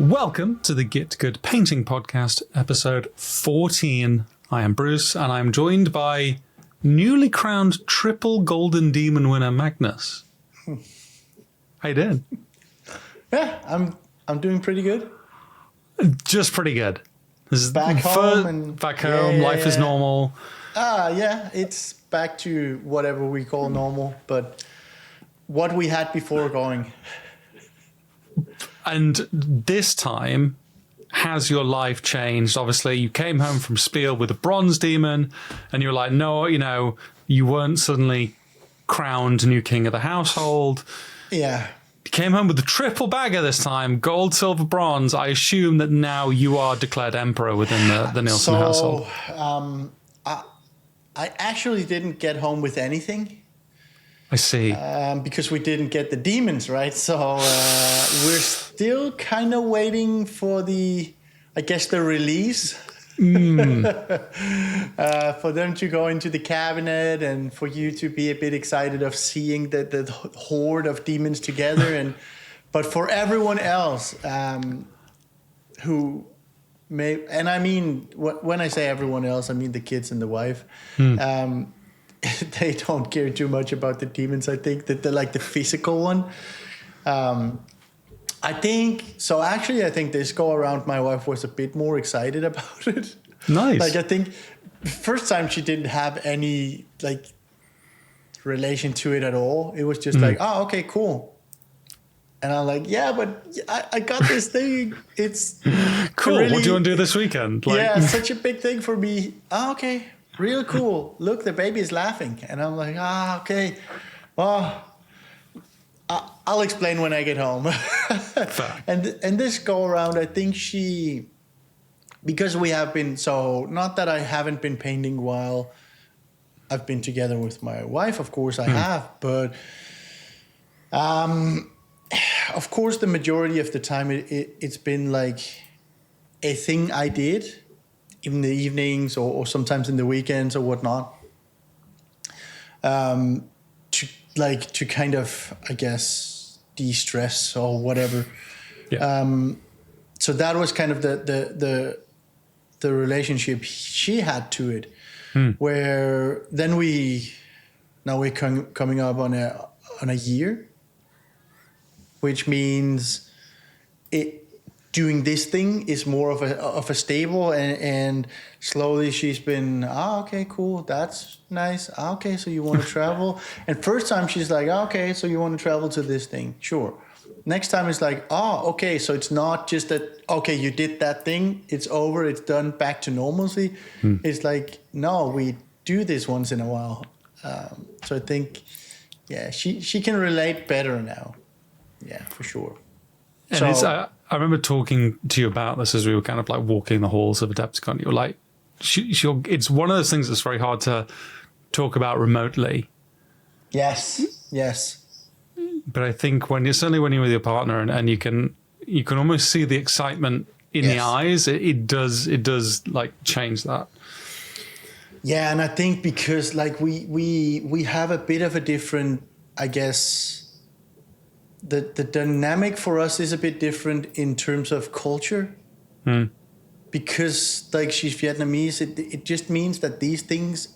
Welcome to the GitGud Painting Podcast, episode 14. I am Bruce, and I'm joined by newly crowned triple Golden Demon winner Magnus. How you doing? Yeah, I'm doing pretty good. Just pretty good. This is back home. Life is normal. Yeah, it's back to whatever we call normal, but what we had before going. And this time, has your life changed? Obviously, you came home from Spiel with a bronze demon, and you were like, no, you weren't suddenly crowned new king of the household. Yeah. You came home with the triple bagger this time, gold, silver, bronze. I assume that now you are declared emperor within the Nielsen household. I actually didn't get home with anything. I see. Because we didn't get the demons, right? So we're still kind of waiting for the release. For them to go into the cabinet and for you to be a bit excited of seeing the horde of demons together. But for everyone else who may, and I mean, when I say everyone else, I mean the kids and the wife. They don't care too much about the demons. I think that they're like the physical one. I think this go around, my wife was a bit more excited about it. Nice. Like, I think first time she didn't have any like relation to it at all. It was just like, oh, okay, cool. And I'm like, yeah, but I got this thing. It's cool. Really, what do you want to do this weekend? Such a big thing for me. Oh, okay. Real cool. Look, the baby is laughing. And I'm like, okay. Well, I'll explain when I get home. and this go around, I think because we have been, so not that I haven't been painting while I've been together with my wife. Of course I have. But of course, the majority of the time it's been like a thing I did in the evenings or sometimes in the weekends or whatnot, to kind of, I guess, de-stress or whatever. Yeah. So that was kind of the relationship she had to it, where then we're coming up on a year, which means doing this thing is more of a stable, and slowly she's been, okay, cool, that's nice. Okay, so you want to travel? And first time she's like, okay, so you want to travel to this thing? Sure. Next time it's like, okay, so it's not just that, okay, you did that thing, it's over, it's done, back to normalcy. It's like, no, we do this once in a while. So I think, yeah, she can relate better now. Yeah, for sure. And I remember talking to you about this as we were kind of like walking the halls of Adepticon. You were like, it's one of those things that's very hard to talk about remotely. Yes. But I think certainly when you're with your partner and you can almost see the excitement in the eyes, it does like change that. Yeah, and I think because like we have a bit of a different, I guess, the dynamic for us is a bit different in terms of culture. Because like she's Vietnamese, it just means that these things,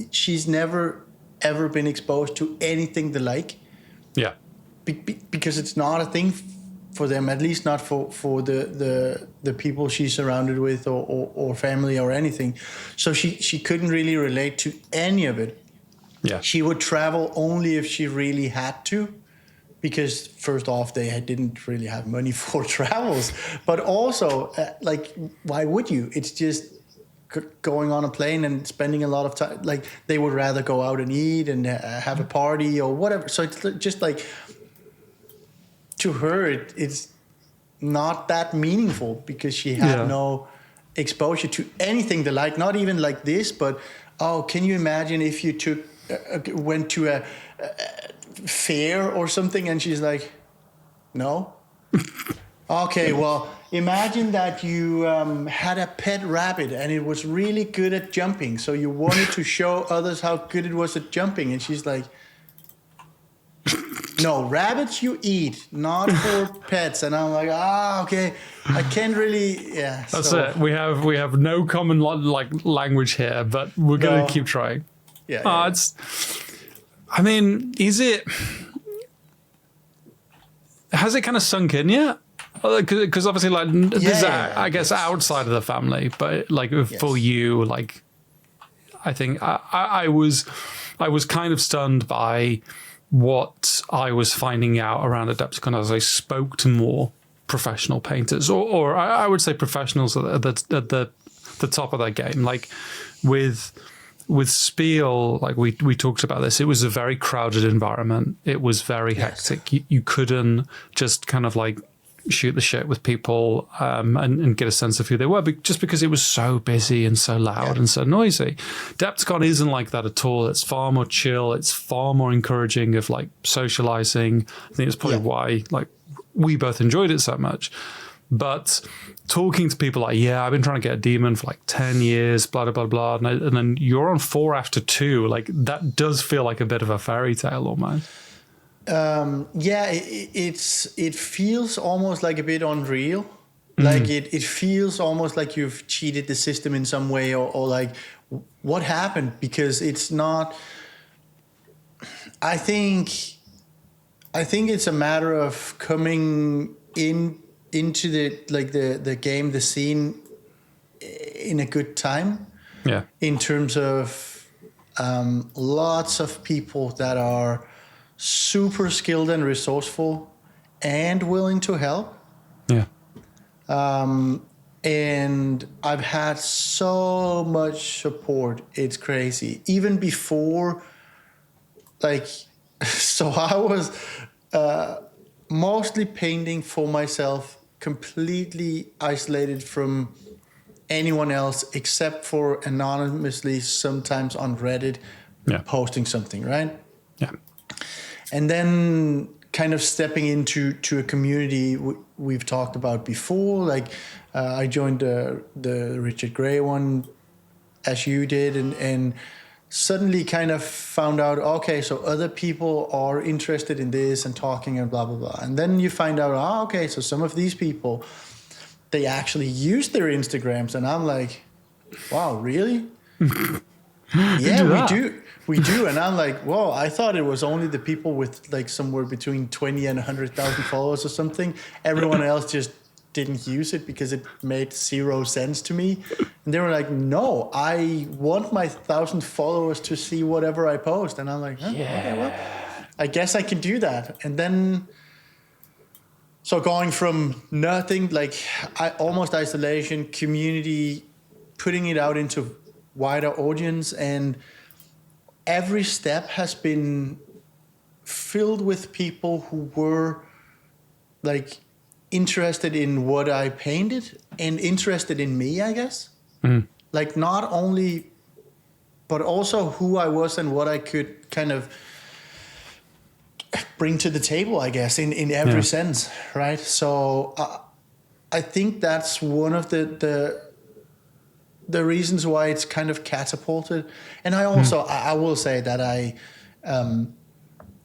she's never ever been exposed to anything the like. Yeah. Because it's not a thing for them, at least not for the people she's surrounded with or family or anything. So she couldn't really relate to any of it. Yeah. She would travel only if she really had to. Because first off, they didn't really have money for travels, but also, like, why would you? It's just going on a plane and spending a lot of time. Like, they would rather go out and eat and have a party or whatever. So it's just like, to her, it's not that meaningful because she had no exposure to anything they like. Not even like this, but can you imagine if you went to a fair or something? And she's like, no. Okay, well, imagine that you had a pet rabbit and it was really good at jumping, so you wanted to show others how good it was at jumping, and she's like, no, rabbits you eat, not for pets. And I'm like, okay, I can't really, yeah. That's it. We have no common language here, but we're going to keep trying. Yeah. I mean, has it kind of sunk in yet? Because obviously, like, I guess outside of the family, but like for you, like, I think I was kind of stunned by what I was finding out around Adepticon as I spoke to more professional painters, or I would say professionals at the top of their game. Like with Spiel, like we talked about this, it was a very crowded environment. It was very hectic. You couldn't just kind of like shoot the shit with people and get a sense of who they were, just because it was so busy and so loud and so noisy. Adepticon isn't like that at all. It's far more chill. It's far more encouraging of like socializing. I think it's probably why like we both enjoyed it so much. But talking to people like, I've been trying to get a demon for like 10 years, blah, blah, blah, blah. And then you're on 4 after 2. Like that does feel like a bit of a fairy tale almost. It feels almost like a bit unreal. Like it feels almost like you've cheated the system in some way, or like what happened, because it's not. I think it's a matter of coming into the game, the scene in a good time. Yeah. In terms of lots of people that are super skilled and resourceful and willing to help. Yeah. And I've had so much support. It's crazy. Even before, like, so I was mostly painting for myself, completely isolated from anyone else except for anonymously, sometimes on Reddit, posting something, right? Yeah. And then kind of stepping into a community we've talked about before. Like I joined the Richard Gray one, as you did, and suddenly kind of found out, okay, so other people are interested in this and talking and blah, blah, blah. And then you find out, okay, so some of these people, they actually use their Instagrams. And I'm like, wow, really? Yeah, we do. We do. And I'm like, whoa, I thought it was only the people with like somewhere between 20 and 100,000 followers or something. Everyone else just didn't use it because it made 0 sense to me. And they were like, no, I want my 1,000 followers to see whatever I post. And I'm like, okay, well, I guess I can do that. And then, so going from nothing, like almost isolation, community, putting it out into wider audience, and every step has been filled with people who were like interested in what I painted and interested in me, I guess. Like not only, but also who I was and what I could kind of bring to the table, I guess, in every sense, right? So I think that's one of the reasons why it's kind of catapulted. And I also, I will say that I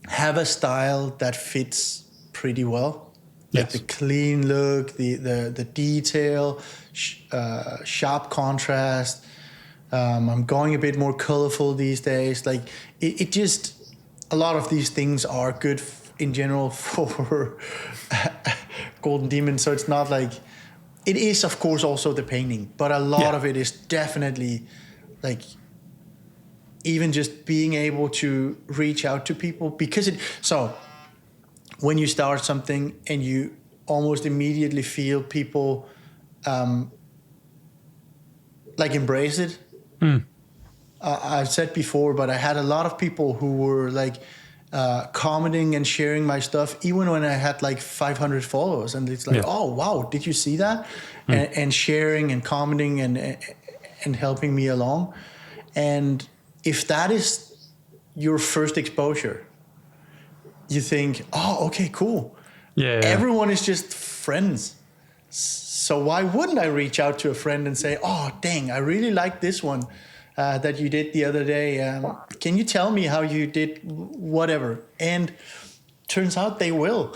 have a style that fits pretty well. Like the clean look, the detail, sharp contrast. I'm going a bit more colorful these days. Like it just, a lot of these things are good in general for Golden Demon. So it's not like, it is of course also the painting, but a lot of it is definitely like even just being able to reach out to people, because so when you start something and you almost immediately feel people like embrace it. I've said before, but I had a lot of people who were like commenting and sharing my stuff even when I had like 500 followers, and it's like, oh wow, did you see that? And sharing and commenting and helping me along. And if that is your first exposure, you think, oh, okay, cool. Everyone is just friends. So why wouldn't I reach out to a friend and say, oh, dang, I really like this one that you did the other day. Can you tell me how you did whatever? And turns out they will.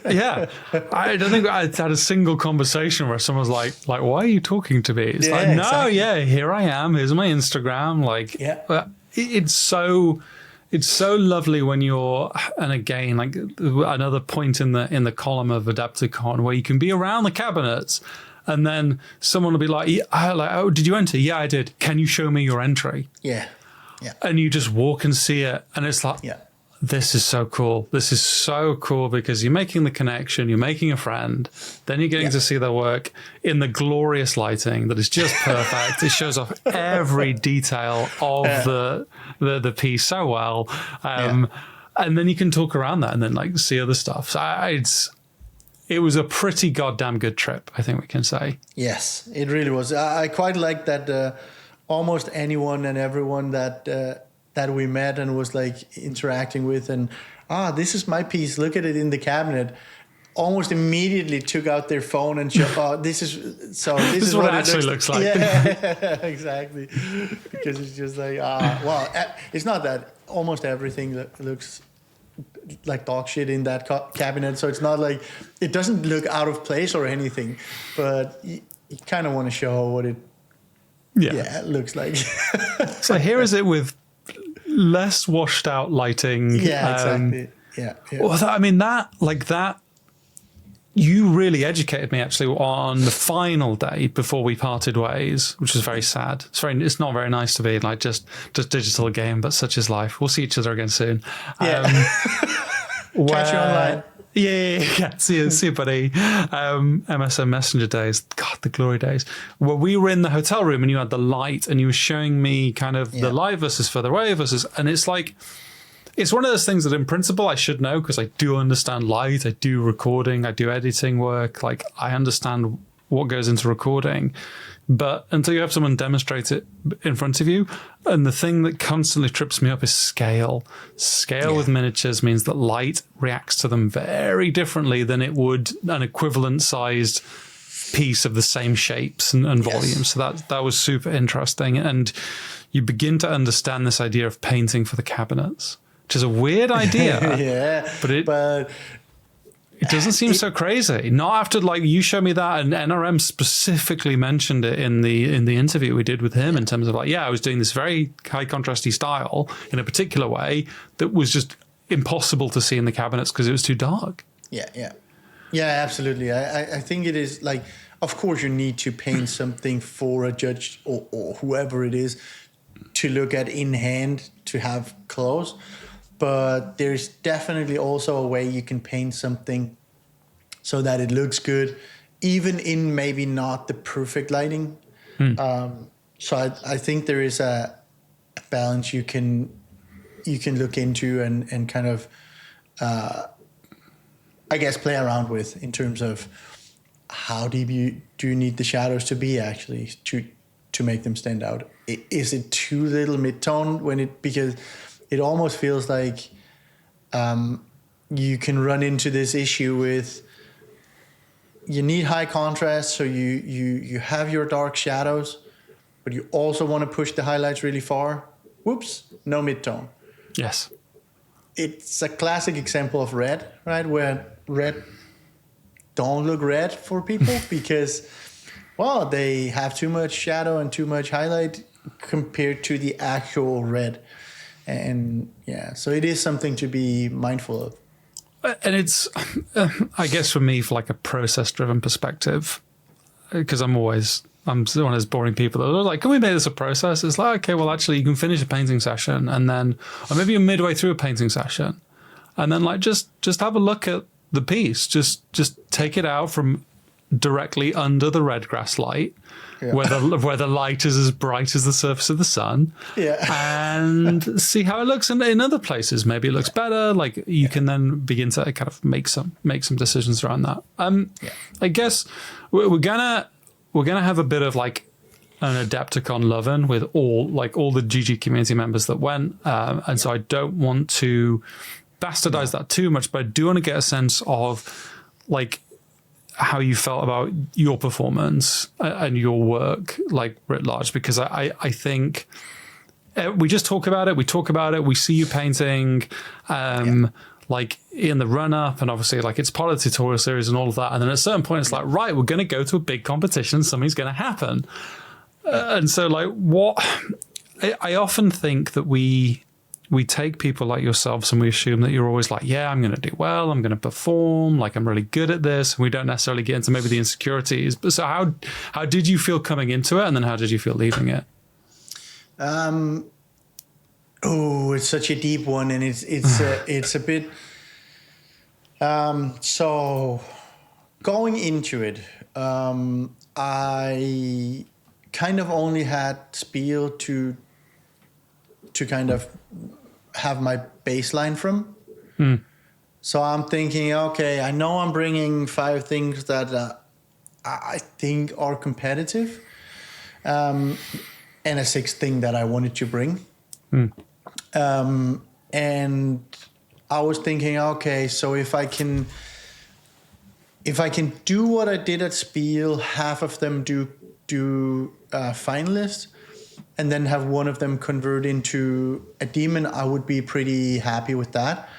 Yeah. I don't think I had a single conversation where someone's like, why are you talking to me? It's like, no, exactly. Yeah, here I am. Here's my Instagram. Like, yeah. It's so lovely when you're, and again, like another point in the column of Adepticon where you can be around the cabinets and then someone will be like, oh, did you enter? Yeah, I did. Can you show me your entry? Yeah. Yeah. And you just walk and see it. And it's like, yeah. This is so cool. This is so cool because you're making the connection, you're making a friend, then you're getting to see their work in the glorious lighting that is just perfect. It shows off every detail of the piece so well. And then you can talk around that and then like see other stuff. So it was a pretty goddamn good trip, I think we can say. Yes, it really was. I quite like that almost anyone and everyone that we met and was like interacting with and this is my piece, look at it in the cabinet, almost immediately took out their phone and showed, this is what it actually looks like. Yeah, exactly. Because it's just like, well, it's not that almost everything looks like dog shit in that cabinet, so it's not like, it doesn't look out of place or anything, but you kind of want to show what it looks like. So here is it with less washed out lighting. Yeah, exactly. Yeah. Well, I mean, that you really educated me actually on the final day before we parted ways, which was very sad. It's not very nice to be like just digital again, but such is life. We'll see each other again soon. Yeah. Catch you online. Yeah. See you, buddy. MSN Messenger days. God, the glory days. Well, we were in the hotel room and you had the light and you were showing me kind of the live versus further away and it's like, it's one of those things that in principle I should know because I do understand light, I do recording, I do editing work. Like I understand what goes into recording. But until you have someone demonstrate it in front of you, and the thing that constantly trips me up is scale. Scale with miniatures means that light reacts to them very differently than it would an equivalent sized piece of the same shapes and volumes. So that was super interesting. And you begin to understand this idea of painting for the cabinets, which is a weird idea. But it doesn't seem so crazy. Not after like you showed me that, and NRM specifically mentioned it in the interview we did with him in terms of like, I was doing this very high contrasty style in a particular way that was just impossible to see in the cabinets because it was too dark. Yeah, absolutely. I think it is like, of course you need to paint something for a judge or whoever it is to look at in hand to have close. But there's definitely also a way you can paint something so that it looks good, even in maybe not the perfect lighting. So I think there is a balance you can look into and kind of, I guess, play around with in terms of how deep do you need the shadows to be actually to make them stand out. Is it too little mid-tone because it almost feels like you can run into this issue with you need high contrast, so you have your dark shadows, but you also want to push the highlights really far. Whoops, no mid-tone. Yes. It's a classic example of red, right? Where red don't look red for people because, well, they have too much shadow and too much highlight compared to the actual red. And so it is something to be mindful of. And it's, I guess for me, for like a process-driven perspective, because I'm one of those boring people that are like, can we make this a process? It's like, okay, well, actually, you can finish a painting session and then, or maybe you're midway through a painting session, and then like just have a look at the piece. Just take it out from directly under the red grass light. Yeah. Where the light is as bright as the surface of the sun, and see how it looks in other places. Maybe it looks better. Like you can then begin to kind of make some decisions around that. I guess we're gonna have a bit of like an Adepticon loving with all the GG community members that went, and so I don't want to bastardize that too much, but I do want to get a sense of like how you felt about your performance and your work, like writ large, because I think we just talk about it. We see you painting. like in the run up, and obviously like it's part of the tutorial series and all of that. And then at a certain point, it's like, right, we're going to go to a big competition. Something's going to happen. And so like I often think that we take people like yourselves and we assume that you're always like, yeah, I'm going to do well. I'm going to perform, like I'm really good at this. And we don't necessarily get into maybe the insecurities. But so how did you feel coming into it? And then how did you feel leaving it? Oh, it's such a deep one, and it's a bit. So going into it, I kind of only had Spiel to kind of have my baseline from. So I'm thinking, okay, I know I'm bringing 5 things that I think are competitive, and a 6th thing that I wanted to bring. And I was thinking, okay, so if I can do what I did at Spiel, half of them do finalists, and then have one of them convert into a demon, I would be pretty happy with that.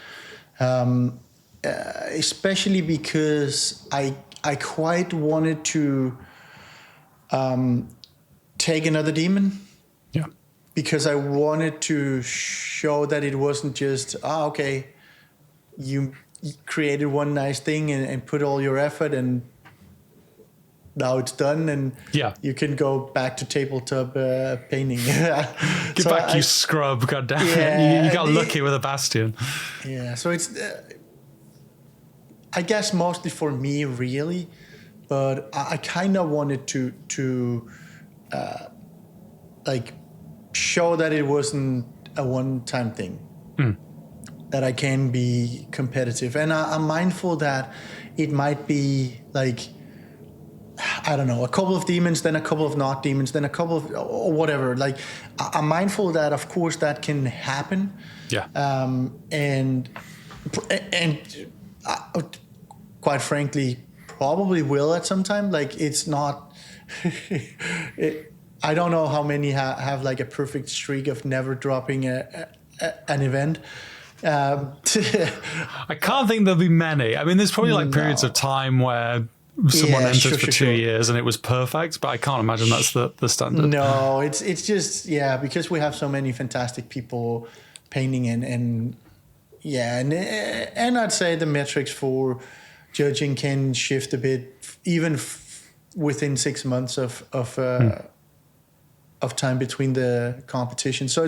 Especially because I quite wanted to take another demon. Yeah. Because I wanted to show that it wasn't just, okay, you created one nice thing and put all your effort and now it's done and you can go back to tabletop painting. Get back, you scrub, goddamn it. You got lucky with a bastion. Yeah, so it's, I guess mostly for me really, but I kind of wanted to like, show that it wasn't a one-time thing, that I can be competitive. And I'm mindful that it might be like, I don't know, a couple of demons, then a couple of not demons, then a couple of, or whatever. Like, I'm mindful that, of course, that can happen. Yeah. And quite frankly, probably will at some time. Like, it's not... I don't know how many have like a perfect streak of never dropping an event. I can't think there'll be many. I mean, there's probably like periods of time where someone entered for 2 years and it was perfect, but I can't imagine that's the standard. No, it's just, because we have so many fantastic people painting and I'd say the metrics for judging can shift a bit, even within 6 months of time between the competition. So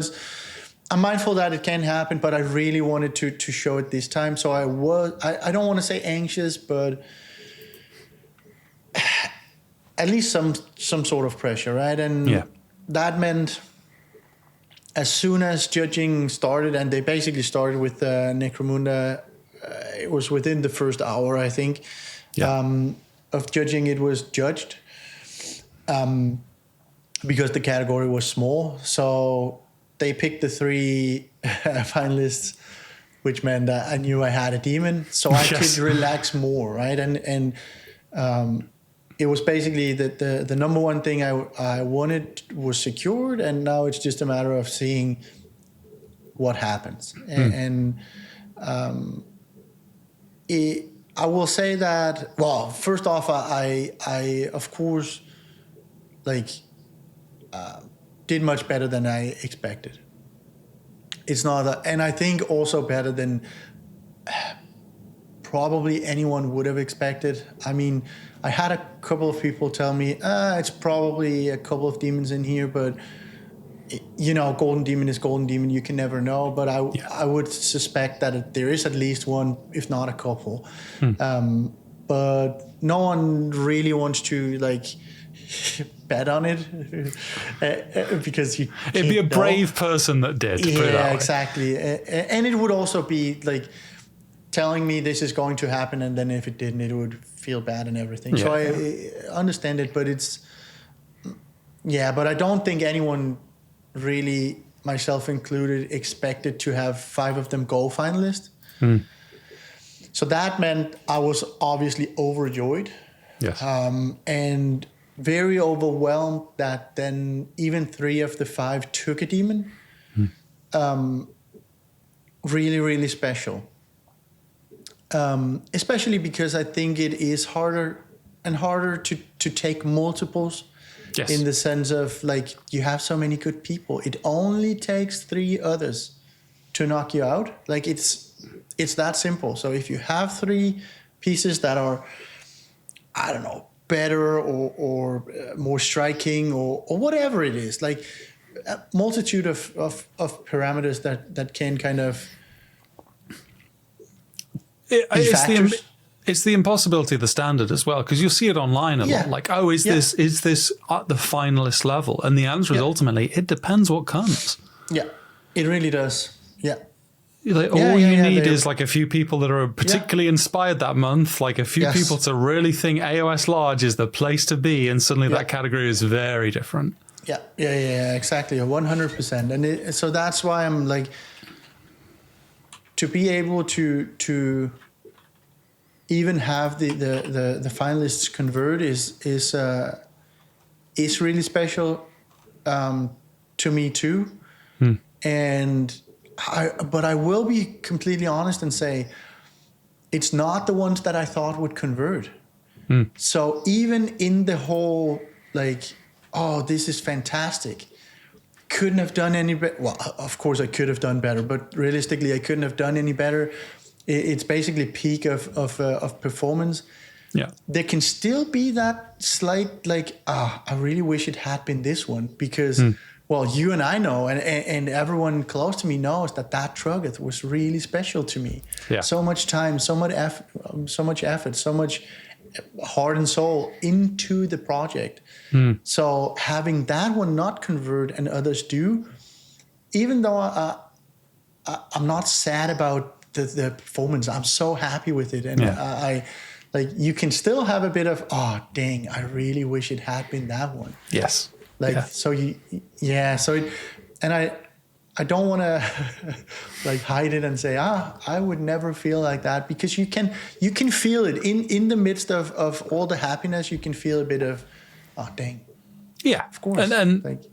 I'm mindful that it can happen, but I really wanted to show it this time. So I don't want to say anxious, but at least some sort of pressure, right? And that meant as soon as judging started, and they basically started with Necromunda, it was within the first hour, I think, of judging, it was judged. Because the category was small. So they picked the 3 finalists, which meant that I knew I had a demon, so I could relax more, right? And it was basically the number one thing I wanted was secured, and now it's just a matter of seeing what happens. And I will say that, well, first off, I of course, like, did much better than I expected. It's not, and I think also better than probably anyone would have expected. I mean, I had a couple of people tell me, it's probably a couple of demons in here, but Golden Demon is Golden Demon. You can never know, but I would suspect that there is at least one, if not a couple. But no one really wants to like bet on it because it'd be a brave person that did. Yeah, exactly. And it would also be like telling me this is going to happen, and then if it didn't, it would feel bad and everything. So I understand it, but but I don't think anyone really, myself included, expected to have 5 of them go finalists. So that meant I was obviously overjoyed. Yes. And very overwhelmed that then even 3 of the 5 took a demon. Really, really special. especially because I think it is harder and harder to take multiples. Yes. In the sense of like you have so many good people, it only takes 3 others to knock you out. Like it's that simple. So if you have 3 pieces that are, I don't know, better or more striking or whatever it is, like a multitude of parameters that can kind of It's the impossibility of the standard as well, because you'll see it online a lot. Like, oh, is this at the finalist level? And the answer is ultimately, it depends what comes. Yeah, it really does. Yeah. Like, all you need is like a few people that are particularly inspired that month, like a few people to really think AOS large is the place to be, and suddenly that category is very different. Yeah, exactly, 100%. And so that's why I'm like, to be able to even have the finalists convert is really special to me too. And but I will be completely honest and say it's not the ones that I thought would convert. So even in the whole like, oh, this is fantastic, couldn't have done any better. Well, of course I could have done better, but realistically I couldn't have done any better. It's basically peak of performance. Yeah, there can still be that slight like, I really wish it had been this one because, well, you and I know, and everyone close to me knows that Trugget was really special to me. Yeah, so much time, so much effort, so much heart and soul into the project. So having that one not convert and others do, even though I'm not sad about the performance, I'm so happy with it, and I like, you can still have a bit of, oh dang, I really wish it had been that one. Yes. Like so and I don't want to like hide it and say I would never feel like that, because you can feel it in the midst of all the happiness. You can feel a bit of, oh dang. Yeah, of course. And like,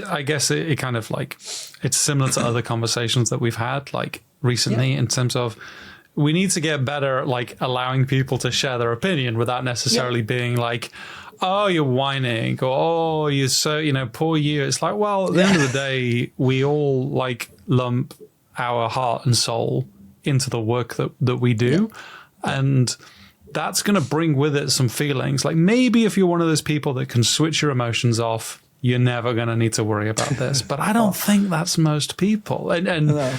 I guess it kind of like, it's similar to other conversations that we've had like recently in terms of, we need to get better like allowing people to share their opinion without necessarily being like, oh, you're whining, or oh, you're so, poor you. It's like, well, at the end of the day, we all like lump our heart and soul into the work that we do. And that's going to bring with it some feelings. Like maybe if you're one of those people that can switch your emotions off, you're never going to need to worry about this. But I don't think that's most people. And no.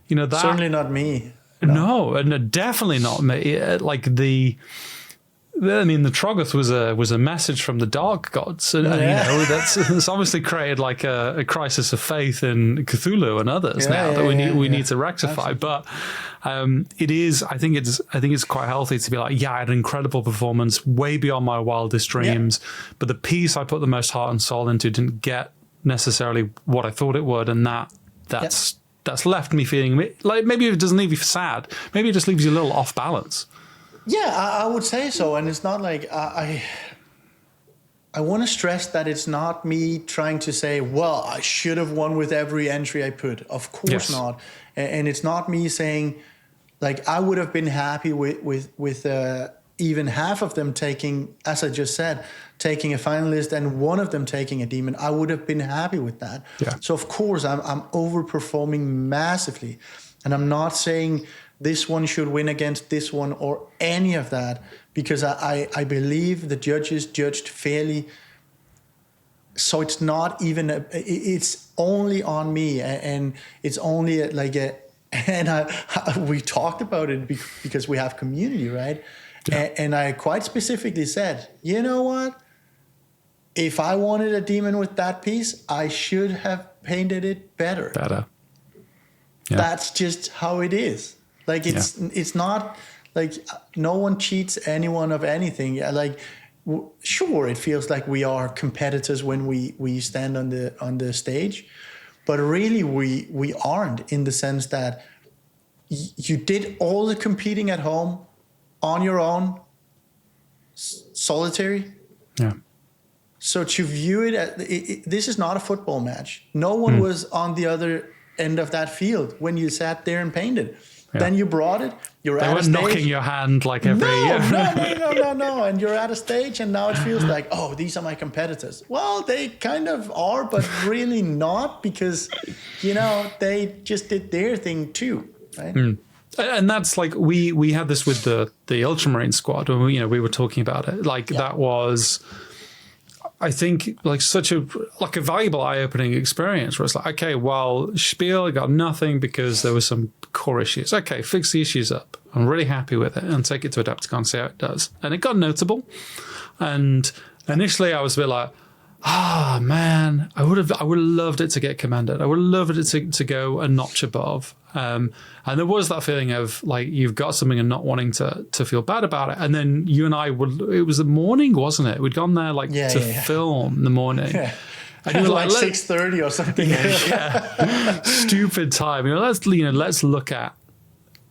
That certainly not me. No, and definitely not me. Like the Troggoth was a message from the Dark Gods, and that's obviously created like a crisis of faith in Cthulhu and others that we need to rectify. Absolutely. But it is, I think it's quite healthy to be like, I had an incredible performance, way beyond my wildest dreams, but the piece I put the most heart and soul into didn't get necessarily what I thought it would, and that's left me feeling like, maybe it doesn't leave you sad, maybe it just leaves you a little off balance. Yeah, I would say so. And it's not like I want to stress that it's not me trying to say, well, I should have won with every entry I put. Of course not. And it's not me saying, like, I would have been happy with even half of them taking, as I just said, taking a finalist and one of them taking a demon. I would have been happy with that. Yeah. So, of course, I'm overperforming massively. And I'm not saying this one should win against this one or any of that, because I believe the judges judged fairly. So it's not even, it's only on me, and it's only like we talked about it because we have community, right? Yeah. And I quite specifically said, you know what? If I wanted a demon with that piece, I should have painted it better. Yeah. That's just how it is. Like it's not like no one cheats anyone of anything. Like sure, it feels like we are competitors when we stand on the stage, but really we aren't, in the sense that you did all the competing at home on your own, solitary. Yeah. So to view it as this is not a football match. No one was on the other end of that field when you sat there and painted. Then you brought it. You're they at a weren't stage. knocking your hand like every year. No. And you're at a stage, and now it feels like, oh, these are my competitors. Well, they kind of are, but really not, because, they just did their thing too, right? And that's like we had this with the Ultramarine squad when we were talking about it. Like that was, I think, like such a valuable eye-opening experience where it's like, okay, well, Spiel got nothing because there were some core issues. Okay, fix the issues up. I'm really happy with it, and take it to Adepticon, see how it does. And it got notable. And initially I was a bit like, man, I would have loved it to get commended. I would have loved it to go a notch above. And there was that feeling of like, you've got something and not wanting to feel bad about it. And then you and I it was the morning, wasn't it? We'd gone there film in the morning. Yeah. And you were like 6:30 or something. Yeah. Stupid time. Let's look at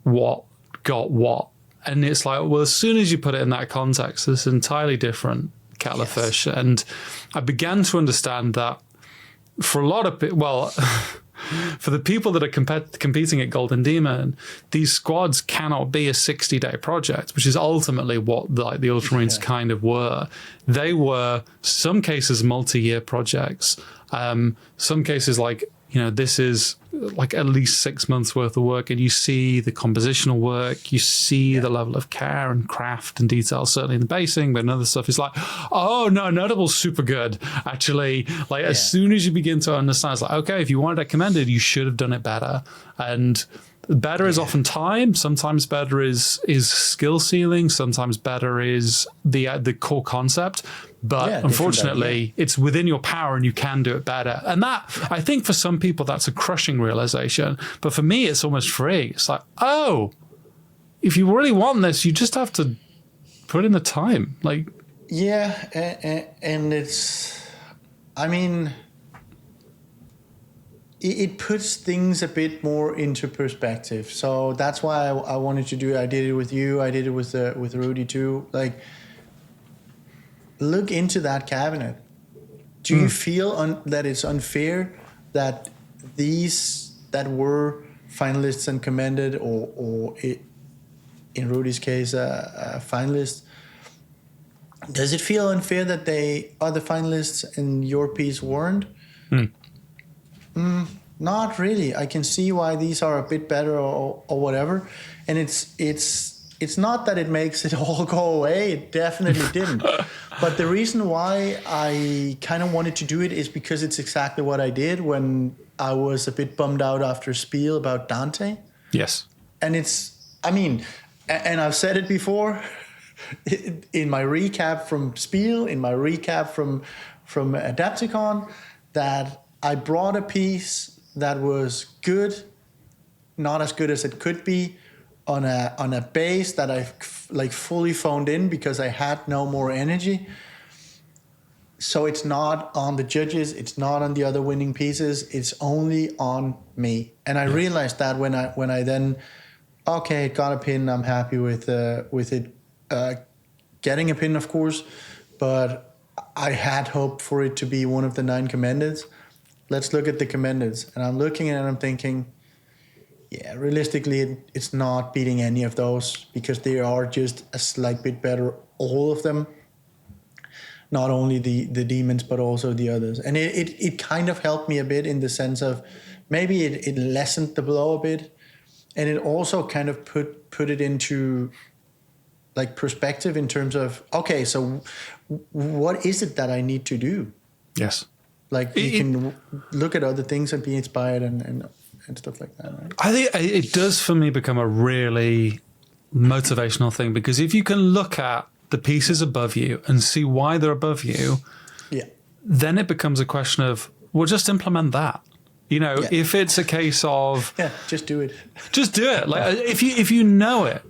what got what. And it's like, well, as soon as you put it in that context, it's entirely different kettle of fish. And I began to understand that for a lot of people, for the people that are competing at Golden Demon, these squads cannot be a 60-day project, which is ultimately what the Ultramarines kind of were. They were, some cases, multi-year projects. Some cases, this is like at least 6 months worth of work, and you see the compositional work, you see the level of care and craft and detail, certainly in the basing, but another stuff is like, oh no, Notable's super good. Actually, as soon as you begin to understand, it's like, okay, if you wanted it commended, you should have done it better. And better is often time. Sometimes better is skill ceiling. Sometimes better is the core concept. But unfortunately, it's within your power and you can do it better. And that, I think for some people, that's a crushing realization. But for me, it's almost free. It's like, oh, if you really want this, you just have to put in the time. And it's, I mean, it puts things a bit more into perspective. So that's why I wanted to do it. I did it with you. I did it with Rudy too. Look into that cabinet. Do you feel that it's unfair that these that were finalists and commended, or in Rudy's case, finalists, does it feel unfair that they other finalists in your piece weren't? Not really. I can see why these are a bit better or whatever, and it's not that it makes it all go away. It definitely didn't. But the reason why I kind of wanted to do it is because it's exactly what I did when I was a bit bummed out after Spiel about Dante. Yes. And and I've said it before in my recap from Spiel, in my recap from Adepticon, that I brought a piece that was good, not as good as it could be, on a base that I fully phoned in because I had no more energy. So it's not on the judges, it's not on the other winning pieces, it's only on me. And I realized that when I then got a pin, I'm happy with it getting a pin, of course, but I had hoped for it to be one of the 9 commendeds. Let's look at the commendeds, and I'm looking at it and I'm thinking, realistically, it's not beating any of those because they are just a slight bit better, all of them. Not only the demons, but also the others. And it kind of helped me a bit in the sense of maybe it lessened the blow a bit. And it also kind of put it into perspective in terms of, okay, so what is it that I need to do? Yes. You can look at other things and be inspired and stuff like that, right? I think it does for me become a really motivational thing, because if you can look at the pieces above you and see why they're above you, then it becomes a question of, well, just implement that. If it's a case of just do it. Just do it. If you know it.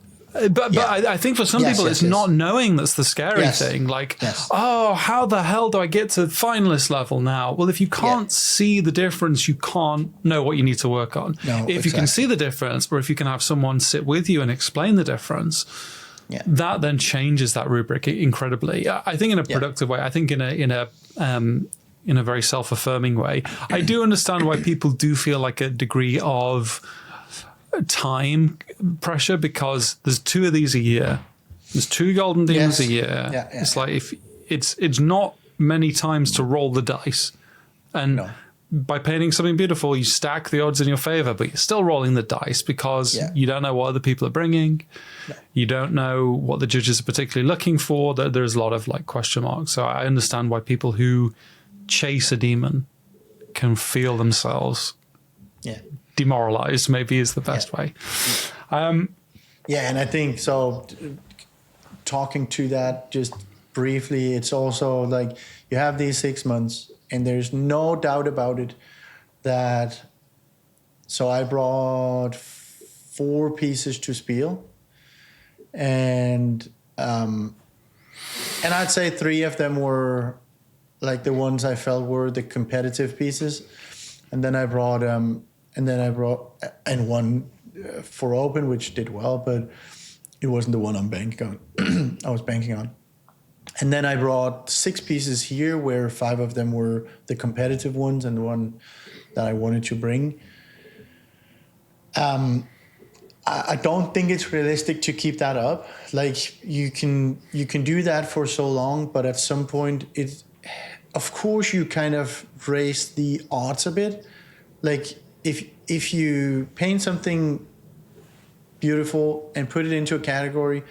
But I think for some people, it's not knowing that's the scary thing. Oh, how the hell do I get to finalist level now? Well, if you can't see the difference, you can't know what you need to work on. If you can see the difference, or if you can have someone sit with you and explain the difference, that then changes that rubric incredibly. I think in a productive way. I think in a very self-affirming way. I do understand why people do feel like a degree of time pressure because there's 2 of these a year. There's 2 golden demons a year. Yeah. It's like if it's not many times to roll the dice, and by painting something beautiful, you stack the odds in your favor, but you're still rolling the dice because you don't know what other people are bringing. No. You don't know what the judges are particularly looking for. There's a lot of like question marks. So I understand why people who chase a demon can feel themselves demoralized, maybe is the best way. And I think so. Talking to that just briefly, it's also like you have these 6 months, and there's no doubt about it that. So I brought 4 pieces to Spiel, and I'd say 3 of them were like the ones I felt were the competitive pieces, and then I brought one for open, which did well, but it wasn't the one I'm banking on. I was banking on. And then I brought 6 pieces here, where 5 of them were the competitive ones and the one that I wanted to bring. I don't think it's realistic to keep that up. Like you can do that for so long, but at some point, of course you kind of raise the odds a bit. Like if you paint something beautiful and put it into a category,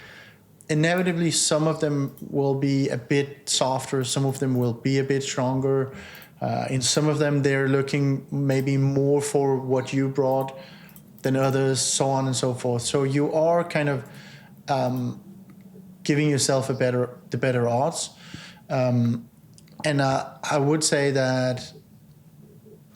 inevitably some of them will be a bit softer, some of them will be a bit stronger. In some of them, they're looking maybe more for what you brought than others, so on and so forth. So you are kind of giving yourself the better odds. And I would say that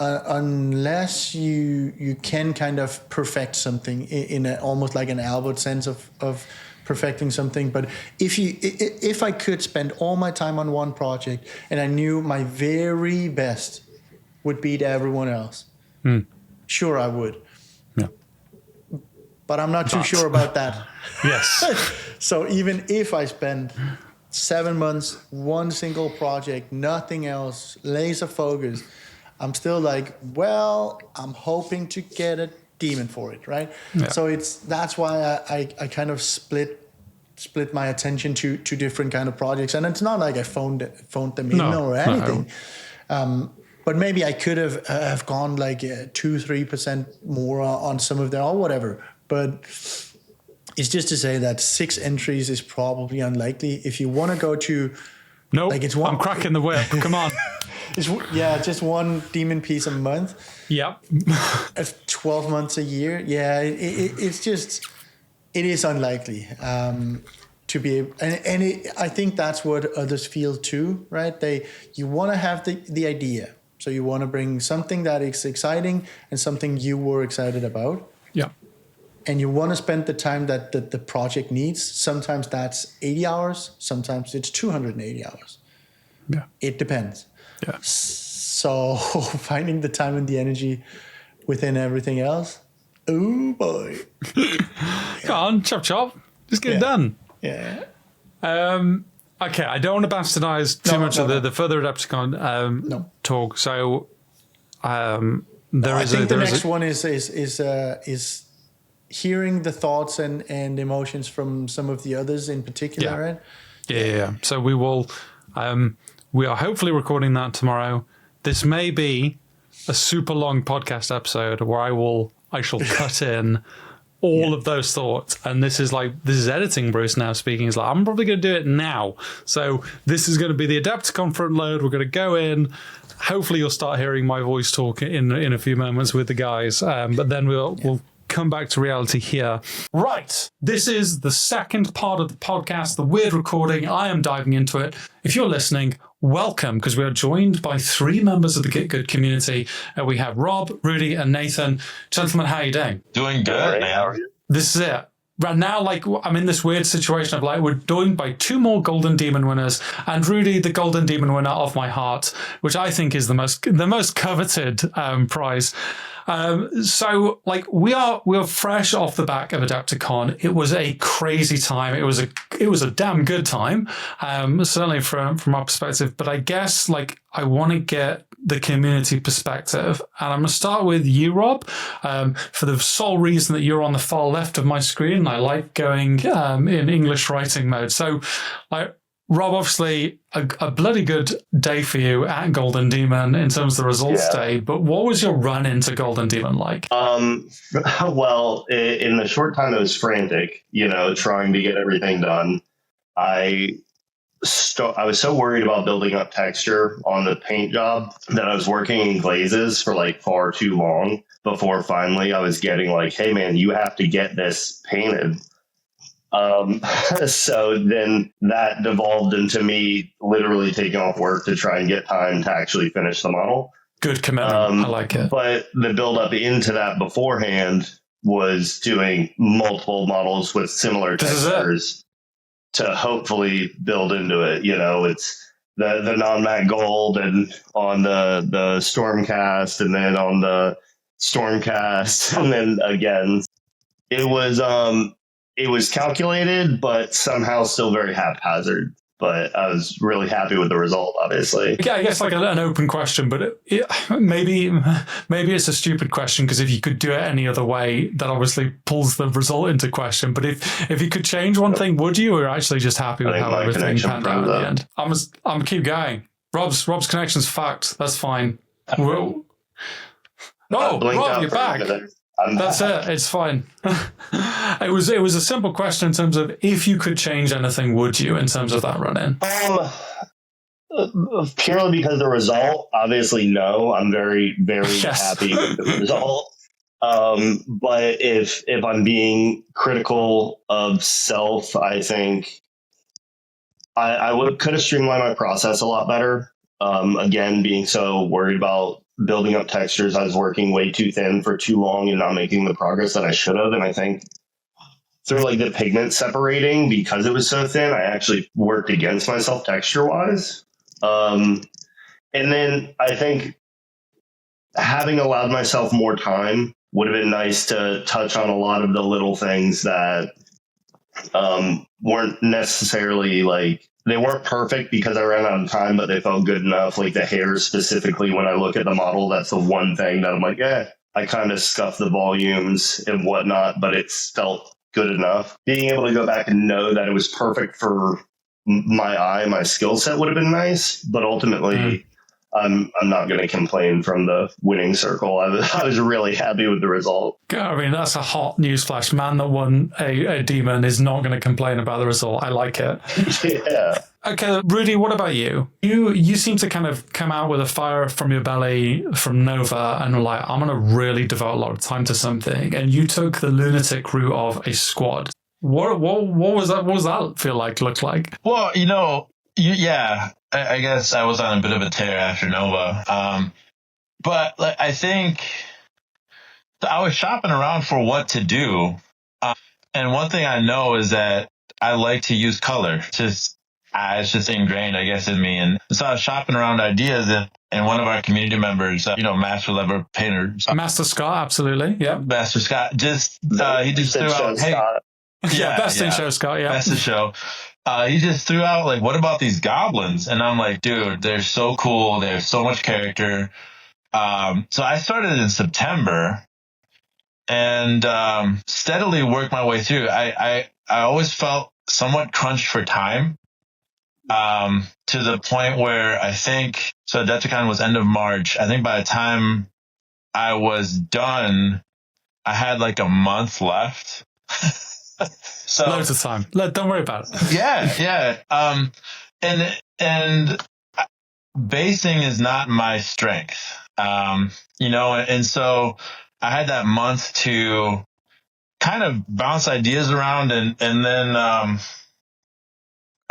unless you can kind of perfect something in almost like an Albert sense of perfecting something, but if I could spend all my time on one project and I knew my very best would beat everyone else, sure I would. Yeah. But I'm not too sure about that. Yes. So even if I spend 7 months, one single project, nothing else, laser focus, I'm still like, well, I'm hoping to get a demon for it, right? Yeah. So that's why I kind of split my attention to different kind of projects, and it's not like I phoned them in or anything. No. But maybe I could have gone like 2-3% more on some of them or whatever. But it's just to say that 6 entries is probably unlikely. If you want to go to, like it's one. I'm cracking the whip. Come on. It's just one demon piece a month. Yep. 12 months a year. Yeah, it is unlikely to be able, and I think that's what others feel too, right? You want to have the idea, so you want to bring something that is exciting and something you were excited about. Yeah. And you want to spend the time that the project needs. Sometimes that's 80 hours. Sometimes it's 280 hours. Yeah. It depends. Yeah. So finding the time and the energy within everything else. Oh boy. Come on, chop chop. Just get it done. Yeah. Okay, I don't want to bastardize too much of the further Adepticon talk. So I think the next one is hearing the thoughts and emotions from some of the others in particular, right? Yeah. So we will. We are hopefully recording that tomorrow. This may be a super long podcast episode where I shall cut in all of those thoughts. And this is editing Bruce now speaking. He's like, I'm probably going to do it now. So this is going to be the Adepticon front load. We're going to go in. Hopefully you'll start hearing my voice talk in a few moments with the guys. But then we'll come back to reality here. Right. This is the second part of the podcast, the weird recording. I am diving into it. If you're listening, welcome, because we are joined by 3 members of the GitGud community. We have Rob, Rudy, and Nathan. Gentlemen, how are you doing? Doing good, man. How are you? This is it. Right now, I'm in this weird situation of we're joined by 2 more Golden Demon winners, and Rudy, the Golden Demon winner of my heart, which I think is the most coveted prize. So like we're fresh off the back of Adepticon. It was a crazy time. It was a damn good time, certainly from our perspective. But I guess like I want to get the community perspective, and I'm going to start with you, Rob, for the sole reason that you're on the far left of my screen. And I like going in English writing mode. So, like, Rob, obviously a bloody good day for you at Golden Demon in terms of the results day. But what was your run into Golden Demon like? Well, in the short time it was frantic, trying to get everything done. I was so worried about building up texture on the paint job that I was working in glazes for like far too long before finally I was getting like, hey man, you have to get this painted. So then that devolved into me literally taking off work to try and get time to actually finish the model. Good commitment. I like it. But the build up into that beforehand was doing multiple models with similar textures to hopefully build into it. It's the non-matte gold and on the Stormcast and then on the Stormcast and then again. It was calculated, but somehow still very haphazard. But I was really happy with the result, obviously. Yeah, I guess like an open question, but maybe it's a stupid question because if you could do it any other way, that obviously pulls the result into question. But if you could change one thing, would you, or actually just happy with how everything panned out at the end? I'm gonna keep going. Rob's connection's fucked. That's fine. Rob, you're back. That's it. It's fine. It was a simple question in terms of if you could change anything, would you, in terms of that run-in? Purely because the result, obviously, no. I'm very, very happy with the result. But if I'm being critical of self, I think I could have streamlined my process a lot better. Again, being so worried about building up textures, I was working way too thin for too long and not making the progress that I should have. And I think through like the pigment separating, because it was so thin, I actually worked against myself texture wise. And then I think having allowed myself more time would have been nice to touch on a lot of the little things that weren't necessarily like, they weren't perfect because I ran out of time, but they felt good enough. Like the hairs specifically, when I look at the model, that's the one thing that I'm like, I kind of scuffed the volumes and whatnot, but it felt good enough. Being able to go back and know that it was perfect for my skill set would have been nice, but ultimately I'm not going to complain from the winning circle. I was really happy with the result. I mean, that's a hot newsflash. Man that won a demon is not going to complain about the result. I like it. Yeah. Okay, Rudy, what about you? You seem to kind of come out with a fire from your belly from Nova and were like, I'm going to really devote a lot of time to something. And you took the lunatic route of a squad. What was that? What was that look like? Well, I guess I was on a bit of a tear after Nova. But I think I was shopping around for what to do. And one thing I know is that I like to use color. It's just ingrained, I guess, in me. And so I was shopping around ideas and one of our community members, Master Lever Painter. Master Scott, absolutely. Yeah. Master Scott he just threw out, hey. Best in show, Scott. Yeah. Best in show. He just threw out like, what about these goblins? And I'm like, dude, they're so cool. They have so much character. So I started in September and steadily worked my way through. I always felt somewhat crunched for time to the point where I think, so Adepticon was end of March. I think by the time I was done, I had like a month left. So loads of time. Don't worry about it. Yeah. And basing is not my strength. And so I had that month to kind of bounce ideas around and then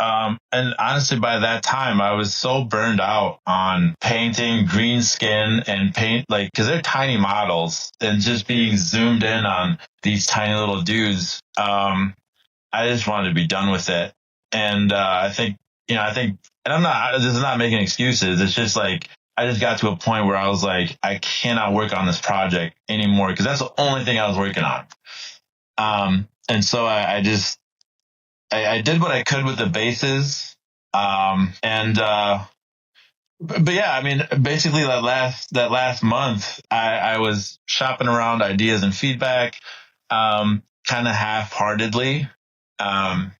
and honestly, by that time, I was so burned out on painting green skin and paint, like, because they're tiny models and just being zoomed in on these tiny little dudes. I just wanted to be done with it. And I think, and I'm not, this is not making excuses. It's just like, I just got to a point where I was like, I cannot work on this project anymore because that's the only thing I was working on. And so I did what I could with the bases. But yeah, I mean, basically that last month, I was shopping around ideas and feedback, kind of half-heartedly. And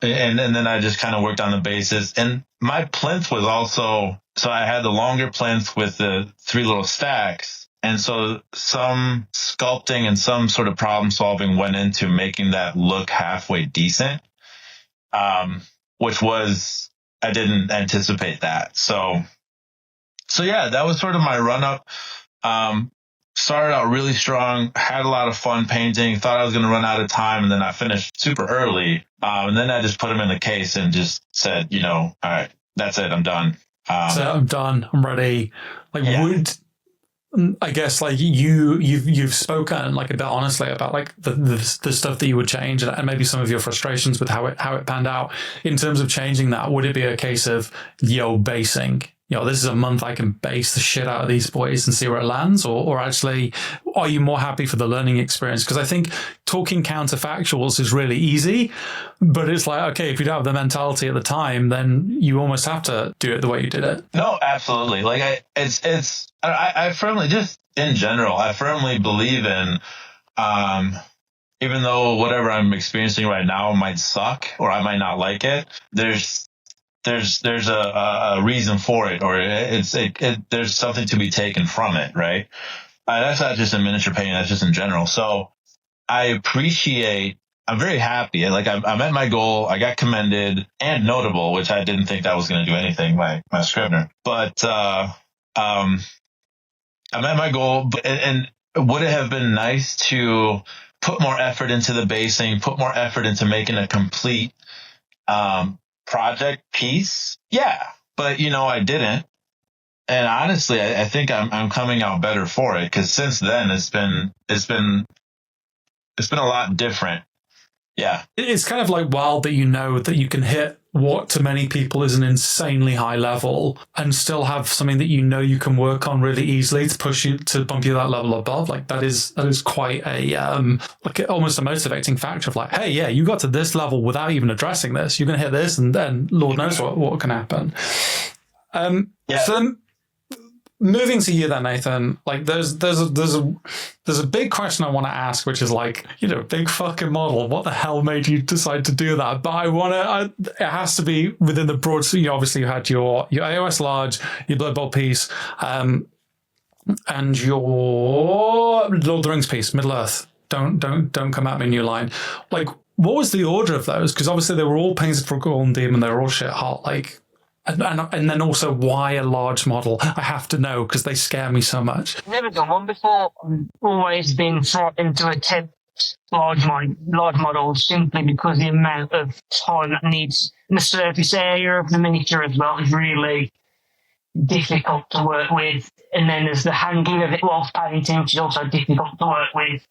then I just kind of worked on the bases. And my plinth was also, so I had the longer plinth with the 3 little stacks. And so some sculpting and some sort of problem solving went into making that look halfway decent, which was, I didn't anticipate that. So yeah, that was sort of my run up. Started out really strong, had a lot of fun painting, thought I was going to run out of time, and then I finished super early. And then I just put them in the case and just said, all right, that's it, I'm done. So I'm done, I'm ready. Like, yeah. I guess like you've spoken like a bit honestly about like the stuff that you would change and maybe some of your frustrations with how it panned out. In terms of changing that, would it be a case of basing? This is a month I can base the shit out of these boys and see where it lands, or actually, are you more happy for the learning experience? Because I think talking counterfactuals is really easy, but it's like, okay, if you don't have the mentality at the time, then you almost have to do it the way you did it. No, absolutely. Like I firmly, just in general, I firmly believe in, even though whatever I'm experiencing right now might suck or I might not like it, there's a reason for it, or there's something to be taken from it, right? That's not just in miniature painting, that's just in general. So I'm very happy. Like I met my goal, I got commended and notable, which I didn't think that was going to do anything, my Scrivener. But I met my goal, and would it have been nice to put more effort into the basing, put more effort into making a complete project piece? Yeah, but I didn't. And honestly, I think I'm coming out better for it, because since then it's been a lot different. Yeah, it's kind of like wild that that you can hit what to many people is an insanely high level and still have something that you can work on really easily to push you, to bump you that level above. Like that is quite a almost a motivating factor of like, hey, yeah, you got to this level without even addressing this. You're gonna hit this, and then Lord knows what can happen. So moving to you then, Nathan, like there's a big question I want to ask, which is like, big fucking model. What the hell made you decide to do that? But it has to be within the broad. So obviously you had your AOS large, your Blood Bowl piece, and your Lord of the Rings piece, Middle Earth. Don't come at me, New Line. Like, what was the order of those? Because obviously they were all painted for Golden Demon. They were all shit hot. Like. And then also, why a large model? I have to know because they scare me so much. Never done one before. I've always been frightened to attempt large models simply because the amount of time that needs in the surface area of the miniature as well is really difficult to work with. And then there's the handling of it whilst painting, which is also difficult to work with.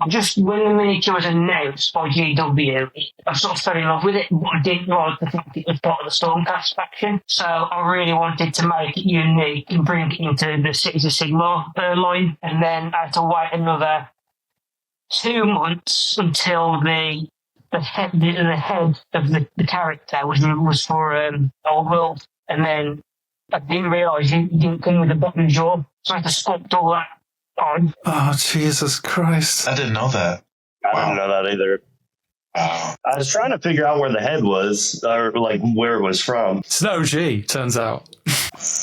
Just when the miniature was announced by GW, I sort of fell in love with it, but I didn't like the fact it was part of the Stormcast faction. So I really wanted to make it unique and bring it into the Cities of Sigmar line. And then I had to wait another 2 months until the head of the character was for Old World. And then I didn't realise he didn't come with a button jaw, so I had to sculpt all that on. Oh, Jesus Christ. I didn't know that. I didn't know that either. I was trying to figure out where the head was, or like where it was from. It's an OG, turns out.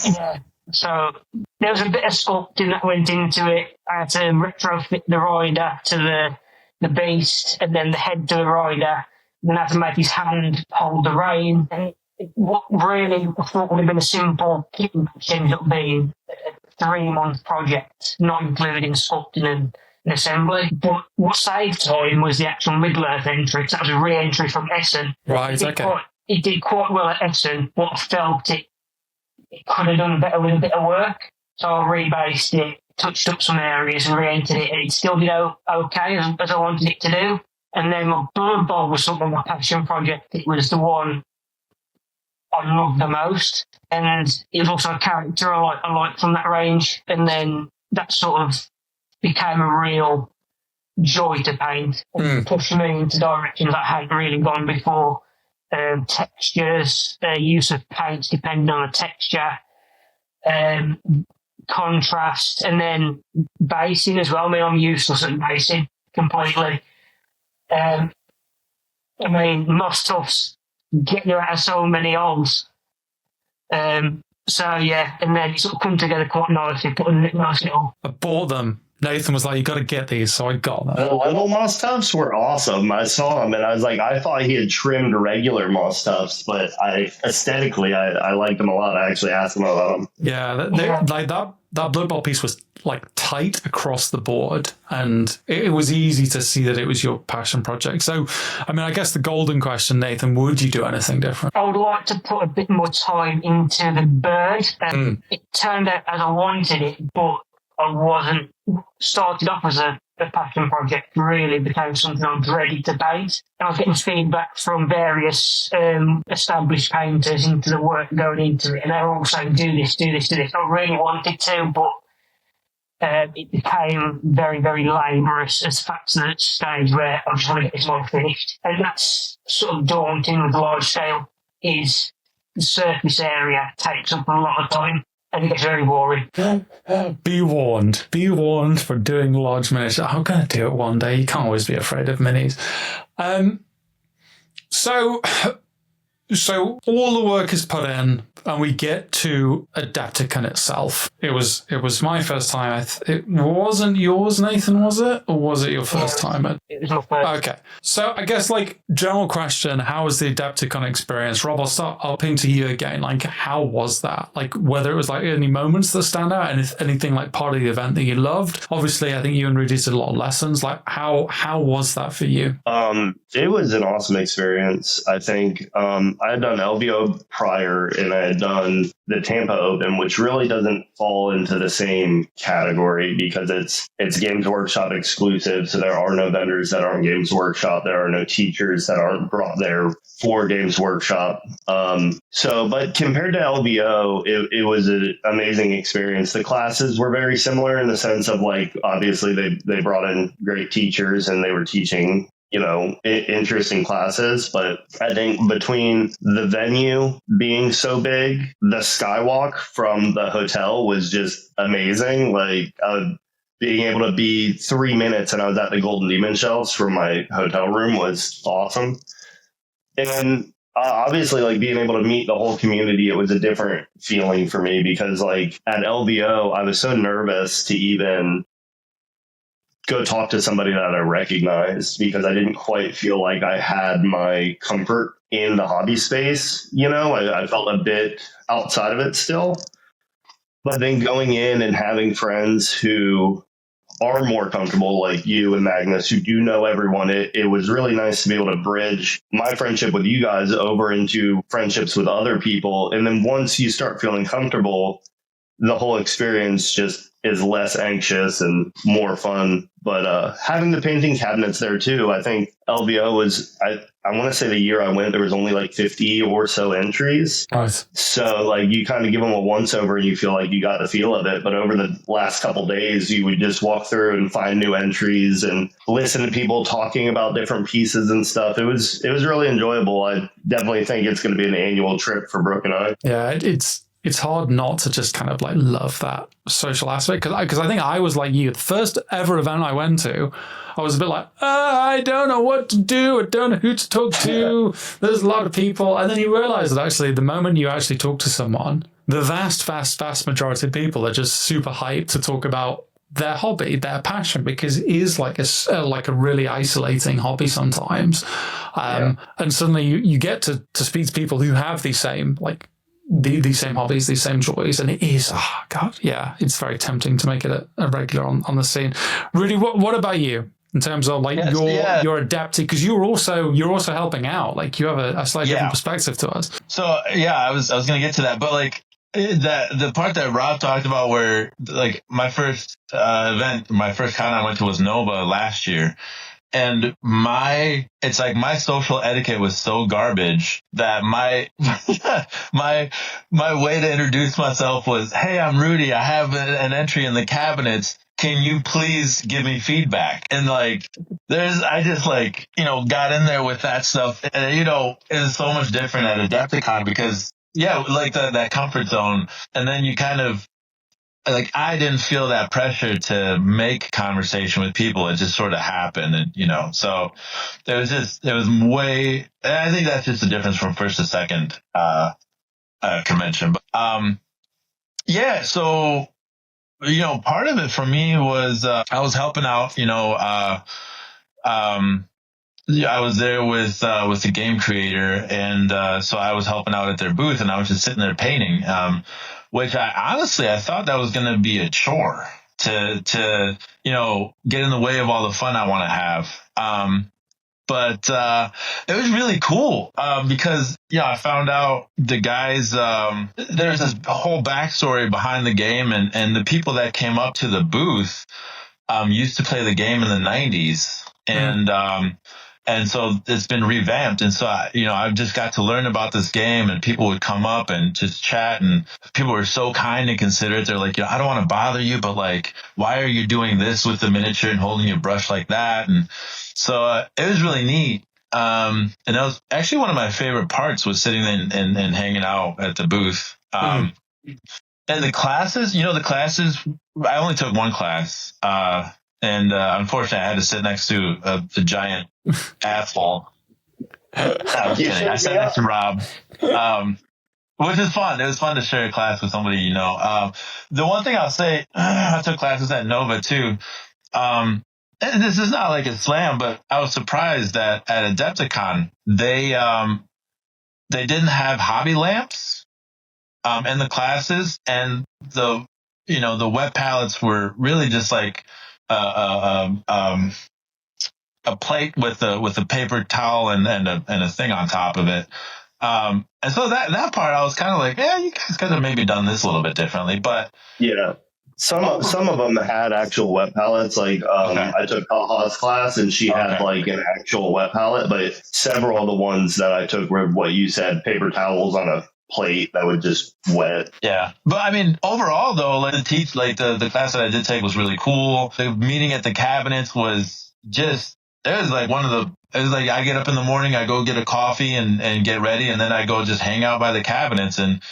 Yeah. So there was a bit of sculpting that went into it. I had to retrofit the rider to the beast, and then the head to the rider. Then I had to make his hand hold the rein. And what really I thought would have been a simple kit ended up being a 3-month project, not including sculpting and assembly. But what saved time was the actual Middle-earth entry, because that was a re-entry from Essen. Right, It did quite well at Essen, but I felt it could have done better with a bit of work. So I rebased it, touched up some areas and re-entered it, and it still did okay as I wanted it to do. And then my Blood Bowl was sort of my passion project. It was the one I love the most. And it was also a character I liked from that range. And then that sort of became a real joy to paint and pushed me into directions I hadn't really gone before. Textures, use of paints depending on the texture, contrast, and then basing as well. I mean, I'm useless at basing completely. I mean, my stuff's getting out of so many holes. So yeah, and then it sort of come together quite nicely, put a nice little... I bought them. Nathan was like, you got to get these, so I got them. The little moss tufts were awesome. I saw them, and I was like, I thought he had trimmed regular moss tufts, but aesthetically, I liked them a lot. I actually asked him about them. Yeah, like that Blood Bowl piece was like tight across the board, and it was easy to see that it was your passion project. So, I mean, I guess the golden question, Nathan, would you do anything different? I would like to put a bit more time into the bird. It turned out as I wanted it, but I wasn't started off as a passion project, really became something I was ready to paint. I was getting feedback from various established painters into the work going into it, and they were all saying, do this. I really wanted to, but it became very, very laborious as fast as that stage where I just want to get this one finished. And that's sort of daunting with large scale, is the surface area takes up a lot of time. And it gets very boring. Be warned. Be warned for doing large miniatures. I'm going to do it one day. You can't always be afraid of minis. So all the work is put in, and we get to Adepticon itself. It was my first time. It wasn't yours, Nathan, was it? Or was it your first time? It was my first. Okay. So I guess, like, general question, how was the Adepticon experience? Rob, I'll ping to you again. Like, how was that? Like, whether it was, like, any moments that stand out, and anything, like, part of the event that you loved? Obviously, I think you and Rudy did a lot of lessons. Like, how was that for you? It was an awesome experience. I think I had done LVO prior, and I had done the Tampa Open, which really doesn't fall into the same category because it's Games Workshop exclusive. So there are no vendors that aren't Games Workshop. There are no teachers that aren't brought there for Games Workshop. But compared to LVO, it was an amazing experience. The classes were very similar in the sense of, like, obviously they brought in great teachers and they were teaching, you know, interesting classes. But I think between the venue being so big, the skywalk from the hotel was just amazing. Like, being able to be 3 minutes and I was at the Golden Demon shelves from my hotel room was awesome. And obviously, like, being able to meet the whole community, it was a different feeling for me because, like, at LVO, I was so nervous to even go talk to somebody that I recognized because I didn't quite feel like I had my comfort in the hobby space. You know, I felt a bit outside of it still. But then going in and having friends who are more comfortable, like you and Magnus, who do know everyone, it was really nice to be able to bridge my friendship with you guys over into friendships with other people. And then once you start feeling comfortable, the whole experience just is less anxious and more fun. But having the painting cabinets there too, I think LVO was, I want to say the year I went, there was only like 50 or so entries. Nice. So, like, you kind of give them a once over and you feel like you got the feel of it. But over the last couple days, you would just walk through and find new entries and listen to people talking about different pieces and stuff. It was really enjoyable. I definitely think it's going to be an annual trip for Brooke and I. Yeah, it's hard not to just kind of, like, love that social aspect because I think I was like you. The first ever event I went to, I was a bit like, I don't know what to do. I don't know who to talk to. There's a lot of people. And then you realize that actually the moment you actually talk to someone, the vast majority of people are just super hyped to talk about their hobby, their passion, because it is like a really isolating hobby sometimes. And suddenly you get to speak to people who have these same, like, these same hobbies, these same joys, and it is, it's very tempting to make it a regular on the scene. Rudy, what about you in terms of, like, your adapting, because you're also helping out, like, you have a slightly different perspective to us. So I was going to get to that, but, like, the part that Rob talked about where, like, my first event, my first con I went to was Nova last year. And it's like my social etiquette was so garbage that my way to introduce myself was, hey, I'm Rudy. I have an entry in the cabinets. Can you please give me feedback? And like, I just like, got in there with that stuff. And, it was so much different at Adepticon because, like that comfort zone. And then you kind of, like, I didn't feel that pressure to make conversation with people. It just sort of happened. And, so it was way, and I think that's just the difference from first to second, convention. But, so, part of it for me was, I was helping out, I was there with the game creator, and so I was helping out at their booth, and I was just sitting there painting, which I thought that was going to be a chore to get in the way of all the fun I want to have. But it was really cool because I found out the guys. There's this whole backstory behind the game, and the people that came up to the booth used to play the game in the 90s, and so it's been revamped. And so, I've just got to learn about this game, and people would come up and just chat, and people were so kind and considerate. They're like, I don't want to bother you, but like, why are you doing this with the miniature and holding your brush like that? And so it was really neat. And that was actually one of my favorite parts, was sitting and hanging out at the booth. And the classes, I only took one class. And unfortunately, I had to sit next to a giant asshole. I'm kidding. I sat next to Rob, which is fun. It was fun to share a class with somebody. The one thing I'll say, I took classes at Nova too. And this is not like a slam, but I was surprised that at Adepticon they didn't have hobby lamps in the classes, and the wet palettes were really just like a plate with a paper towel and a thing on top of it. And so that part I was kind of like, you guys could have maybe done this a little bit differently, but some of them had actual wet palettes. Like I took Kaha's class, and she had like an actual wet palette, but several of the ones that I took were what you said, paper towels on a plate that would just wet. Yeah. But I mean, overall though, like the class that I did take was really cool. The meeting at the cabinets was just, it was like I get up in the morning, I go get a coffee and get ready, and then I go just hang out by the cabinets and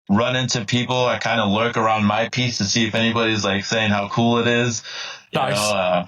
run into people. I kind of lurk around my piece to see if anybody's like saying how cool it is. Nice. No,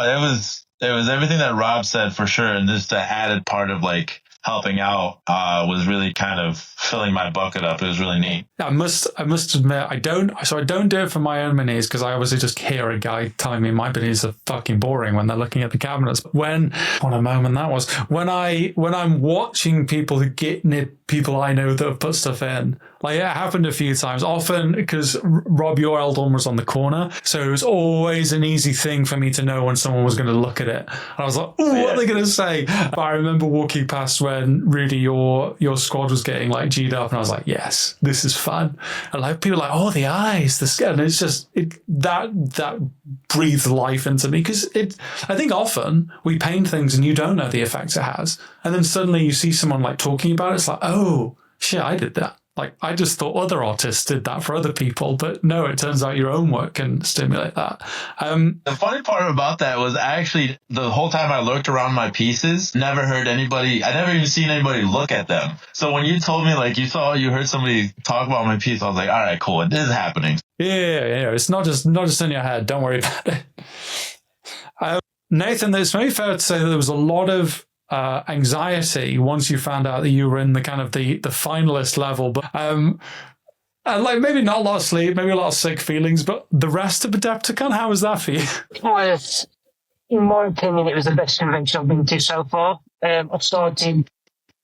it was everything that Rob said for sure. And just the added part of like helping out was really kind of filling my bucket up. It was really neat. I must admit, I don't do it for my own minis, because I obviously just hear a guy telling me my minis are fucking boring when they're looking at the cabinets. What a moment that was. When I'm watching people who get near people I know that have put stuff in, like it happened a few times, often because Rob, your Eldon was on the corner, so it was always an easy thing for me to know when someone was going to look at it. And I was like, what are they going to say? But I remember walking past when Rudy, your squad was getting like G'd up, and I was like, yes, this is fun. And like people are like, the eyes, the skin. It's just that breathes life into me, because I think often we paint things and you don't know the effects it has, and then suddenly you see someone like talking about it. It's like, oh shit, I did that. Like, I just thought other artists did that for other people, but no, it turns out your own work can stimulate that. The funny part about that was actually the whole time I lurked around my pieces, I never even seen anybody look at them. So when you told me, like, you heard somebody talk about my piece, I was like, all right, cool, it is happening. Yeah, it's not just in your head. Don't worry about it. Nathan, it's very fair to say that there was a lot of anxiety once you found out that you were in the kind of the finalist level, but and like maybe not a lot of sleep, maybe a lot of sick feelings, but the rest of Adepticon, how was that for you? It was, in my opinion, it was the best convention I've been to so far. I started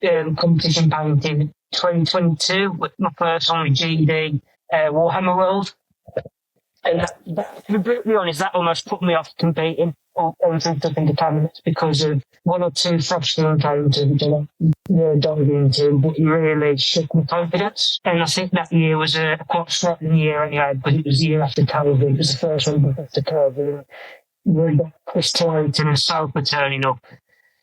competition painting 2022 with my first on GD Warhammer World, and that, to be brutally honest, that almost put me off competing on stuff in the cabinets because of one or two frustrating encounters which I dived into, but it really shook my confidence. And I think that year was a quite threatening year anyway, because it was the year after COVID. It was the first one after COVID. the Chris Clayton and Sofa turning up.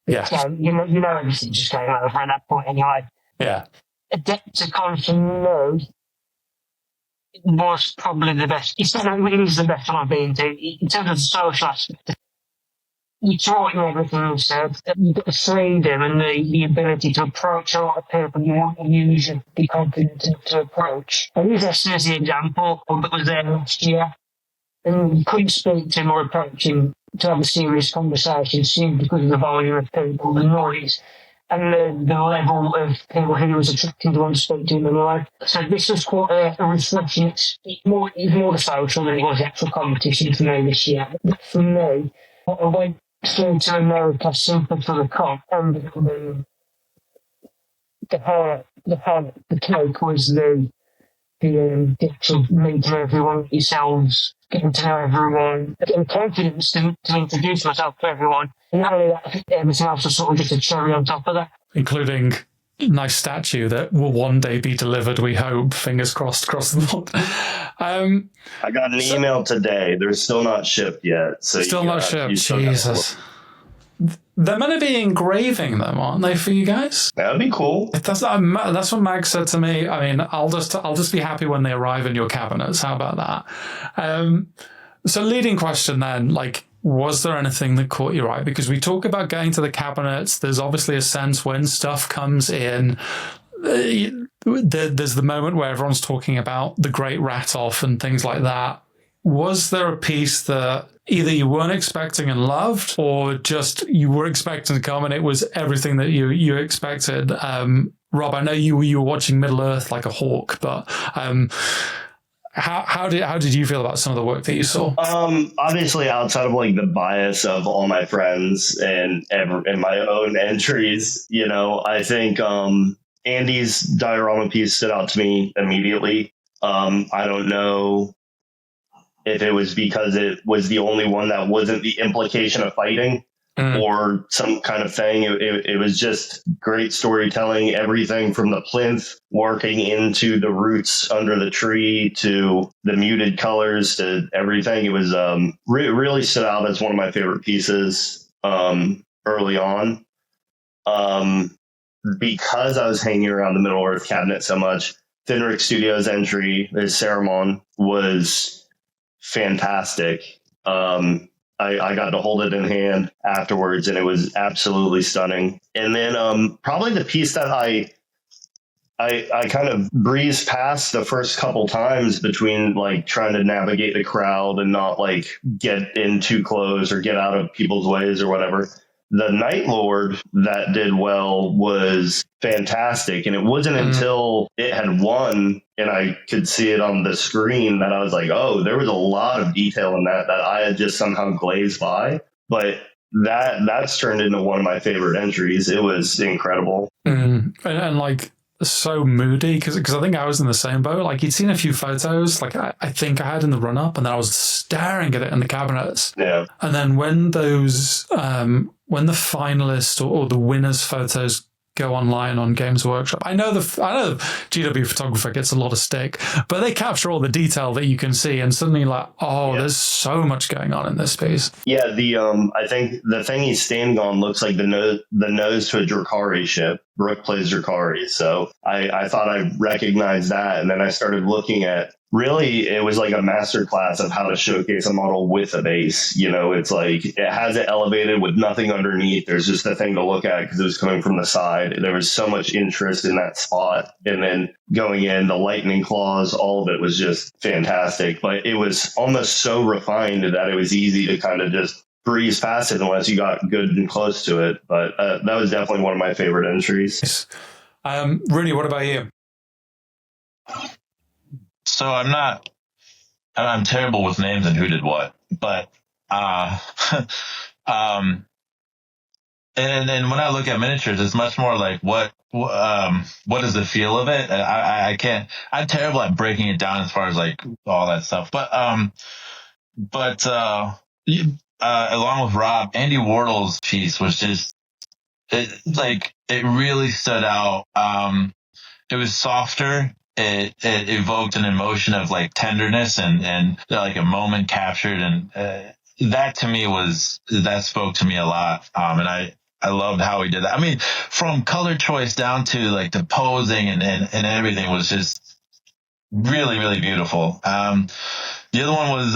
Yeah. So, you know everything's just going over at that point anyway. Yeah. Adepticon for me was probably the best. It is the best one I've been to. In terms of the social aspect, you taught me everything you said. You've got the freedom and the ability to approach a lot of people you want to use and be confident to approach. I use Esther as the example, that was there last year. And you couldn't speak to him or approach him to have a serious conversation simply because of the volume of people, the noise, and the level of people who he was attracting to want to speak to him in life. So this was quite a refreshing. It's more the social than it was the actual competition for me this year. But for me, I went through to America simply for the comp, and the cake was the actual meeting everyone yourselves, getting to know everyone, getting confidence to introduce myself to everyone. And not only that, everything else was sort of just a cherry on top of that. Including a nice statue that will one day be delivered, we hope. Fingers crossed across the board. I got an email today. They're still not shipped yet. So still not shipped. Jesus. They're meant to be engraving them, aren't they, for you guys? That'd be cool. That's what Mag said to me. I mean, I'll just be happy when they arrive in your cabinets. How about that? So leading question then, like, was there anything that caught your eye? Because we talk about getting to the cabinets. There's obviously a sense when stuff comes in. There's the moment where everyone's talking about the great rat-off and things like that. Was there a piece that either you weren't expecting and loved, or just you were expecting to come and it was everything that you expected? Rob, I know you were watching Middle-earth like a hawk, but how did you feel about some of the work that you saw? Obviously, outside of like the bias of all my friends and my own entries, I think Andy's diorama piece stood out to me immediately. I don't know if it was because it was the only one that wasn't the implication of fighting or some kind of thing. It was just great storytelling, everything from the plinth working into the roots under the tree to the muted colors to everything. It was really stood out as one of my favorite pieces early on. Because I was hanging around the Middle-earth cabinet so much, Fenric Studios' entry, his Ceramon, was fantastic. I got to hold it in hand afterwards, and it was absolutely stunning. And then probably the piece that I kind of breezed past the first couple times between like trying to navigate the crowd and not like get in too close or get out of people's ways or whatever. The Night Lord that did well was fantastic. And it wasn't until it had won and I could see it on the screen that I was like, oh, there was a lot of detail in that I had just somehow glazed by. But that's turned into one of my favorite entries. It was incredible. And like so moody because I think I was in the same boat. Like you'd seen a few photos, like I think I had in the run up, and then I was staring at it in the cabinets. Yeah. And then when those when the finalists or the winners' photos go online on Games Workshop, I know the GW photographer gets a lot of stick, but they capture all the detail that you can see, and suddenly like, there's so much going on in this piece. Yeah, the I think the thing he's standing on looks like the nose to a Drakari ship. Brooke plays Drakari, so I thought I recognized that, and then I started looking at. Really, it was like a masterclass of how to showcase a model with a base. It's like it has it elevated with nothing underneath. There's just a thing to look at because it was coming from the side. There was so much interest in that spot. And then going in, the lightning claws, all of it was just fantastic. But it was almost so refined that it was easy to kind of just breeze past it unless you got good and close to it. But that was definitely one of my favorite entries. Rooney, what about you? So I'm terrible with names and who did what, but, and when I look at miniatures, it's much more like what is the feel of it? I'm terrible at breaking it down as far as like all that stuff, but along with Rob, Andy Wardle's piece was just, it really stood out. It was softer. It evoked an emotion of like tenderness and like a moment captured. And that to me that spoke to me a lot. And I loved how he did that. I mean, from color choice down to like the posing and everything was just really, really beautiful. The other one was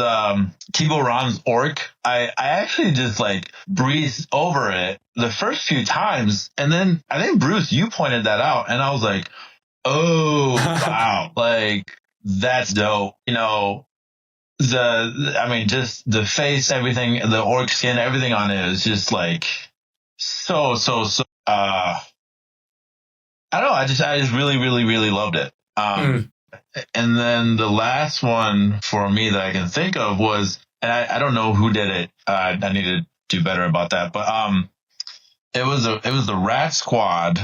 Kibo Ram's Orc. I actually just like breezed over it the first few times, and then I think Bruce, you pointed that out, and I was like, oh wow, like that's dope. You know, just the face, everything, the orc skin, everything on it is just like so. I don't know. I just really, really, really loved it. And then the last one for me that I can think of was, and I don't know who did it. I need to do better about that. But it was the Rat Squad.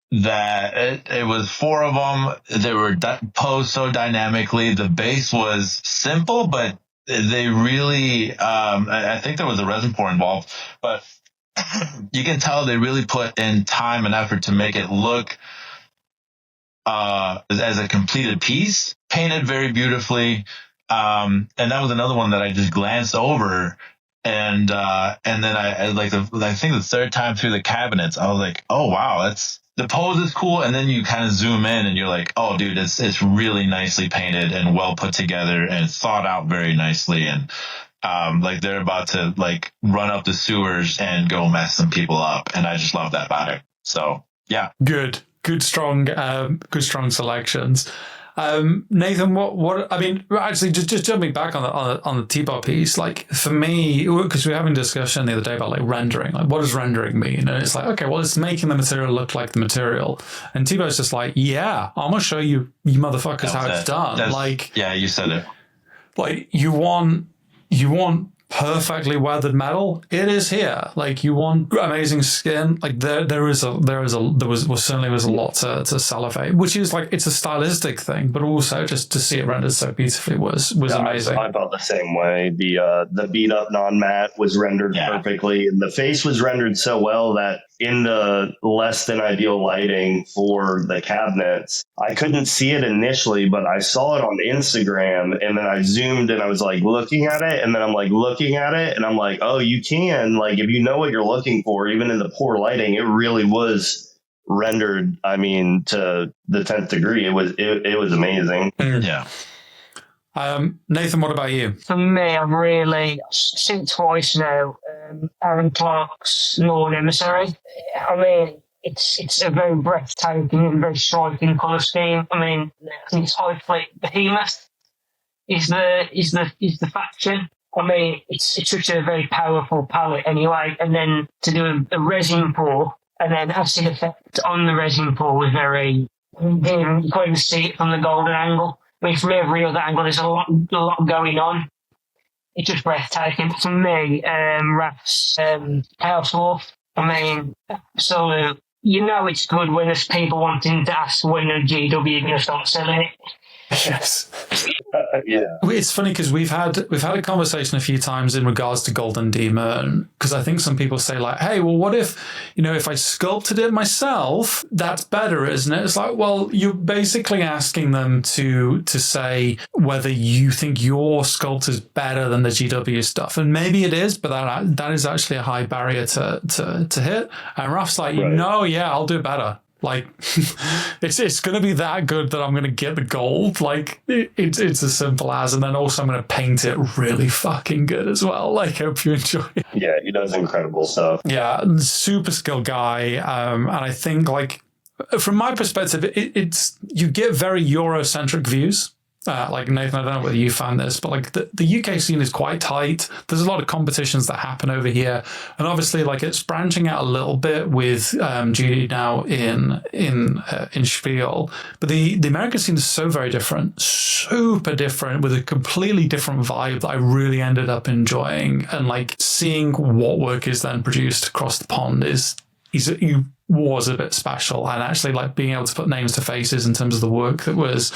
That it was 4 of them. They were posed so dynamically. The base was simple, but they really. I think there was a resin pour involved, but you can tell they really put in time and effort to make it look as a completed piece, painted very beautifully. And that was another one that I just glanced over. And then I think the third time through the cabinets, I was like, oh wow, the pose is cool. And then you kind of zoom in and you're like, oh dude, it's really nicely painted and well put together and thought out very nicely. And, like they're about to like run up the sewers and go mess some people up. And I just love that about it. So yeah. Good, strong selections. Nathan, what I mean, actually, just jumping back on the T-bar piece, like for me, because we were having a discussion the other day about like rendering, like what does rendering mean? And it's like, okay, well, it's making the material look like the material. And T-bar's just like, yeah, I'm gonna show you motherfuckers how it's done. Like, yeah, you said it. Like you want perfectly weathered metal, it is here. Like you want amazing skin, like there was certainly a lot to salivate, which is like, it's a stylistic thing, but also just to see it rendered so beautifully was amazing. I felt the same way. The beat up non-matte was rendered perfectly, and the face was rendered so well that in the less than ideal lighting for the cabinets, I couldn't see it initially, but I saw it on Instagram, and then I zoomed and I was like looking at it, and then I'm like looking at it, and I'm like, oh, you can, like, if you know what you're looking for, even in the poor lighting, it really was rendered, I mean, to the 10th degree. It was amazing. Yeah. Nathan, what about you? For me, I've really seen twice now Aaron Clark's Lord Emissary. I mean, it's a very breathtaking and very striking colour scheme. I mean, I think it's High Fleet Behemoth is the faction. I mean, it's such a very powerful palette anyway. And then to do a resin pour and then acid effect on the resin pour was very, you can't even see it from the golden angle. I mean, from every other angle, there's a lot going on. It's just breathtaking. For me, Raph's House Wolf, I mean, absolute. You know it's good when there's people wanting to ask when the GW are going to start selling it. Yes. Yeah. It's funny because we've had a conversation a few times in regards to Golden Demon, because I think some people say like, hey, well, what if I sculpted it myself, that's better, isn't it? It's like, well, you're basically asking them to say whether you think your sculpt is better than the GW stuff, and maybe it is, but that is actually a high barrier to hit. And Raph's like, right. No, yeah, I'll do it better. Like, it's going to be that good that I'm going to get the gold. Like, it's as simple as, and then also I'm going to paint it really fucking good as well. Like, hope you enjoy it. Yeah, he does incredible stuff. Yeah, super skilled guy. And I think, like, from my perspective, it's you get very Eurocentric views. Like, Nathan, I don't know whether you found this, but like the UK scene is quite tight. There's a lot of competitions that happen over here. And obviously, like, it's branching out a little bit with GD now in Spiel. But the American scene is so very different, super different, with a completely different vibe that I really ended up enjoying. And like seeing what work is then produced across the pond was a bit special, and actually like being able to put names to faces in terms of the work that was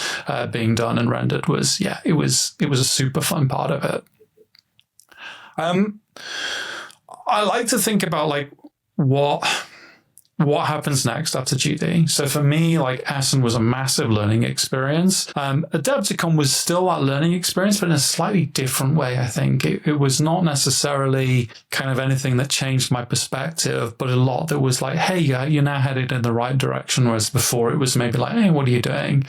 being done and rendered was a super fun part of it. I like to think about like what what happens next after GD. So for me, like Essen was a massive learning experience. Adepticon was still that learning experience, but in a slightly different way, I think. It was not necessarily kind of anything that changed my perspective, but a lot that was like, hey, you're now headed in the right direction, whereas before it was maybe like, hey, what are you doing?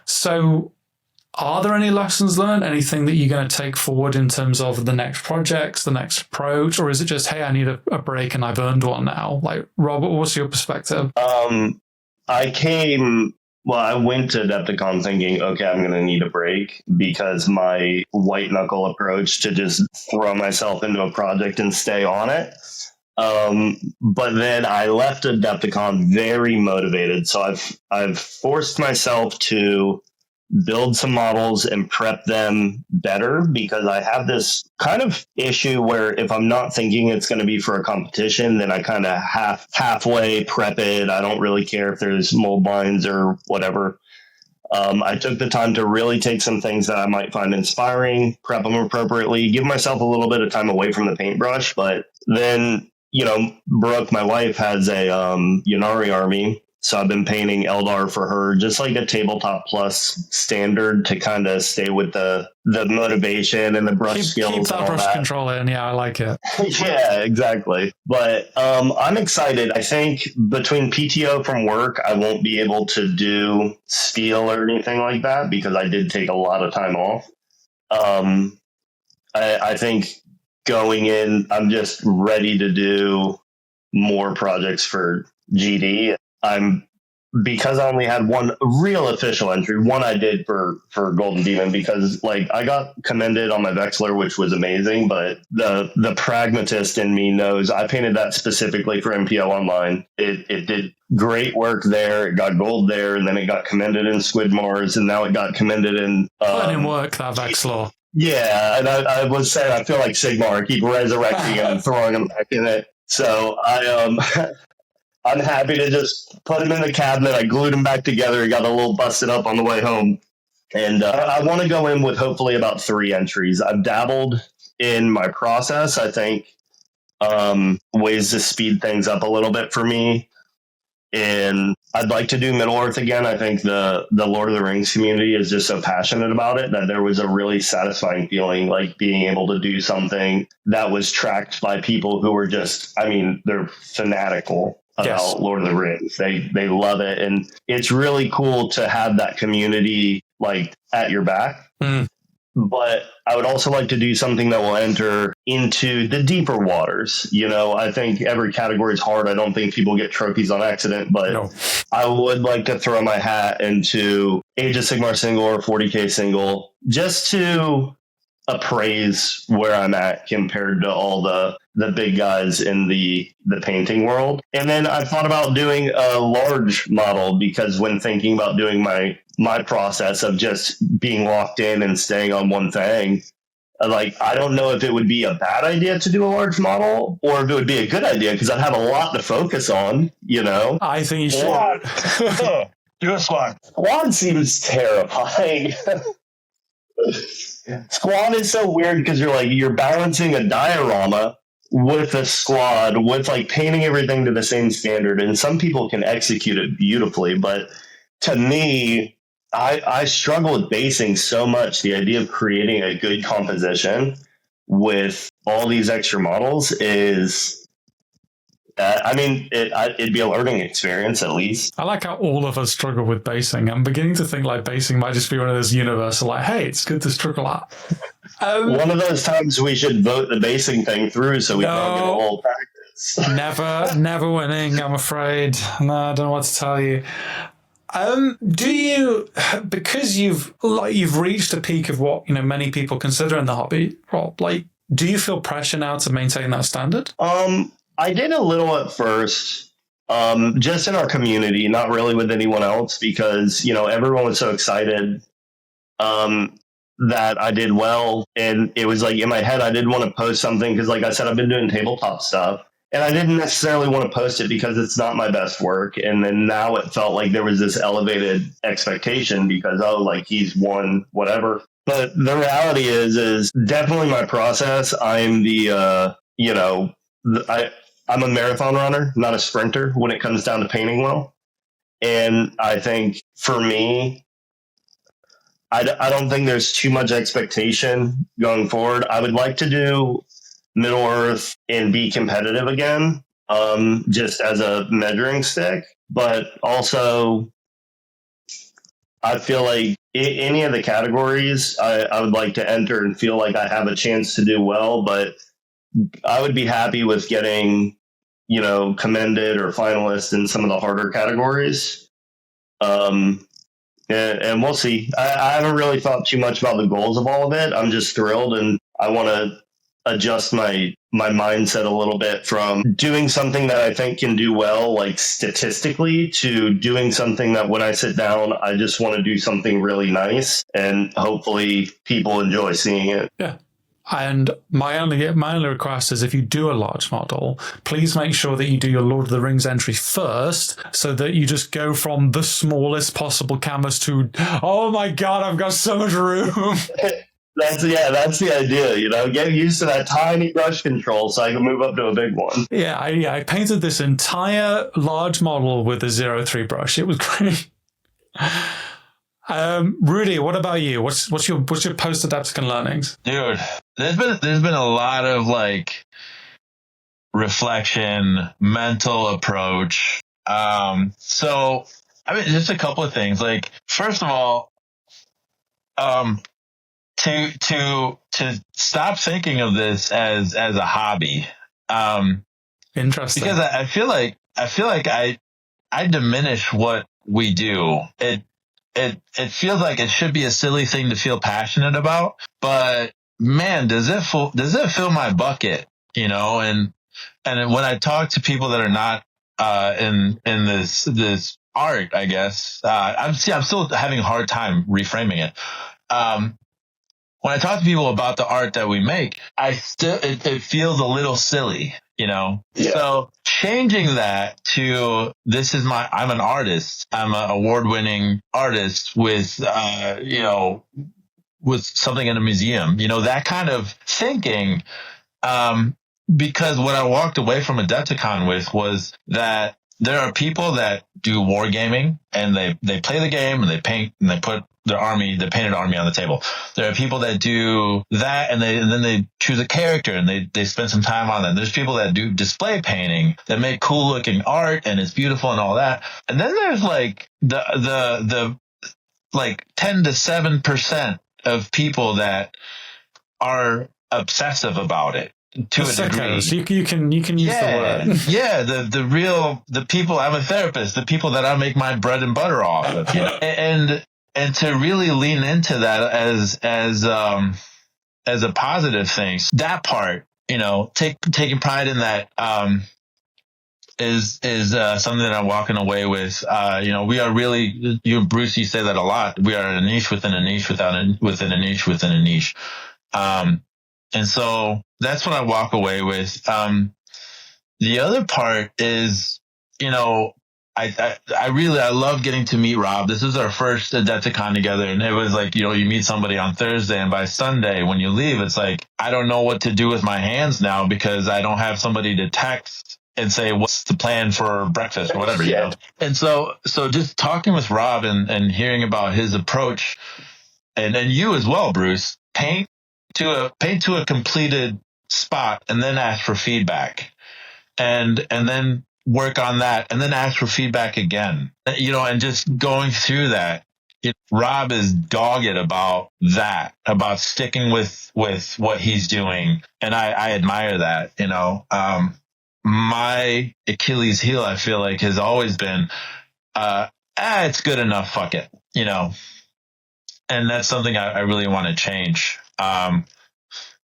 So are there any lessons learned? Anything that you're going to take forward in terms of the next projects, the next approach? Or is it just, hey, I need a break and I've earned one now? Like, Robert, what's your perspective? I went to Adepticon thinking, okay, I'm going to need a break because my white knuckle approach to just throw myself into a project and stay on it. But then I left Adepticon very motivated. So I've forced myself to build some models and prep them better because I have this kind of issue where if I'm not thinking it's going to be for a competition, then I kind of halfway prep it. I don't really care if there's mold lines or whatever. I took the time to really take some things that I might find inspiring, prep them appropriately, give myself a little bit of time away from the paintbrush. But then, Brooke, my wife, has a Yunari army. So I've been painting Eldar for her, just like a tabletop plus standard to kind of stay with the motivation and the brush skills. Keep that brush control in. Yeah, I like it. Yeah, exactly. But I'm excited. I think between PTO from work, I won't be able to do steel or anything like that because I did take a lot of time off. I think going in, I'm just ready to do more projects for GD. Because I only had one real official entry, one I did for Golden Demon because I got commended on my Vexler, which was amazing, but the pragmatist in me knows I painted that specifically for MPO Online. It did great work there. It got gold there, and then it got commended in Squid Mars, and now it got commended in putting work, that Vexler. Yeah, and I was saying I feel like Sigmar. I keep resurrecting him and throwing him back in it. So I'm happy to just put him in the cabinet. I glued him back together. He got a little busted up on the way home. And I want to go in with hopefully about 3 entries. I've dabbled in my process, I think, ways to speed things up a little bit for me. And I'd like to do Middle-earth again. I think the Lord of the Rings community is just so passionate about it that there was a really satisfying feeling like being able to do something that was tracked by people who were just, they're fanatical about Lord of the Rings. They love it. And it's really cool to have that community at your back. Mm. But I would also like to do something that will enter into the deeper waters. I think every category is hard. I don't think people get trophies on accident, but I would like to throw my hat into Age of Sigmar single or 40K single just to appraise where I'm at compared to all the big guys in the painting world. And then I thought about doing a large model because when thinking about doing my process of just being locked in and staying on one thing, I don't know if it would be a bad idea to do a large model or if it would be a good idea because I'd have a lot to focus on, I think you should. Do a squad. Squad seems terrifying. Squad is so weird because you're balancing a diorama with a squad with painting everything to the same standard, and some people can execute it beautifully, but to me, I struggle with basing so much. The idea of creating a good composition with all these extra models is it'd be a learning experience at least. I like how all of us struggle with basing. I'm beginning to think basing might just be one of those universal hey, it's good to struggle at. One of those times we should vote the basing thing through so we don't get a whole practice. Never winning, I'm afraid. No, I don't know what to tell you. Do you, because you've reached a peak of what many people consider in the hobby, Rob, do you feel pressure now to maintain that standard? I did a little at first, just in our community, not really with anyone else, because, everyone was so excited that I did well. And it was in my head, I didn't want to post something because, like I said, I've been doing tabletop stuff. And I didn't necessarily want to post it because it's not my best work. And then now it felt like there was this elevated expectation because, he's won whatever. But the reality is definitely my process. I'm I'm a marathon runner, not a sprinter when it comes down to painting well. And I think for me, I don't think there's too much expectation going forward. I would like to do Middle Earth and be competitive again, just as a measuring stick. But also, I feel like any of the categories I would like to enter and feel like I have a chance to do well. But I would be happy with getting, commended or finalist in some of the harder categories. And we'll see. I haven't really thought too much about the goals of all of it. I'm just thrilled, and I want to adjust my mindset a little bit from doing something that I think can do well, like statistically, to doing something that when I sit down, I just want to do something really nice, and hopefully people enjoy seeing it. Yeah. And my only request is if you do a large model, please make sure that you do your Lord of the Rings entry first, so that you just go from the smallest possible canvas to, oh my God, I've got so much room. That's the idea, get used to that tiny brush control so I can move up to a big one. Yeah, I painted this entire large model with a 0.3 brush. It was great. Rudy, what about you? What's your post Adepticon learnings? Dude, there's been a lot of like reflection, mental approach. So I mean, just a couple of things. Like, first of all, to stop thinking of this as a hobby. Interesting. Because I feel like I diminish what we do. It feels like it should be a silly thing to feel passionate about, but man, does it fill my bucket, and when I talk to people that are not in this art, I guess, I'm still having a hard time reframing it. When I talk to people about the art that we make, it feels a little silly, Yeah. So changing that to I'm an artist. I'm an award-winning artist with, with something in a museum, that kind of thinking. Because what I walked away from Adepticon with was that there are people that do wargaming and they play the game and they paint and they put their painted army on the table. There are people that do that and then they choose a character and they spend some time on that. There's people that do display painting that make cool looking art and it's beautiful and all that. And then there's like the like 10 to 7% of people that are obsessive about it. To a degree. So you can use the word. Yeah, the people. I'm a therapist. The people that I make my bread and butter off of, and to really lean into that as a positive thing. That part, taking pride in that is something that I'm walking away with. We are really, you and Bruce, you say that a lot. We are a niche within a niche within a niche within a niche. And so that's what I walk away with. The other part is, I love getting to meet Rob. This is our first Adepticon together. And it was like, you meet somebody on Thursday and by Sunday when you leave, it's like, I don't know what to do with my hands now because I don't have somebody to text and say, what's the plan for breakfast or whatever, And so just talking with Rob and hearing about his approach and you as well, Bruce, paint to a completed spot and then ask for feedback and then work on that and then ask for feedback again, and just going through that. Rob is dogged about that, about sticking with what he's doing. And I admire that, my Achilles heel, I feel like, has always been, it's good enough. Fuck it, and that's something I really want to change.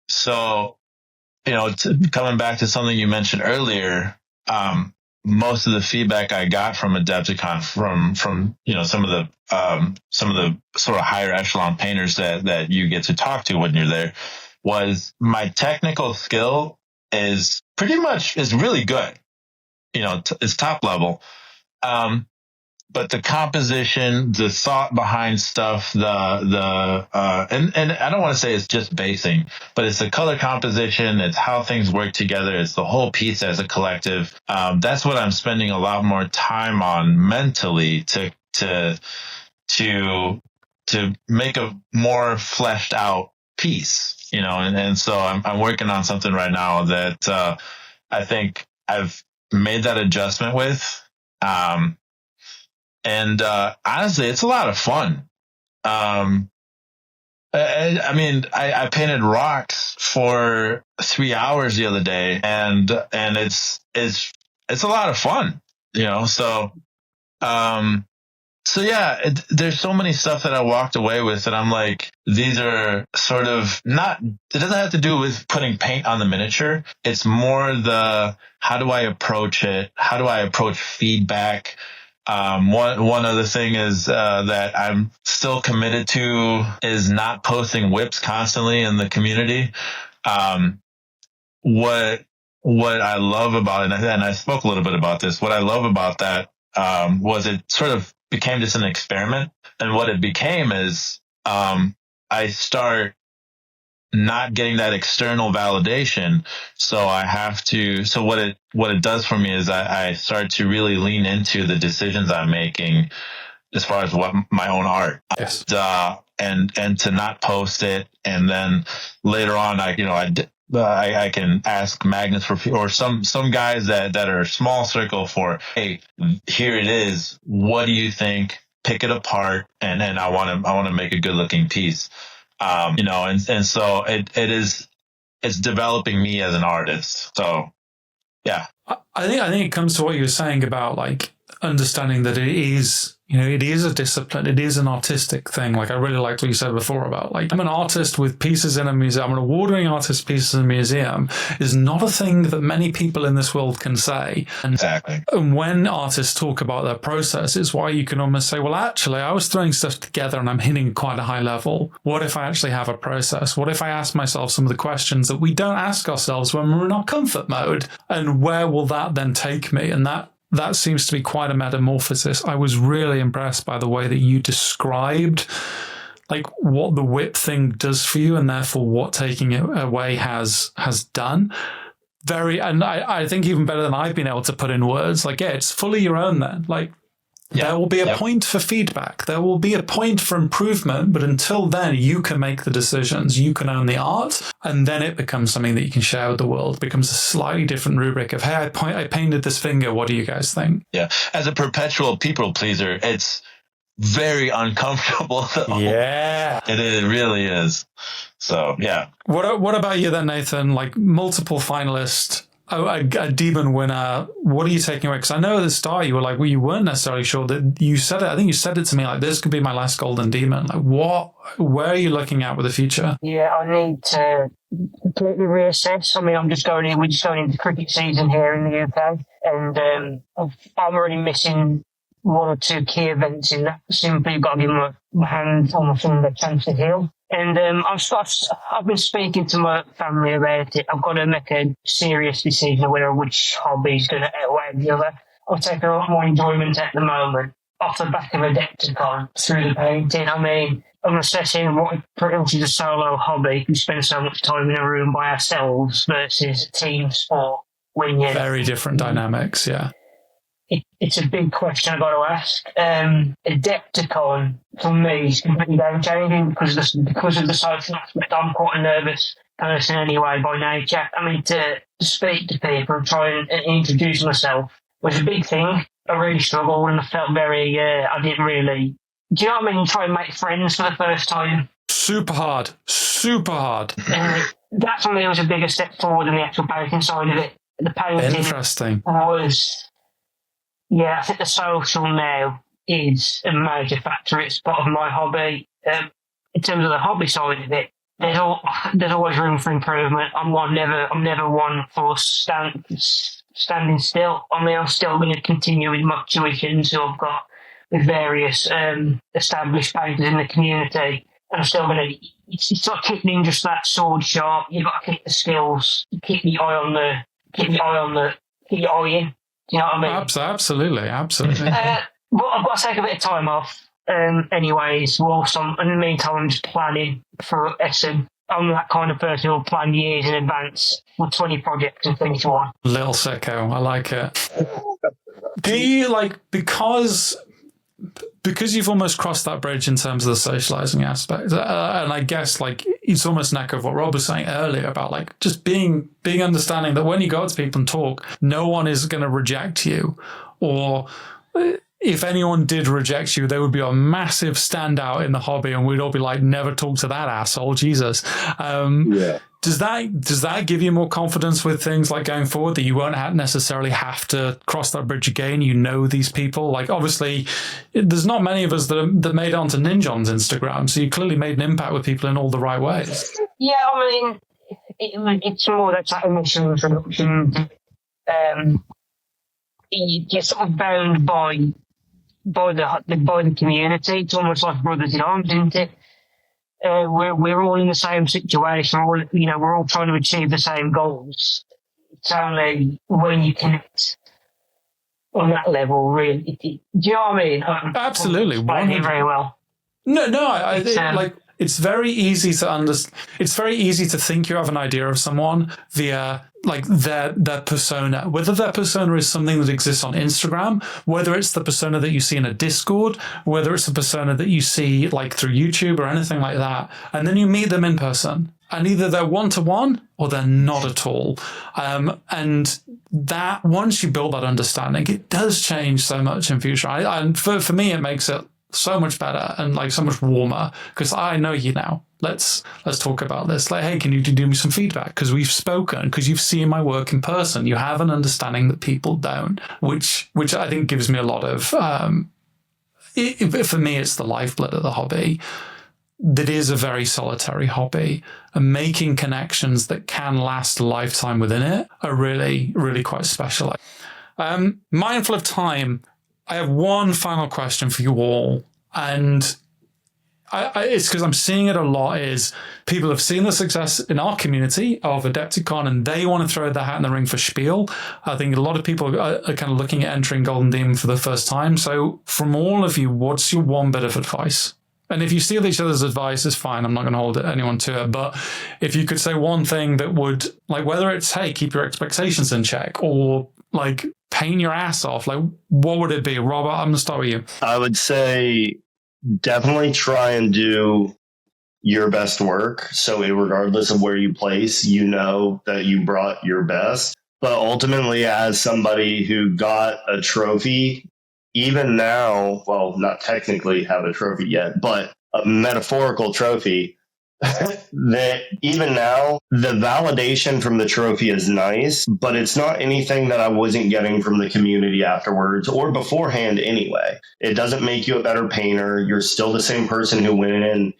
So, coming back to something you mentioned earlier, most of the feedback I got from Adepticon from some of the sort of higher echelon painters that you get to talk to when you're there was my technical skill is really good. It's top level. the composition, the thought behind stuff, and I don't want to say it's just basing, but it's the color composition. It's how things work together. It's the whole piece as a collective. That's what I'm spending a lot more time on mentally to make a more fleshed out piece, and so I'm working on something right now that, I think I've made that adjustment with. And honestly, it's a lot of fun. I painted rocks for 3 hours the other day, and it's a lot of fun, So yeah, there's so many stuff that I walked away with that I'm like, these are sort of not, it doesn't have to do with putting paint on the miniature. It's more how do I approach it? How do I approach feedback? One other thing is that I'm still committed to is not posting whips constantly in the community. What I love about it, and I spoke a little bit about this, what I love about that was it sort of became just an experiment. And what it became is I start not getting that external validation. So what it does for me is I start to really lean into the decisions I'm making as far as what my own art. Yes. And to not post it. And then later on, I can ask Magnus or some guys that are a small circle for, hey, here it is. What do you think? Pick it apart. And I want to make a good looking piece. And so it's developing me as an artist. So, yeah. I think it comes to what you were saying about like understanding that it is a discipline. It is an artistic thing. Like I really liked what you said before about like, I'm an artist with pieces in a museum. I'm an award-winning artist, pieces in a museum is not a thing that many people in this world can say. Exactly. And when artists talk about their process, it's why you can almost say, well, actually, I was throwing stuff together and I'm hitting quite a high level. What if I actually have a process? What if I ask myself some of the questions that we don't ask ourselves when we're in our comfort mode? And where will that then take me? And that seems to be quite a metamorphosis. I was really impressed by the way that you described like what the whip thing does for you and therefore what taking it away has done. And I think even better than I've been able to put in words, like, yeah, it's fully your own then. Like, there will be a point for feedback. There will be a point for improvement. But until then, you can make the decisions. You can own the art. And then it becomes something that you can share with the world. It becomes a slightly different rubric of, hey, I painted this finger. What do you guys think? Yeah. As a perpetual people pleaser, it's very uncomfortable. Though. Yeah. It really is. So, yeah. What about you then, Nathan? Like multiple finalists. A demon winner. What are you taking away? Because I know at the start you were like, well, you weren't necessarily sure that you said it. I think you said it to me like, this could be my last golden demon. Like, where are you looking at with the future? Yeah, I need to completely reassess. I mean, we're just going into cricket season here in the UK, and I'm already missing one or two key events in that. Simply got to give my hand or my finger a chance to heal. And I've been speaking to my family about it. I've got to make a serious decision whether which hobby is going to outweigh the other. I'm taking a lot more enjoyment at the moment off the back of Adepticon through the painting. I mean, I'm assessing what pretty much is a solo hobby. We spend so much time in a room by ourselves versus a team sport. Very different dynamics, yeah. It's a big question I've got to ask. Adepticon, for me, is completely game-changing because of the social aspect. I'm quite a nervous person anyway by nature. I mean, to speak to people and try and introduce myself was a big thing. I really struggled and I felt I didn't really, do you know what I mean? Try and make friends for the first time. Super hard. That for me was a bigger step forward than the actual painting side of it. The painting Interesting. was... Yeah, I think the social now is a major factor. It's part of my hobby. In terms of the hobby side of it, there's always room for improvement. I'm never one for standing still. I mean, I'm still going to continue with my tuitions who I've got with various established painters in the community. And I'm still going to. It's like keeping just that sword sharp. You've got to keep the skills, keep your eye in. Do you know what I mean? Absolutely. But I've got to take a bit of time off. Anyways, whilst in the meantime, I'm just planning for Essen. I'm that kind of person who'll plan years in advance with 20 projects and finish one. Little sicko, I like it. Do you because you've almost crossed that bridge in terms of the socializing aspect, and I guess it's almost an echo of what Rob was saying earlier about just being understanding that when you go to people and talk, no one is going to reject you, or if anyone did reject you, they would be a massive standout in the hobby, and we'd all be like, never talk to that asshole, Jesus. Yeah. Does that give you more confidence with things like going forward, that you won't necessarily have to cross that bridge again? You know these people. Obviously, there's not many of us that made it onto Ninjon's Instagram, so you clearly made an impact with people in all the right ways. Yeah, I mean, it's more that type of mission introduction. You're sort of bound by the community. It's almost like brothers in arms, isn't it? We're all in the same situation. We're all trying to achieve the same goals. It's only when you connect on that level, really. Do you know what I mean? Absolutely, very well. No, it's very easy to understand. It's very easy to think you have an idea of someone via their persona, whether their persona is something that exists on Instagram, whether it's the persona that you see in a Discord, whether it's the persona that you see through YouTube or anything like that. And then you meet them in person, and either they're one-to-one or they're not at all. And that, once you build that understanding, it does change so much in future. And for me, it makes it so much better and so much warmer, because I know you now. Let's talk about this. Hey, can you do me some feedback? Because we've spoken, because you've seen my work in person. You have an understanding that people don't, which I think gives me a lot of, for me, it's the lifeblood of the hobby. That is a very solitary hobby, and making connections that can last a lifetime within it are really, really quite special. Mindful of time, I have one final question for you all, and it's because I'm seeing it a lot, is people have seen the success in our community of Adepticon and they want to throw their hat in the ring for Spiel. I think a lot of people are kind of looking at entering Golden Demon for the first time. So from all of you, what's your one bit of advice? And if you steal each other's advice, it's fine. I'm not going to hold anyone to it. But if you could say one thing that would, whether it's, hey, keep your expectations in check, or paint your ass off, what would it be? Robert, I'm going to start with you. I would say definitely try and do your best work. So regardless of where you place, you know that you brought your best. But ultimately, as somebody who got a trophy, even now, well, not technically have a trophy yet, but a metaphorical trophy, that even now, the validation from the trophy is nice, but it's not anything that I wasn't getting from the community afterwards or beforehand anyway. It doesn't make you a better painter. You're still the same person who went in.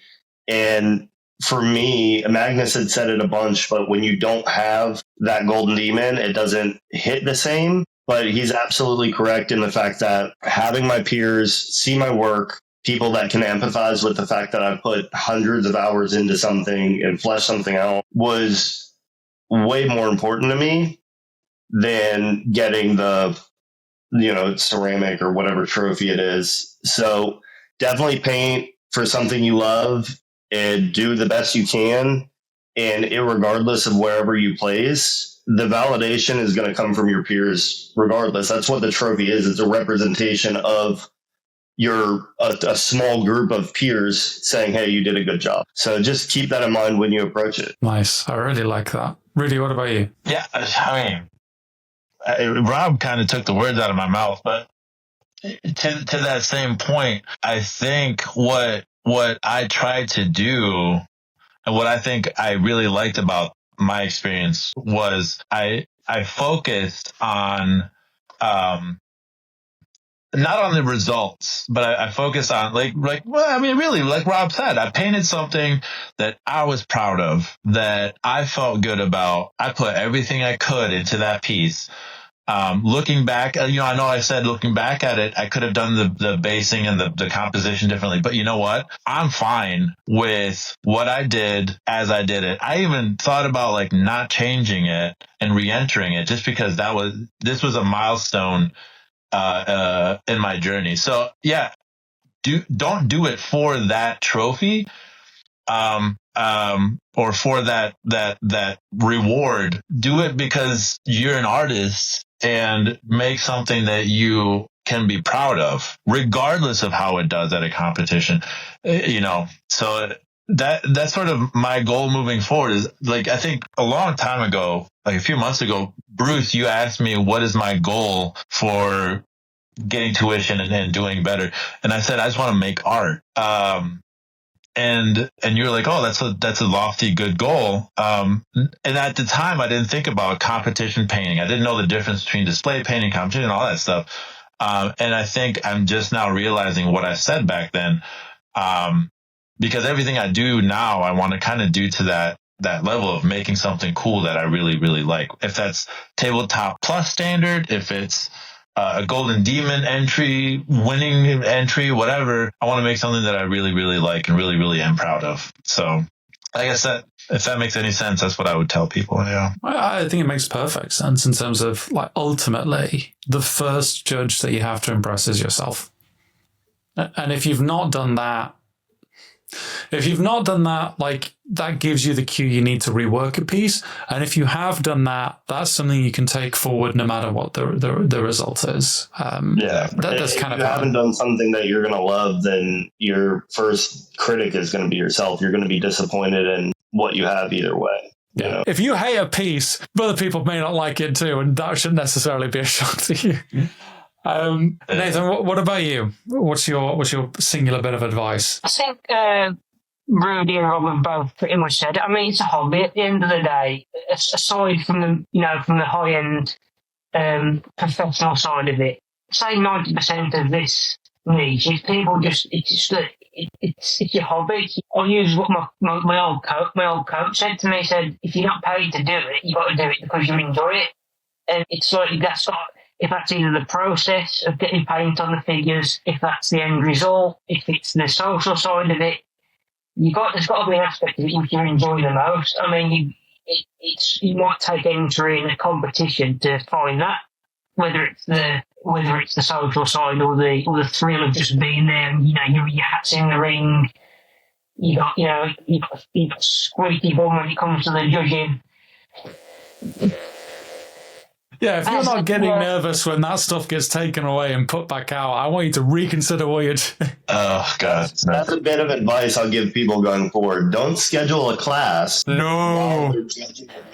And for me, Magnus had said it a bunch, but when you don't have that golden demon, it doesn't hit the same. But he's absolutely correct in the fact that having my peers see my work, people that can empathize with the fact that I put hundreds of hours into something and flesh something out, was way more important to me than getting the, ceramic or whatever trophy it is. So definitely paint for something you love and do the best you can. And irregardless of wherever you place, the validation is going to come from your peers regardless. That's what the trophy is. It's a representation of a small group of peers saying, hey, you did a good job. So just keep that in mind when you approach it. Nice. I really like that. Rudy, what about you? Yeah, Rob kind of took the words out of my mouth, but to that same point, I think what I tried to do and what I think I really liked about my experience was I focused on, not on the results, but I focused on really, like Rob said, I painted something that I was proud of, that I felt good about. I put everything I could into that piece. Looking back, I know I said looking back at it, I could have done the basing and the composition differently, but you know what? I'm fine with what I did as I did it. I even thought about not changing it and re-entering it just because this was a milestone in my journey. So yeah, don't do it for that trophy, or for that reward. Do it because you're an artist and make something that you can be proud of, regardless of how it does at a competition. So that's sort of my goal moving forward. Is like, I think a long time ago, like a few months ago, Bruce, you asked me what is my goal for getting tuition and doing better, and I said I just want to make art. And you were like, oh, that's a lofty, good goal. And at the time, I didn't think about competition painting. I didn't know the difference between display painting, competition, all that stuff. And I think I'm just now realizing what I said back then. Because everything I do now, I want to kind of do to that level of making something cool that I really, really like. If that's tabletop plus standard, if it's a golden demon entry, winning entry, whatever, I want to make something that I really, really like and really, really am proud of. So I guess that, if that makes any sense, that's what I would tell people. Yeah. I think it makes perfect sense in terms of, like, ultimately the first judge that you have to impress is yourself. And if you've not done that, like, that gives you the cue you need to rework a piece. And if you have done that, that's something you can take forward no matter what the result is. That's kind of. If you haven't done something that you're going to love, then your first critic is going to be yourself. You're going to be disappointed in what you have either way. Yeah. You know? If you hate a piece, other people may not like it too, and that shouldn't necessarily be a shock to you. Nathan, what about you? What's your singular bit of advice? I think Rudy and Rob have both pretty much said it. I mean, it's a hobby at the end of the day. Aside from the high end professional side of it, say 90% of this niche is people it's your hobby. I'll use what my old coach said to me. He said, if you're not paid to do it, you got to do it because you enjoy it. And it's like if that's either the process of getting paint on the figures, if that's the end result, if it's the social side of it, there's got to be an aspect of it which you enjoy the most. I mean, you might take entry in a competition to find that, whether it's the social side or the thrill of just being there and your hat's in the ring. You got squeaky bum when it comes to the judging. Yeah, if you're not getting nervous when that stuff gets taken away and put back out, I want you to reconsider what you're doing. Oh, God. That's a bit of advice I'll give people going forward. Don't schedule a class. No.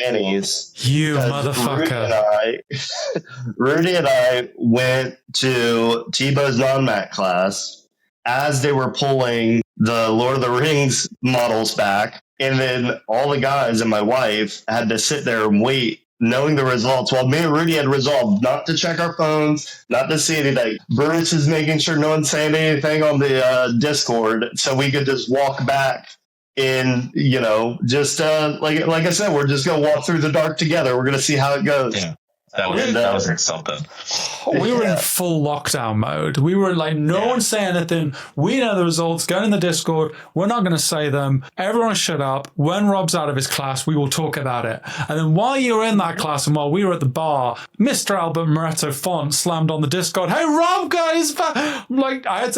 Minis. You motherfucker. Rudy and I went to Tebow's non-mat class as they were pulling the Lord of the Rings models back. And then all the guys and my wife had to sit there and wait, knowing the results, while me and Rudy had resolved not to check our phones, not to see anything. Bruce is making sure no one's saying anything on the Discord, so we could just walk back in, just like I said, we're just going to walk through the dark together. We're going to see how it goes. Yeah. That was something. We were in full lockdown mode. We were like, no one say anything. We know the results. Go in the Discord. We're not going to say them. Everyone shut up. When Rob's out of his class, we will talk about it. And then while you were in that class and while we were at the bar, Mr. Albert Moretto Font slammed on the Discord. Hey, Rob, guys. Like, I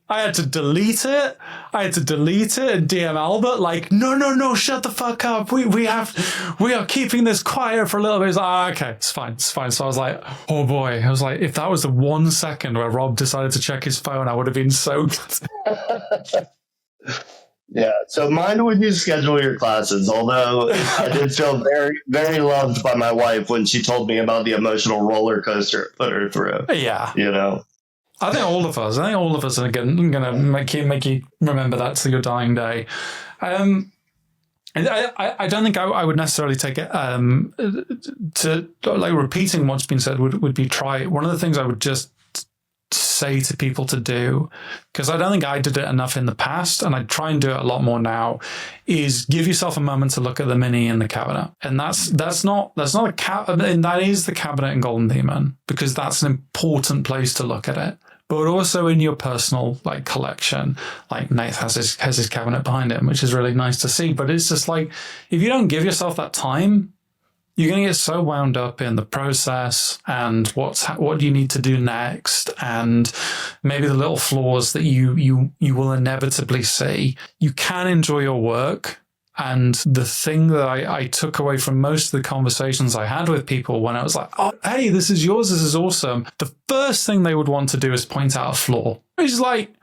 had to delete it. I had to delete it and DM Albert like, no, shut the fuck up. We are keeping this quiet for a little bit. He's like, okay, it's fine. So I was like, oh boy. I was like, if that was the 1 second where Rob decided to check his phone, I would have been so good. Yeah, so mind when you schedule your classes, although I did feel very, very loved by my wife when she told me about the emotional roller coaster it put her through. Yeah. I think all of us are going to make you remember that till your dying day. I don't think I would necessarily take it to, like, repeating what's been said would be try it. One of the things I would just say to people to do, because I don't think I did it enough in the past, and I try and do it a lot more now, is give yourself a moment to look at the mini in the cabinet. And that's not a cabinet, that is the cabinet in Golden Demon, because that's an important place to look at it. But also in your personal collection, like Nate has his cabinet behind him, which is really nice to see. But it's just like, if you don't give yourself that time, you're going to get so wound up in the process and what do you need to do next, and maybe the little flaws that you will inevitably see. You can enjoy your work. And the thing that I took away from most of the conversations I had with people when I was like, oh, hey, this is yours, this is awesome. The first thing they would want to do is point out a flaw. Which is like,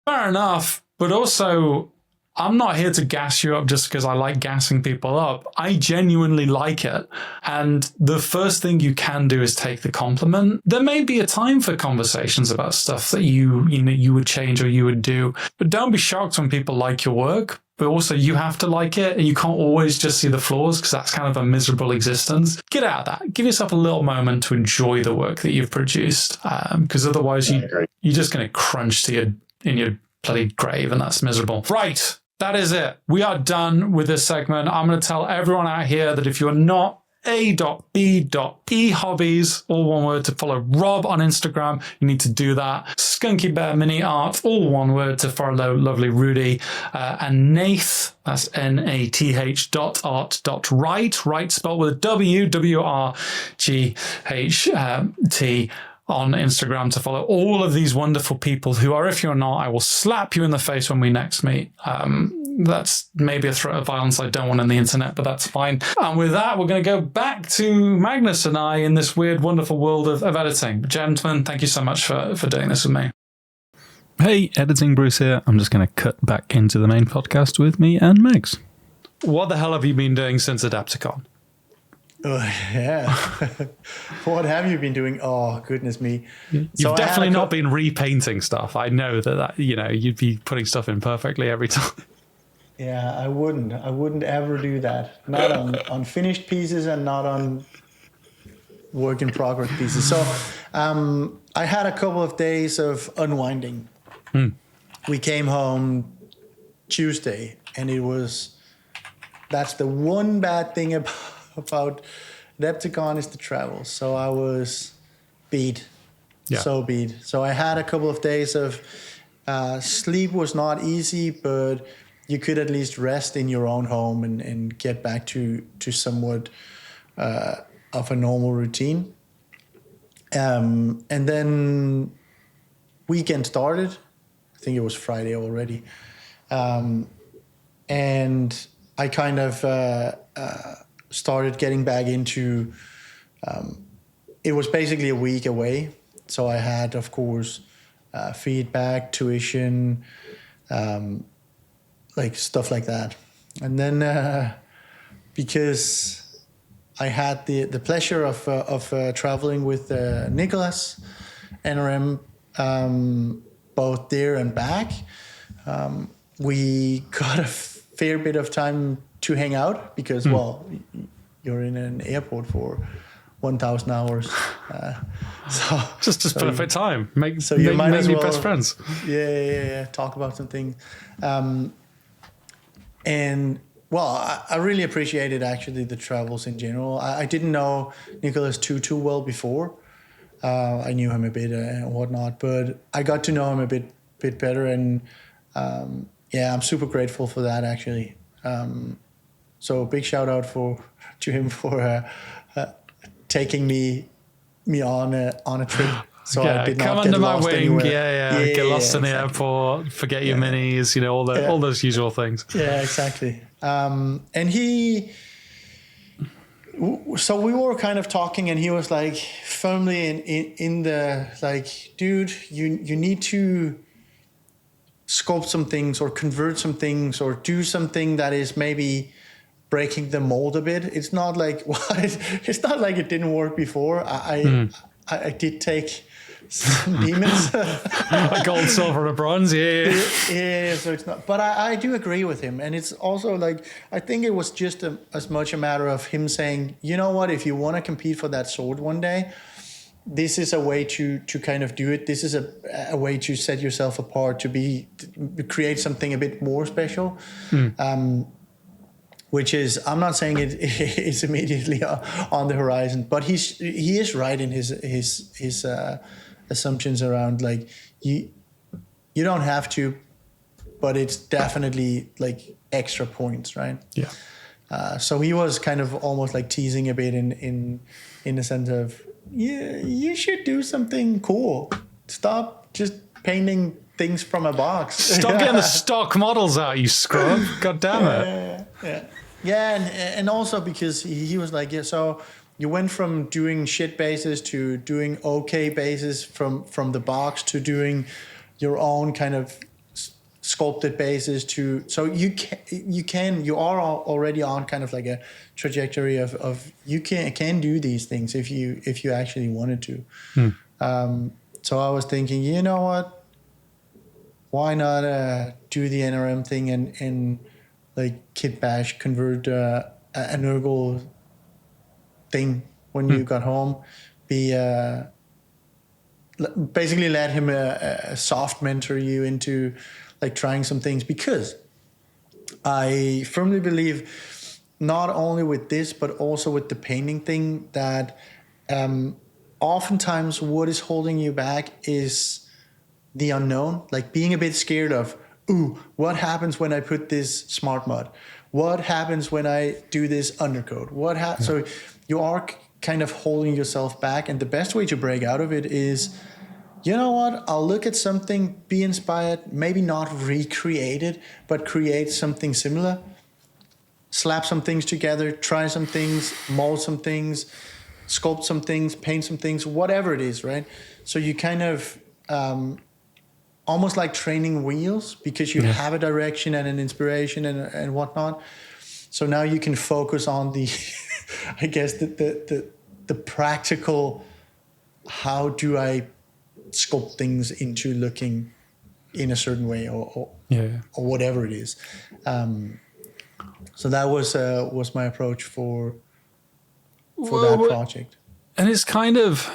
fair enough. But also, I'm not here to gas you up just because I like gassing people up. I genuinely like it. And the first thing you can do is take the compliment. There may be a time for conversations about stuff that you would change or you would do. But don't be shocked when people like your work. But also you have to like it, and you can't always just see the flaws because that's kind of a miserable existence. Get out of that. Give yourself a little moment to enjoy the work that you've produced, because otherwise you're just going to crunch in your bloody grave, and that's miserable. Right, that is it. We are done with this segment. I'm going to tell everyone out here that if you're not a.b.e.hobbies, all one word, to follow Rob on Instagram, you need to do that. Skunky Bear Mini Art, all one word, to follow lovely Rudy. And Nath, that's nath.art.right, right spelled with a W, W-R-G-H-T, on Instagram, to follow all of these wonderful people who are, if you're not, I will slap you in the face when we next meet. That's maybe a threat of violence I don't want on the internet, but that's fine. And with that, we're going to go back to Magnus and I in this weird, wonderful world of editing. Gentlemen, thank you so much for doing this with me. Hey, Editing Bruce here. I'm just going to cut back into the main podcast with me and Megs. What the hell have you been doing since Adepticon? Yeah. What have you been doing? Oh, goodness me. You've definitely not been repainting stuff. I know that you'd be putting stuff in perfectly every time. Yeah, I wouldn't ever do that. Not on finished pieces and not on work in progress pieces. So I had a couple of days of unwinding. We came home Tuesday, and that's the one bad thing about Adepticon is the travel. So I was beat. So beat. So I had a couple of days of sleep was not easy, but you could at least rest in your own home and get back to somewhat of a normal routine. And then weekend started. I think it was Friday already. And I kind of started getting back into, it was basically a week away. So I had, of course, feedback, tuition, like stuff like that. And then because I had the pleasure of traveling with Nicholas, NRM, both there and back, we got a fair bit of time to hang out because, well, you're in an airport for 1,000 hours. So just perfect time. Make you might as new well, best friends. Yeah. Talk about something. And well, I really appreciated actually the travels in general. I didn't know Nicholas too well before. I knew him a bit and whatnot, but I got to know him a bit better, and I'm super grateful for that actually. So big shout out to him for taking me on a trip. So I did not come get under my lost wing. anywhere. Get lost in the airport, forget your minis, all those usual things. Yeah, exactly. And so we were kind of talking, and he was like firmly in the like, dude, you need to sculpt some things or convert some things or do something that is maybe breaking the mold a bit. It's not like it's not like it didn't work before. I did take some demons. A gold, silver, and a bronze, yeah. So it's not, but I do agree with him, and it's also like I think it was just as much a matter of him saying, you know what, if you want to compete for that sword one day, this is a way to kind of do it. This is a way to set yourself apart, to create something a bit more special. Which is, I'm not saying it is immediately on the horizon, but he is right in his assumptions around like you don't have to, but it's definitely like extra points, right? Yeah. So he was kind of almost like teasing a bit in the sense of, yeah, you should do something cool. Stop just painting things from a box. Stop getting the stock models out, you scrub. God damn it. Yeah, and also because he was like, yeah, so you went from doing shit bases to doing okay bases from the box to doing your own kind of sculpted bases to, so you are already on kind of like a trajectory of you can do these things if you actually wanted to. So I was thinking, you know what, why not do the NRM thing and like kit bash convert a Nurgle thing when you got home, basically let him soft mentor you into like trying some things, because I firmly believe not only with this but also with the painting thing that oftentimes what is holding you back is the unknown, like being a bit scared of, what happens when I put this smart mod? What happens when I do this undercoat? So you are kind of holding yourself back, and the best way to break out of it is, you know what, I'll look at something, be inspired, maybe not recreate it, but create something similar, slap some things together, try some things, mold some things, sculpt some things, paint some things, whatever it is, right? So you kind of almost like training wheels, because you have a direction and an inspiration and whatnot. So now you can focus on the, I guess, the practical, how do I sculpt things into looking in a certain way or whatever it is. So that was my approach for that project. And it's kind of,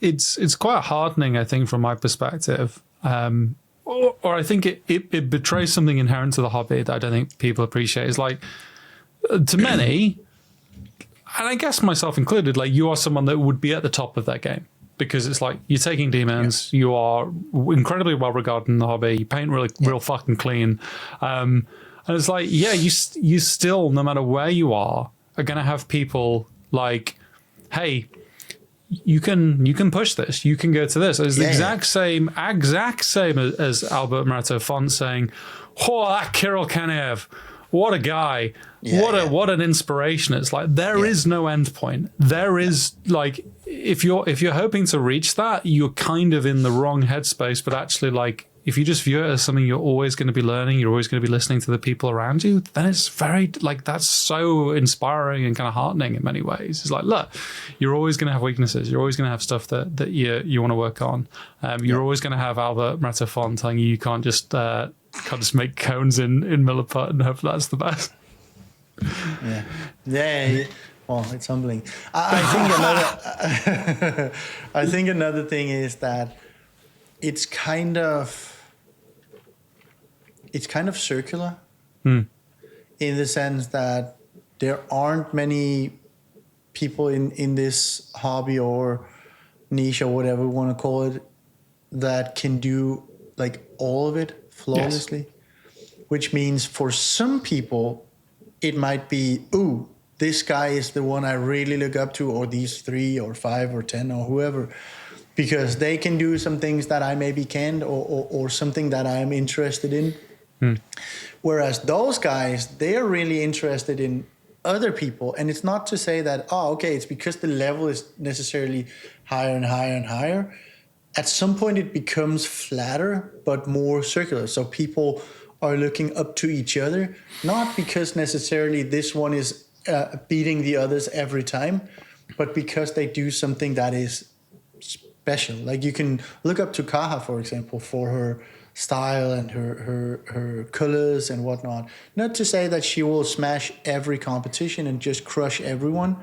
it's quite heartening, I think, from my perspective. Or I think it betrays something inherent to the hobby that I don't think people appreciate. It's like, to many, and I guess myself included, like, you are someone that would be at the top of that game, because it's like you're taking demons, you are incredibly well regarded in the hobby, you paint real fucking clean, and it's like, you still, no matter where you are going to have people like, hey, you can push this, you can go to this. It's the exact same as Albert Moretto Font saying, "Oh, that Kirill Kanev, what a guy, what an inspiration." It's like there is no end point. There is, like, if you're hoping to reach that, you're kind of in the wrong headspace. But actually, like, if you just view it as something you're always going to be learning, you're always going to be listening to the people around you, then it's very, like, that's so inspiring and kind of heartening in many ways. It's like, look, you're always going to have weaknesses. You're always going to have stuff that you want to work on. You're always going to have Albert Moretto Font telling you can't just make cones in Milliput and hope that's the best. Yeah. Well, it's humbling. I think another thing is that it's kind of circular in the sense that there aren't many people in this hobby or niche or whatever we want to call it that can do like all of it flawlessly, which means for some people it might be, this guy is the one I really look up to, or these 3 or 5 or 10 or whoever, because they can do some things that I maybe can't, or something that I'm interested in. Whereas those guys, they're really interested in other people. And it's not to say that, it's because the level is necessarily higher and higher and higher. At some point it becomes flatter, but more circular. So people are looking up to each other, not because necessarily this one is beating the others every time, but because they do something that is special. Like, you can look up to Kaha, for example, for her style and her colors and whatnot. Not to say that she will smash every competition and just crush everyone,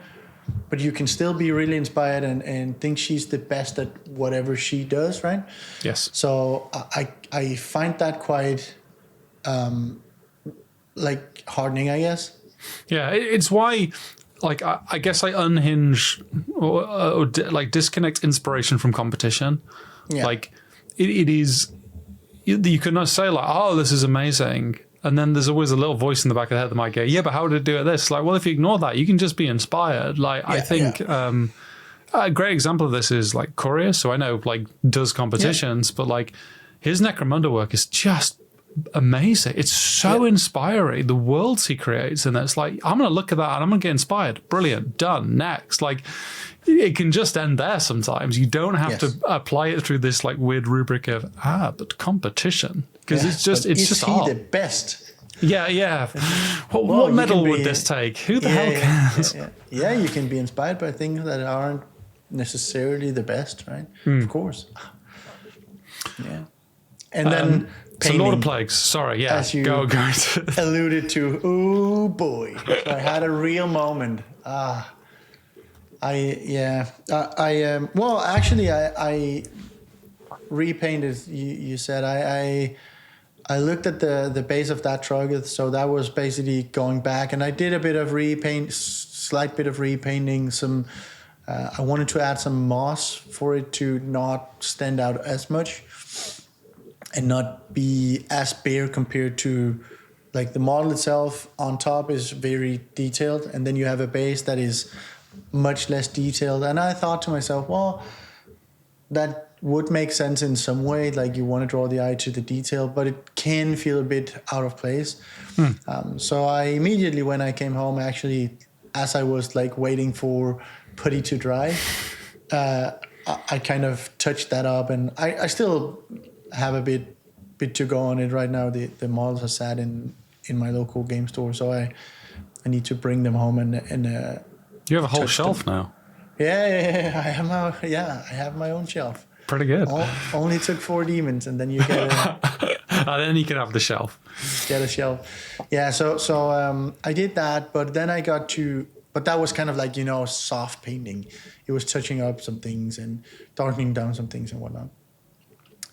but you can still be really inspired and think she's the best at whatever she does, right? Yes. So I find that quite like heartening, I guess. Yeah, it's why, like, I guess I unhinge or like disconnect inspiration from competition. Yeah. Like, it is, you cannot say like, this is amazing, And then there's always a little voice in the back of the head that might go, yeah, but how would it do it this? Like, well, if you ignore that, you can just be inspired. Like, I think a great example of this is like Courier. So I know like does competitions, but like his Necromunda work is just amazing. It's so inspiring. The worlds he creates, and it's like, I'm going to look at that and I'm going to get inspired. Brilliant. Done. Next. Like, it can just end there sometimes. You don't have to apply it through this like weird rubric of, but competition. Because it's just art. The best? Yeah. What medal would this take? Who the hell cares? Yeah, you can be inspired by things that aren't necessarily the best, right? Of course. Yeah. And then so Lord of Plagues. Sorry, as you go. alluded to. Oh boy, so I had a real moment. I repainted. You said I looked at the base of that Trogoth, so that was basically going back, and I did a bit of slight bit of repainting. Some I wanted to add some moss for it to not stand out as much and not be as bare compared to like the model itself. On top is very detailed, and then you have a base that is much less detailed. And I thought to myself, well, that would make sense in some way, like you want to draw the eye to the detail, but it can feel a bit out of place. So I immediately, when I came home, actually, as I was like waiting for putty to dry, I kind of touched that up, and I still have a bit to go on it right now. The models are sat in my local game store, so I need to bring them home and you have a whole shelf now. Yeah, I have my own shelf. Pretty good. Only took 4 demons, and then you get then you can have the shelf. Get a shelf. Yeah, so I did that, but then I got to, but that was kind of like, soft painting. It was touching up some things and darkening down some things and whatnot.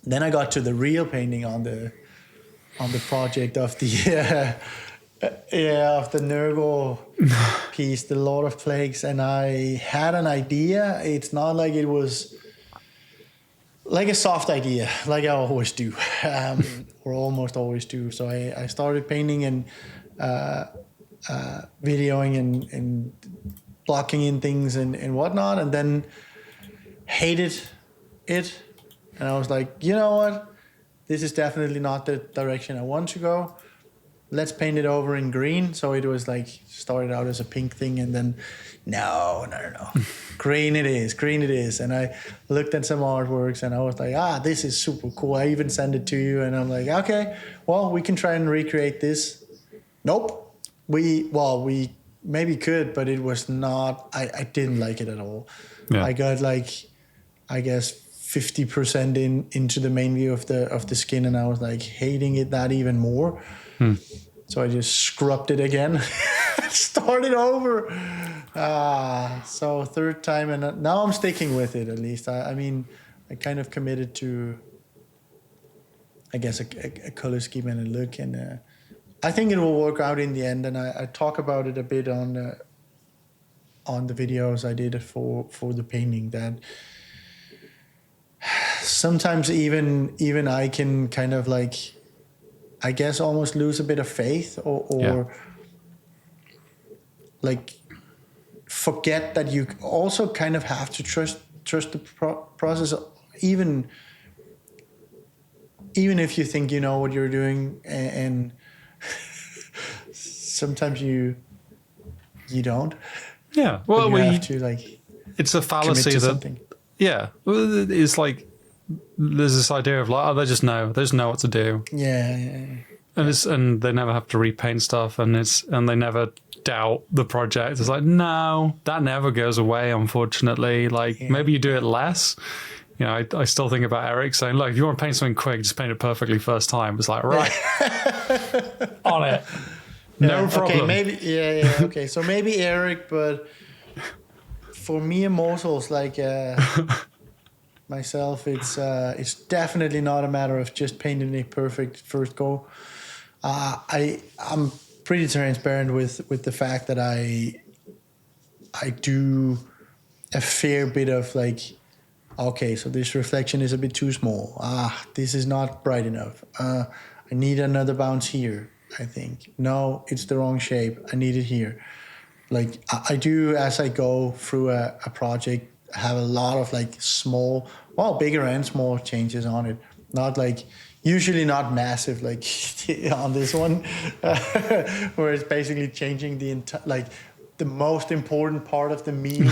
Then I got to the real painting on the project of the of the Nurgle piece, the Lord of Plagues, and I had an idea. It's not like it was like a soft idea, like I always do, or almost always do. So I started painting and videoing and blocking in things and whatnot, and then hated it. And I was like, you know what? This is definitely not the direction I want to go. Let's paint it over in green. So it was like started out as a pink thing, and then no. green it is. And I looked at some artworks and I was like, this is super cool. I even sent it to you, and I'm like, okay, well, we can try and recreate this. Nope. We maybe could, but it was not, I didn't like it at all. Yeah. I got like, I guess 50% into the main view of the skin, and I was like hating it that even more. So I just scrubbed it again, started over. So third time, and now I'm sticking with it at least. I mean, I kind of committed to, I guess, a color scheme and a look, and I think it will work out in the end. And I talk about it a bit on the videos I did for the painting, that sometimes even I can kind of like, I guess, almost lose a bit of faith or like forget that you also kind of have to trust the process, even if you think you know what you're doing, and sometimes you don't. Yeah, well, you have to like. It's a fallacy that something. Yeah, it's like there's this idea of like, they just know what to do. Yeah. And they never have to repaint stuff, and they never doubt the project. It's like, no, that never goes away, unfortunately. Like, maybe you do it less. I still think about Eric saying, look, if you want to paint something quick, just paint it perfectly first time. It's like, right, on it. No problem. Okay, maybe, okay. So maybe Eric, but for me, immortals like myself, it's definitely not a matter of just painting it perfect first go. I'm pretty transparent with the fact that I do a fair bit of like, okay, so this reflection is a bit too small. This is not bright enough. I need another bounce here. I think. No, it's the wrong shape. I need it here. Like I do as I go through a project, have a lot of like small, bigger and small changes on it. Not like, usually not massive like on this one, where it's basically changing the most important part of the meat,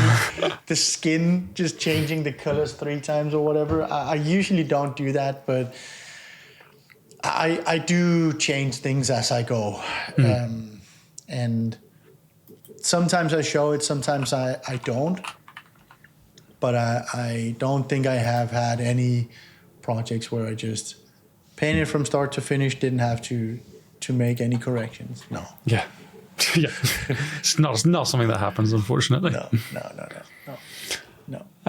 the skin, just changing the colors 3 times or whatever. I usually don't do that, but I do change things as I go. And sometimes I show it, sometimes I don't. But I don't think I have had any projects where I just painted from start to finish, didn't have to make any corrections. No. Yeah. Yeah. It's not something that happens, unfortunately. No.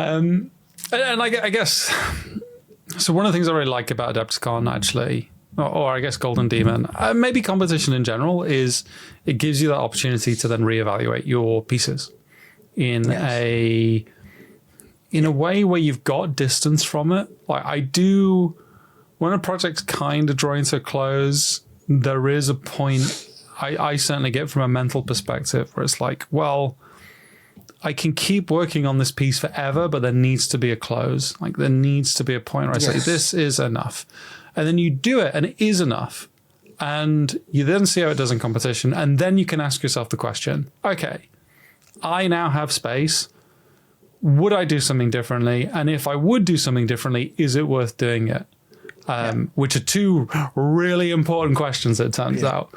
And I guess, so one of the things I really like about Adepticon, actually, or I guess Golden Demon, maybe competition in general, is it gives you that opportunity to then reevaluate your pieces in a way where you've got distance from it. Like I do, when a project's kind of drawing to a close, there is a point I certainly get from a mental perspective where it's like, well, I can keep working on this piece forever, but there needs to be a close. Like there needs to be a point where I say, this is enough. And then you do it and it is enough. And you then see how it does in competition. And then you can ask yourself the question, okay, I now have space. Would I do something differently? And if I would do something differently, is it worth doing it? Which are 2 really important questions, it turns out.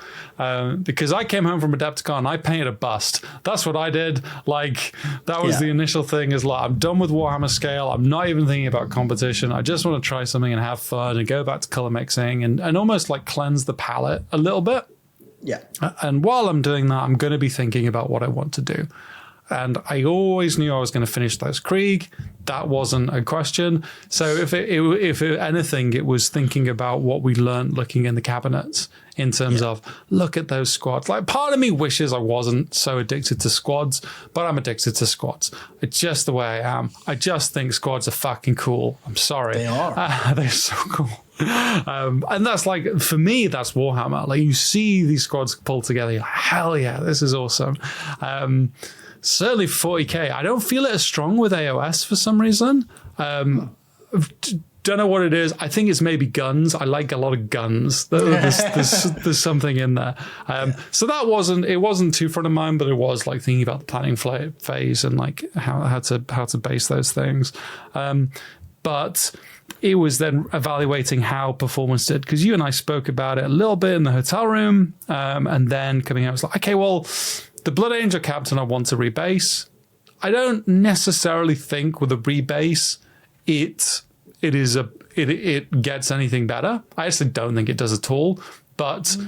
Because I came home from Adepticon, I painted a bust. That's what I did. Like, that was the initial thing, is like, I'm done with Warhammer scale. I'm not even thinking about competition. I just want to try something and have fun and go back to color mixing and almost like cleanse the palette a little bit. Yeah. And while I'm doing that, I'm going to be thinking about what I want to do. And I always knew I was going to finish those Krieg. That wasn't a question. So if anything, it was thinking about what we learned looking in the cabinets in terms of, look at those squads. Like, part of me wishes I wasn't so addicted to squads, but I'm addicted to squads. It's just the way I am. I just think squads are fucking cool. I'm sorry. They are. They're so cool. And that's like, for me, that's Warhammer. Like, you see these squads pull together, you're like, hell yeah, this is awesome. Certainly 40k. I don't feel it as strong with AOS for some reason. Don't know what it is. I think it's maybe guns. I like a lot of guns. There's something in there. So it wasn't too front of mind, but it was like thinking about the planning phase and like how to base those things. But it was then evaluating how performance did, because you and I spoke about it a little bit in the hotel room, and then coming out, I was like, okay, well, the Blood Angel Captain I want to rebase. I don't necessarily think with a rebase it gets anything better. I actually don't think it does at all. But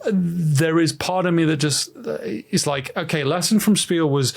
there is part of me that just is like, okay, lesson from Spiel was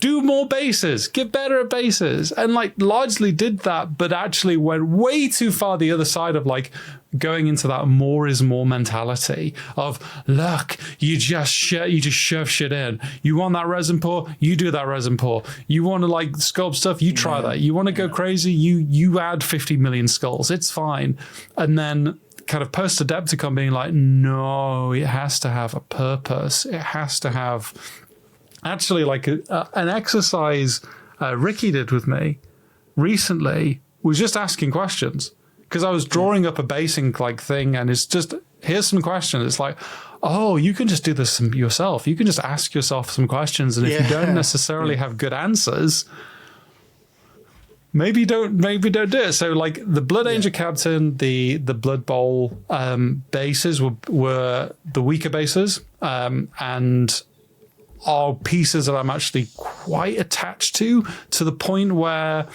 do more bases, get better at bases, and like largely did that, but actually went way too far the other side of like going into that more is more mentality of, look, you just shove shit in. You want that resin pour, you do that resin pour. You want to like sculpt stuff, you try that. You want to go crazy, you add 50 million skulls. It's fine. And then kind of post Adepticon being like, no, it has to have a purpose. It has to have actually like an exercise Ricky did with me recently was just asking questions, because I was drawing up a basing like thing, and it's just, here's some questions. It's like, oh, you can just do this yourself. You can just ask yourself some questions, and if you don't necessarily have good answers, maybe don't do it. So like the Blood Angel Captain, the Blood Bowl bases were the weaker bases, and are pieces that I'm actually quite attached to the point where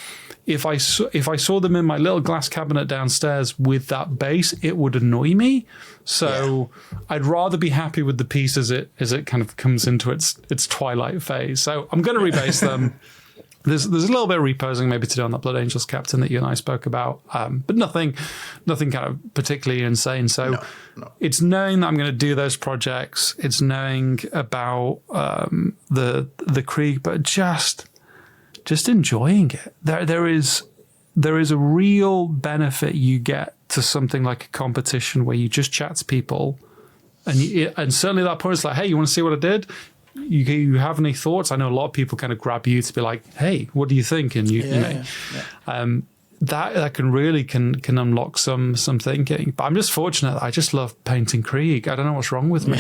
if I saw them in my little glass cabinet downstairs with that base, it would annoy me. So I'd rather be happy with the piece as it kind of comes into its twilight phase. So I'm going to rebase them. There's a little bit of reposing maybe to do on that Blood Angels Captain that you and I spoke about, but nothing kind of particularly insane. So it's knowing that I'm going to do those projects. It's knowing about the Krieg, but just enjoying it. There is a real benefit you get to something like a competition where you just chat to people and certainly at that point, it's like, hey, you want to see what I did? You have any thoughts? I know a lot of people kind of grab you to be like, hey, what do you think? And that can really can unlock some thinking. But I'm just fortunate that I just love painting Krieg. I don't know what's wrong with me.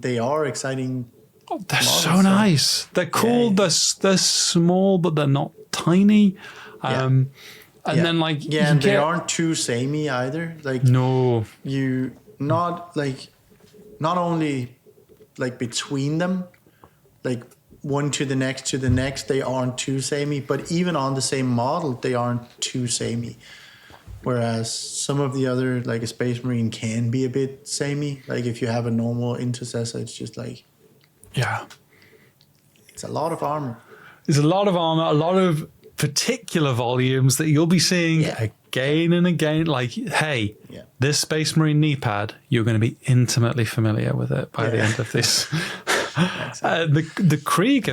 They are exciting. Oh, they're so nice. They're cool. They're small, but they're not tiny. And then and they aren't too samey either. Not only between them, one to the next, they aren't too samey, but even on the same model, they aren't too samey. Whereas some of the other, like a Space Marine, can be a bit samey. Like if you have a normal intercessor, it's just it's a lot of armor. There's a lot of armor, a lot of particular volumes that you'll be seeing again and again. Like, hey, this Space Marine knee pad, you're going to be intimately familiar with it by the end of this. The Krieg,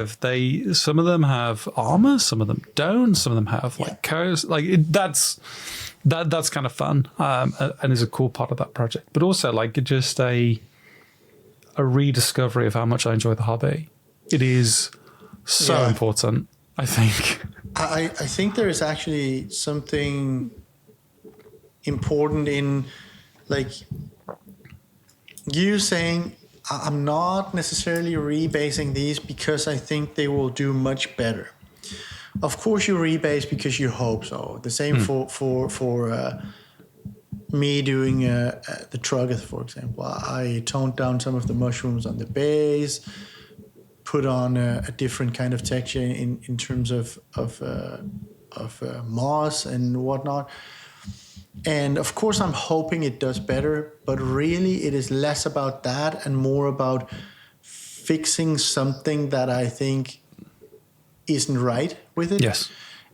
some of them have armor, some of them don't, some of them have codes. That's kind of fun and is a cool part of that project. But also just a rediscovery of how much I enjoy the hobby. It is so important, I think. I think there is actually something important in you saying, I'm not necessarily rebasing these because I think they will do much better. Of course you rebase because you hope so. The same for me doing the Truggath, for example. I toned down some of the mushrooms on the base, put on a different kind of texture in terms of moss and whatnot. And of course, I'm hoping it does better, but really it is less about that and more about fixing something that I think isn't right with it. Yes.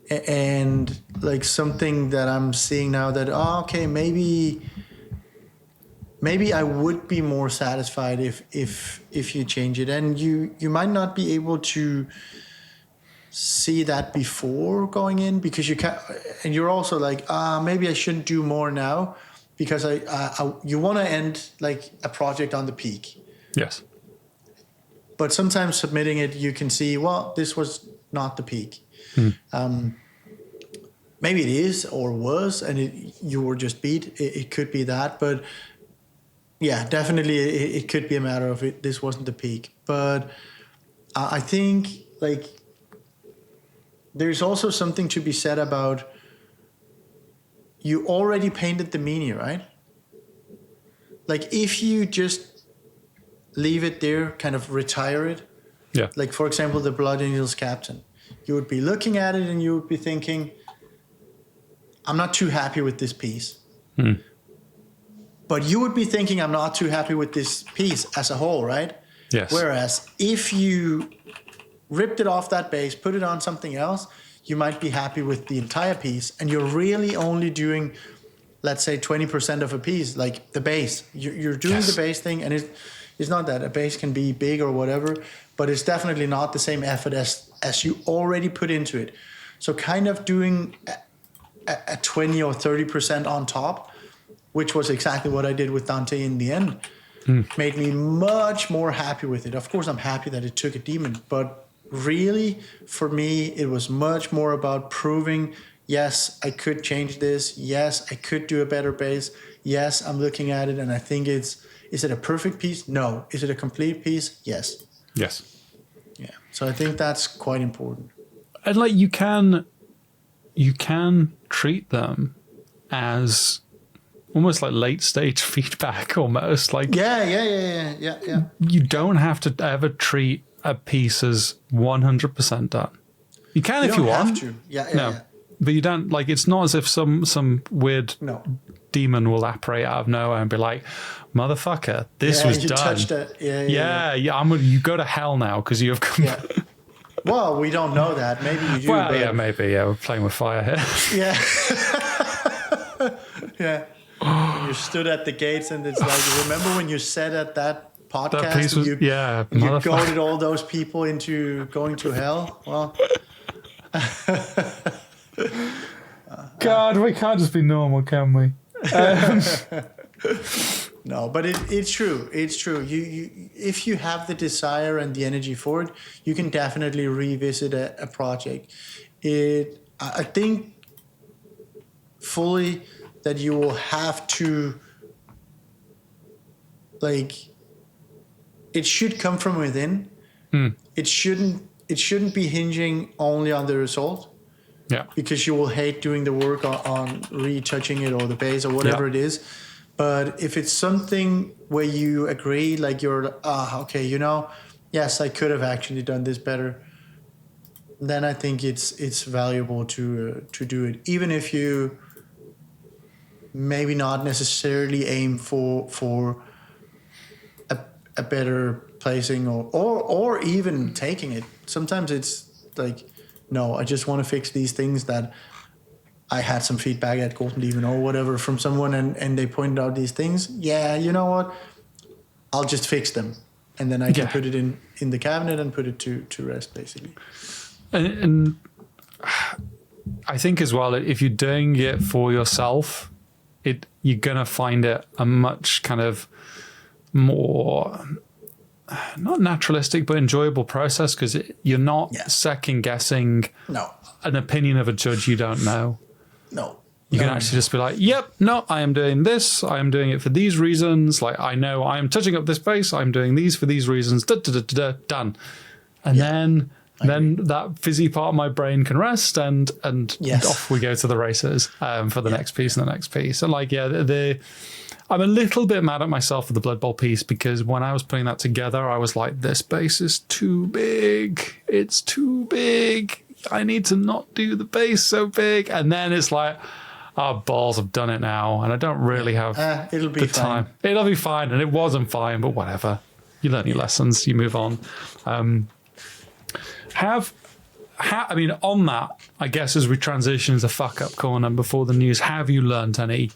And something that I'm seeing now that, maybe I would be more satisfied if you change it. And you might not be able to see that before going in because you can't, and you're also maybe I shouldn't do more now because you want to end a project on the peak. Yes. But sometimes submitting it, you can see, well, this was not the peak. Maybe it is or was, and you were just beat. It could be that, but definitely it could be a matter of it. This wasn't the peak, but I think there's also something to be said about you already painted the meanie, right? If you just leave it there, kind of retire it. Yeah. For example, the Blood Angels captain. You would be looking at it and you would be thinking, I'm not too happy with this piece. But you would be thinking, I'm not too happy with this piece as a whole, right? Yes. Whereas if you ripped it off that base, put it on something else, you might be happy with the entire piece. And you're really only doing, let's say, 20% of a piece, like the base. You're doing the base thing, and it's not that a base can be big or whatever, but it's definitely not the same effort as you already put into it. So kind of doing a 20 or 30% on top, which was exactly what I did with Dante in the end, made me much more happy with it. Of course, I'm happy that it took a demon, but really, for me, it was much more about proving, yes, I could change this. Yes, I could do a better base. Yes, I'm looking at it and I think is it a perfect piece? No. Is it a complete piece? Yes. Yes. Yeah. So I think that's quite important. And you can treat them as almost like late stage feedback, almost Yeah. You don't have to ever treat a piece as 100% done. You can if you want. You don't have to. Yeah. But you don't, it's not as if some weird demon will apparate out of nowhere and be like, motherfucker, this was done. Touched it. Yeah. You go to hell now because you have come. Yeah. Well, we don't know that. Maybe you do. Well, yeah, maybe. Yeah, we're playing with fire here. Yeah. Yeah. You stood at the gates and it's remember when you said at that podcast that piece was, you goaded all those people into going to hell? Well. God, we can't just be normal, can we? No, but it's true. It's true. You if you have the desire and the energy for it, you can definitely revisit a project. I think fully that you will have to, like, it should come from within. It shouldn't be hinging only on the result. Yeah. Because you will hate doing the work on retouching it or the base or whatever it is. But if it's something where you agree, like you're, okay, yes, I could have actually done this better, then I think it's valuable to do it, even if you maybe not necessarily aim for a better placing or even taking it. Sometimes it's like, no, I just want to fix these things that I had some feedback at Golden Demon or whatever from someone, and they pointed out these things. Yeah, you know what? I'll just fix them, and then I can put it in the cabinet and put it to rest, basically. And I think as well, if you're doing it for yourself, you're gonna find it a much kind of more, not naturalistic, but enjoyable process, because you're not second guessing an opinion of a judge you don't know. No. You can actually just be like, yep, no, I am doing this. I am doing it for these reasons. Like, I know I am touching up this base. I'm doing these for these reasons. Done. And then that fizzy part of my brain can rest, and off we go to the races for the next piece and the next piece. And like, I'm a little bit mad at myself for the Blood Bowl piece, because when I was putting that together, I was like, this base is too big. It's too big. I need to not do the base so big. And then it's like, balls, I've done it now, and I don't really have the time. It'll be fine. And it wasn't fine, but whatever. You learn your lessons, you move on. On that, I guess, as we transition into fuck up corner before the news, have you learned any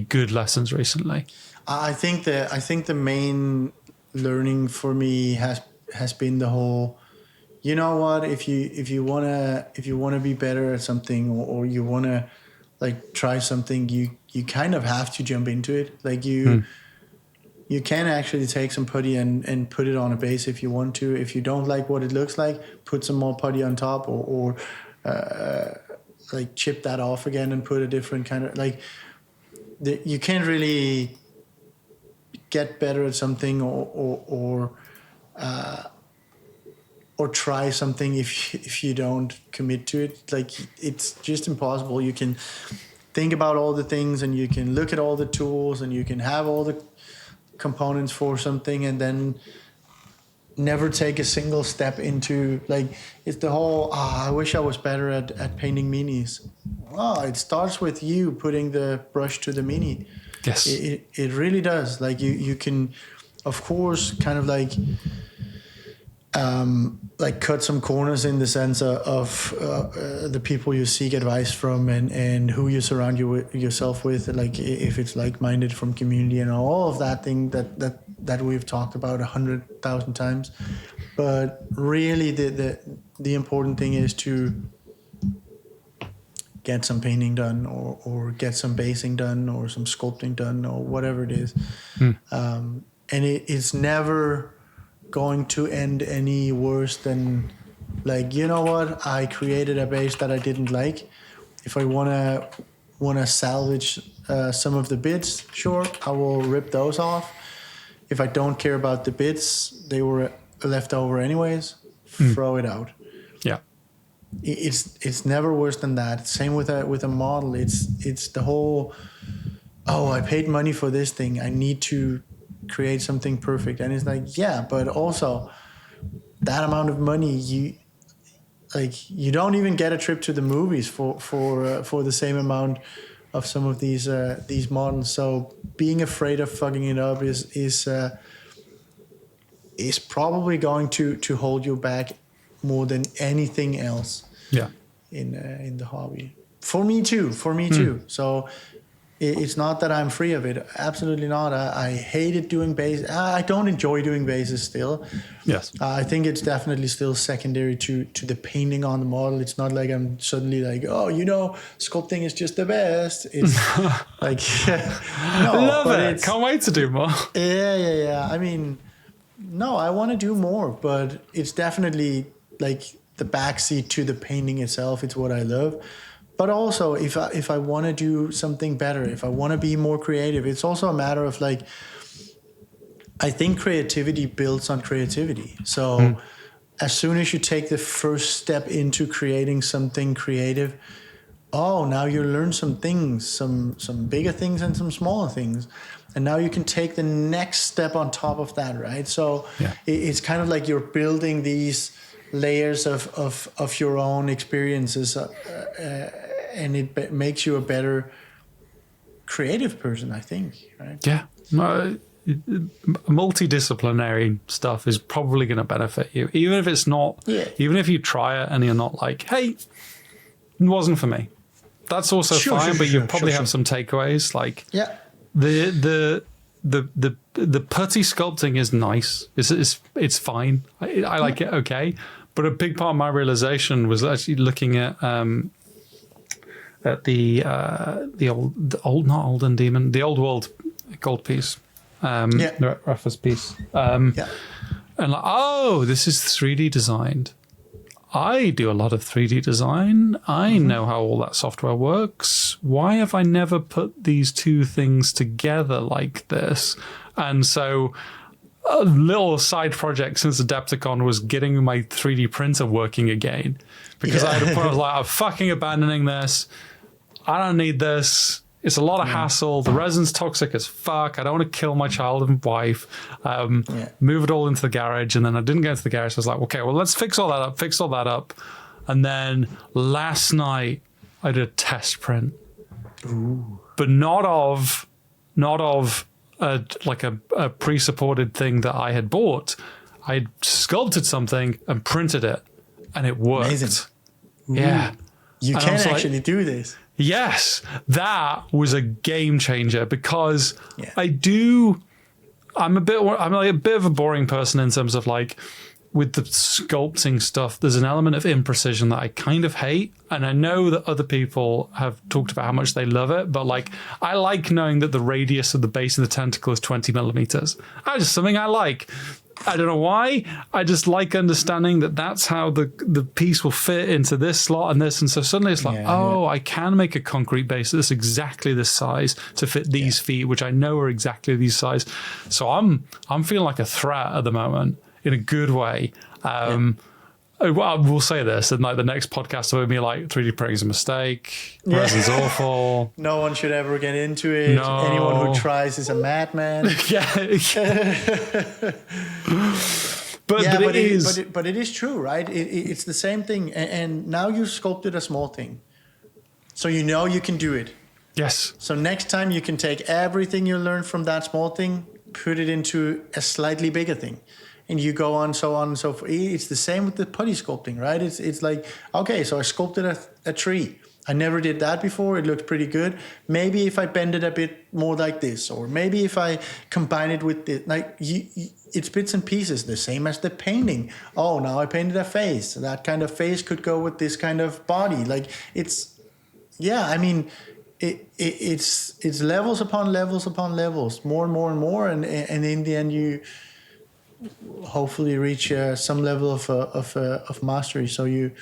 good lessons recently? I think the main learning for me has been the whole, you know what, if you wanna be better at something, or you wanna like try something, you kind of have to jump into it. Like you can actually take some putty and put it on a base if you want to. If you don't like what it looks like, put some more putty on top, or like chip that off again and put a different kind of, like, you can't really get better at something or try something if you don't commit to it. Like, it's just impossible. You can think about all the things, and you can look at all the tools, and you can have all the components for something, and then never take a single step into, like, it's the whole, I wish I was better at painting minis. It starts with you putting the brush to the mini. Yes. It really does. Like, you can, of course, kind of like cut some corners in the sense of the people you seek advice from, and who you surround yourself with, like if it's like-minded from community and all of that thing that we've talked about 100,000 times. But really the important thing is to get some painting done, or get some basing done, or some sculpting done, or whatever it is. And it's never going to end any worse than, like, you know what, I created a base that I didn't like. If I wanna salvage some of the bits, sure, I will rip those off. If I don't care about the bits, they were left over anyways, throw it out. Yeah. It's never worse than that. Same with a model. It's the whole, I paid money for this thing, I need to create something perfect. And it's like, yeah, but also that amount of money, you don't even get a trip to the movies for the same amount of some of these models. So being afraid of fucking it up is probably going to hold you back more than anything else. Yeah. In the hobby. For me too. So It's not that I'm free of it. Absolutely not. I hated doing bases. I don't enjoy doing bases still. Yes. I think it's definitely still secondary to the painting on the model. It's not like I'm suddenly like, oh, sculpting is just the best. It's like, no. Love it. Can't wait to do more. Yeah. I mean, no, I want to do more, but it's definitely like the backseat to the painting itself. It's what I love. But also, if I want to do something better, if I want to be more creative, it's also a matter of like, I think creativity builds on creativity. So as soon as you take the first step into creating something creative, now you learn some things, some bigger things and some smaller things. And now you can take the next step on top of that, right? So it's kind of like you're building these layers of your own experiences, and it makes you a better creative person, I think, right? Yeah. Multidisciplinary stuff is probably going to benefit you, even if it's not, even if you try it and you're not like, hey, it wasn't for me. That's also fine, but you probably have some takeaways. Like, the putty sculpting is nice. It's fine. I like it. Okay. But a big part of my realization was actually looking at the old world gold piece, the Rafa's piece, and like, this is 3D designed. I do a lot of 3D design. I know how all that software works. Why have I never put these two things together like this? And so a little side project since Adepticon was getting my 3D printer working again, because I had a point I was like, I'm fucking abandoning this. I don't need this. It's a lot of hassle. The resin's toxic as fuck. I don't want to kill my child and wife. Move it all into the garage. And then I didn't get into the garage. So I was like, okay, well, let's fix all that up. And then last night I did a test print. Ooh. But not of a pre-supported thing that I had bought. I had sculpted something and printed it, and it worked. Amazing. Yeah. You can actually do this. Yes, that was a game changer, because I'm like a bit of a boring person in terms of like, with the sculpting stuff, there's an element of imprecision that I kind of hate. And I know that other people have talked about how much they love it, but like, I like knowing that the radius of the base of the tentacle is 20 millimeters. That's just something I like. I don't know why. I just like understanding that that's how the piece will fit into this slot and this. And so suddenly it's like, I can make a concrete base that's exactly this size to fit these feet, which I know are exactly these size. So I'm feeling like a threat at the moment in a good way. I will say this, and like the next podcast will be like 3D printing is a mistake. Resin's awful. No one should ever get into it. No. Anyone who tries is a madman. But it is true, right? It's the same thing. And now you sculpted a small thing, so you know you can do it. Yes. So next time you can take everything you learned from that small thing, put it into a slightly bigger thing. And you go on, so on and so forth. It's the same with the putty sculpting, right? It's like, okay, so I sculpted a tree. I never did that before. It looked pretty good. Maybe if I bend it a bit more like this, or maybe if I combine it with this, like it's bits and pieces, the same as the painting. Oh, now I painted a face. That kind of face could go with this kind of body. Like it's levels upon levels upon levels, more and more and more, and in the end you hopefully reach some level of mastery, so you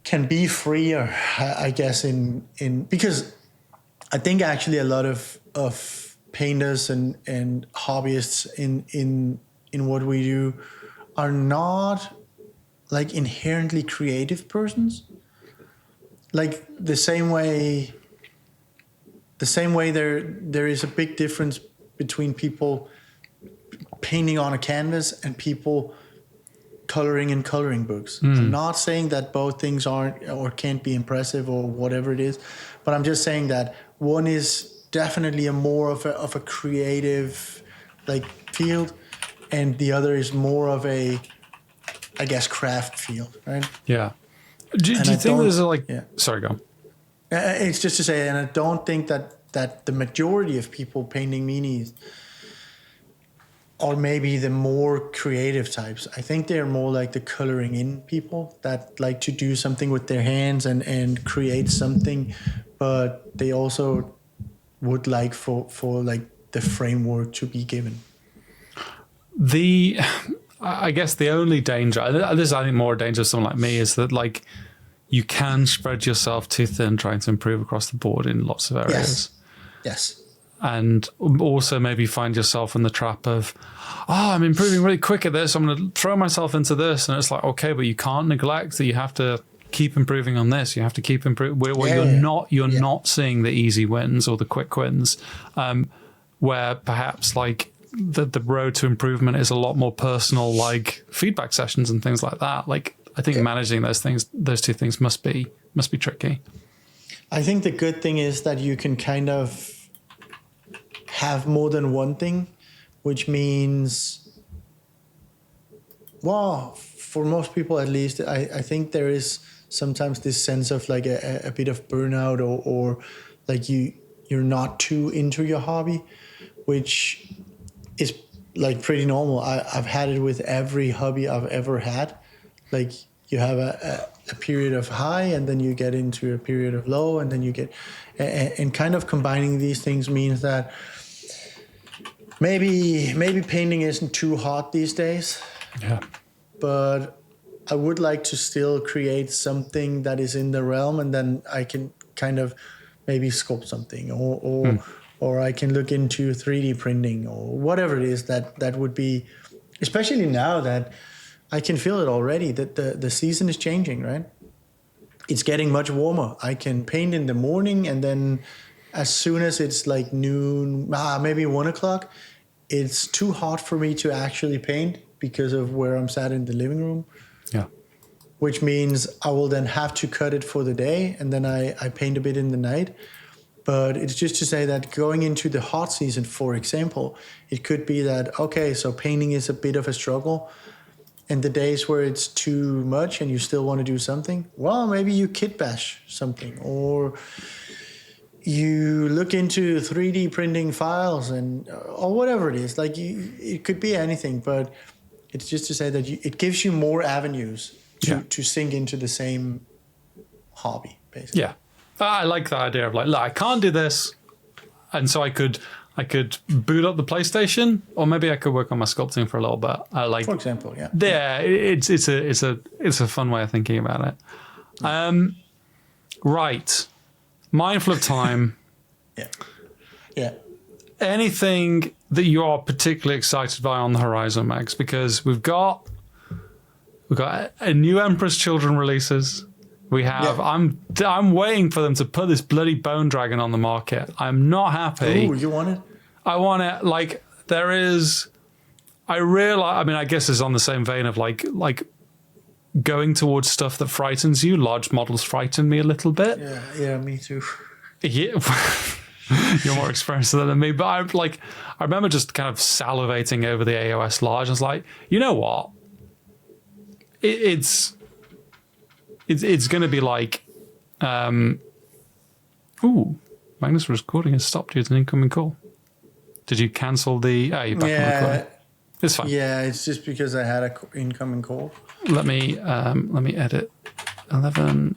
can be freer, I guess, in because I think actually a lot of painters and hobbyists in what we do are not like inherently creative persons. Like the same way there is a big difference between people painting on a canvas and people coloring in coloring books. I'm not saying that both things aren't or can't be impressive or whatever it is, but I'm just saying that one is definitely a more of a creative like field, and the other is more of a, I guess, craft field, right? Yeah. Do you think there's a like? Yeah. Sorry, go on. It's just to say, and I don't think that the majority of people painting minis, or maybe the more creative types, I think they're more like the coloring in people that like to do something with their hands and create something, but they also would like for like the framework to be given. I guess the only danger, this is I think more danger of someone like me, is that like you can spread yourself too thin trying to improve across the board in lots of areas. Yes. And also maybe find yourself in the trap of, I'm improving really quick at this, I'm going to throw myself into this. And it's like, okay, but you can't neglect that you have to keep improving on this. You have to keep improving. You're not seeing the easy wins or the quick wins, where perhaps like the road to improvement is a lot more personal, like feedback sessions and things like that. Like I think managing those two things must be tricky. I think the good thing is that you can kind of have more than one thing, which means, well, for most people at least, I think there is sometimes this sense of like a bit of burnout or like you're not too into your hobby, which is like pretty normal. I've had it with every hobby I've ever had. Like you have a period of high and then you get into a period of low and then you get, and kind of combining these things means that maybe painting isn't too hot these days. Yeah. But I would like to still create something that is in the realm, and then I can kind of maybe sculpt something or I can look into 3D printing or whatever it is that would be, especially now that I can feel it already, that the season is changing, right? It's getting much warmer. I can paint in the morning, and then as soon as it's like noon, maybe 1 o'clock, it's too hot for me to actually paint because of where I'm sat in the living room. Yeah. Which means I will then have to cut it for the day, and then I paint a bit in the night. But it's just to say that going into the hot season, for example, it could be that, okay, so painting is a bit of a struggle. And the days where it's too much and you still want to do something, well, maybe you kit bash something, or you look into 3D printing files or whatever it is. Like it could be anything, but it's just to say that it gives you more avenues to sink into the same hobby, basically. Yeah. I like the idea of like, look, I can't do this. And so I could boot up the PlayStation, or maybe I could work on my sculpting for a little bit. For example, yeah. Yeah, it's a fun way of thinking about it. Right. Mindful of time. Yeah. Anything that you are particularly excited by on the horizon, Max? Because we've got a new Emperor's Children releases. We have. Yeah. I'm waiting for them to put this bloody Bone Dragon on the market. I'm not happy. Oh, you want it? I want it. Like there is. I realize. I mean, I guess it's on the same vein of like going towards stuff that frightens you. Large models frighten me a little bit. Yeah, me too. Yeah. You're more experienced than me, but I remember just kind of salivating over the AOS large. I was like, you know what? It's going to be like, Magnus recording has stopped due to an incoming call. Did you cancel the? You're back on recording. It's fine. Yeah, it's just because I had an incoming call. Let me edit 11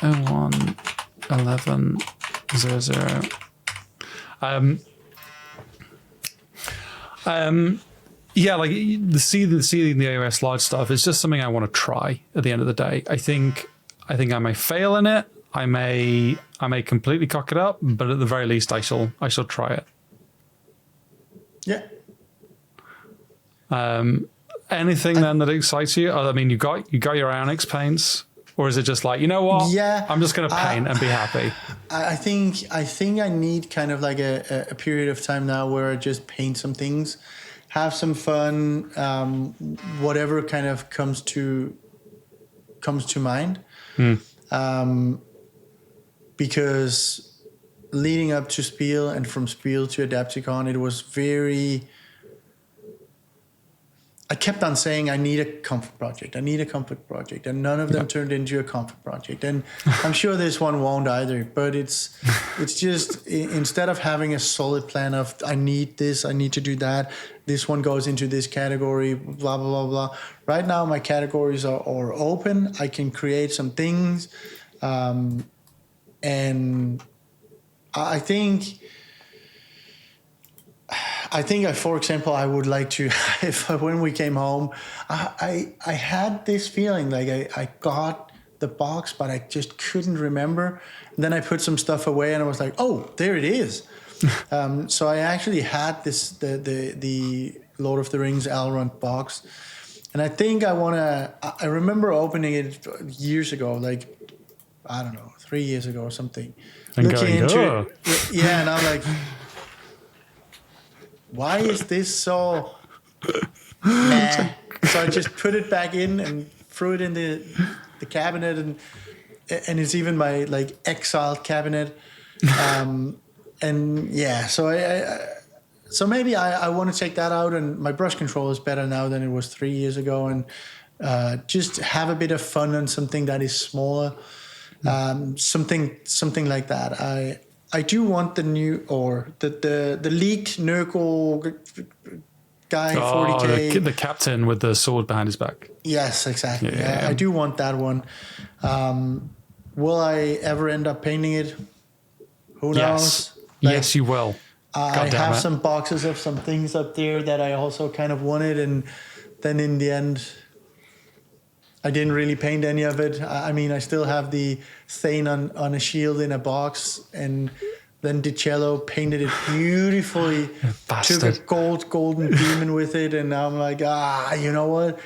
01 11 00. Yeah, like the seeing the AOS large stuff is just something I want to try at the end of the day. I think I may fail in it. I may completely cock it up, but at the very least I shall try it. Yeah. Anything then that excites you? I mean, you got your Onyx paints, or is it just like, you know what? Yeah. I'm just going to paint and be happy. I think I need kind of like a period of time now where I just paint some things, have some fun, whatever kind of comes to mind. Because leading up to Spiel and from Spiel to Adepticon, it was very... I kept on saying I need a comfort project. I need a comfort project, and none of them turned into a comfort project. And I'm sure this one won't either. But it's just instead of having a solid plan of I need this, I need to do that. This one goes into this category. Blah blah blah blah. Right now, my categories are open. I can create some things, and I think, for example, I would like to, when we came home, I had this feeling like I got the box, but I just couldn't remember. And then I put some stuff away, and I was like, oh, there it is. So I actually had the Lord of the Rings Elrond box, and I think I remember opening it years ago, like, I don't know, 3 years ago or something. And looking going, into it, yeah, and I'm like, why is this so nah? So I just put it back in and threw it in the cabinet, and it's even my like exiled cabinet. And yeah, so so maybe I want to take that out, and my brush control is better now than it was 3 years ago, and just have a bit of fun on something that is smaller, something like that. I do want the new, or the leaked Nurgle guy, 40K. The captain with the sword behind his back. Yes, exactly. Yeah. I do want that one. Will I ever end up painting it? Who knows? Yes, you will. I have some boxes of some things up there that I also kind of wanted, and then in the end, I didn't really paint any of it. I mean, I still have the Thane on a shield in a box, and then DiCello painted it beautifully. Took a golden demon with it, and now I'm like, you know what?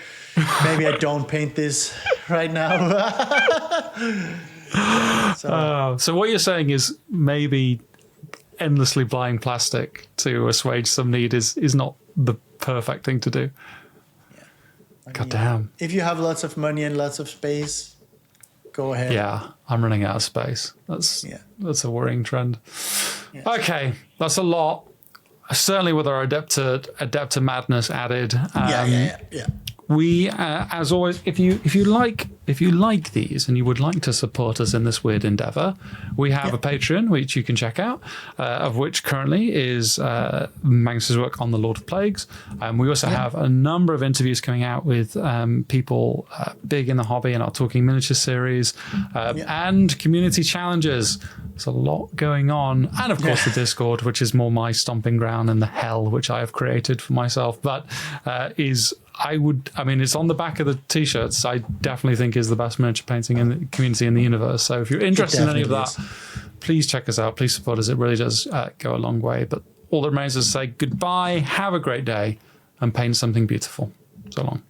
Maybe I don't paint this right now. So what you're saying is maybe endlessly buying plastic to assuage some need is not the perfect thing to do. God damn. If you have lots of money and lots of space, go ahead. Yeah, I'm running out of space. That's a worrying trend. Yeah. Okay, that's a lot. Certainly with our Adepta Madness added. Yeah. We, as always, if you like these and you would like to support us in this weird endeavor, we have a Patreon which you can check out, of which currently is Magnus's work on the Lord of Plagues. We also have a number of interviews coming out with people big in the hobby in our Talking Miniature series, and community challenges. There's a lot going on, and of course the Discord, which is more my stomping ground, and the hell which I have created for myself, but it's on the back of the t-shirts. I definitely think is the best miniature painting in the community in the universe. So if you're interested in any of that, please check us out. Please support us. It really does go a long way. But all that remains is to say goodbye, have a great day, and paint something beautiful. So long.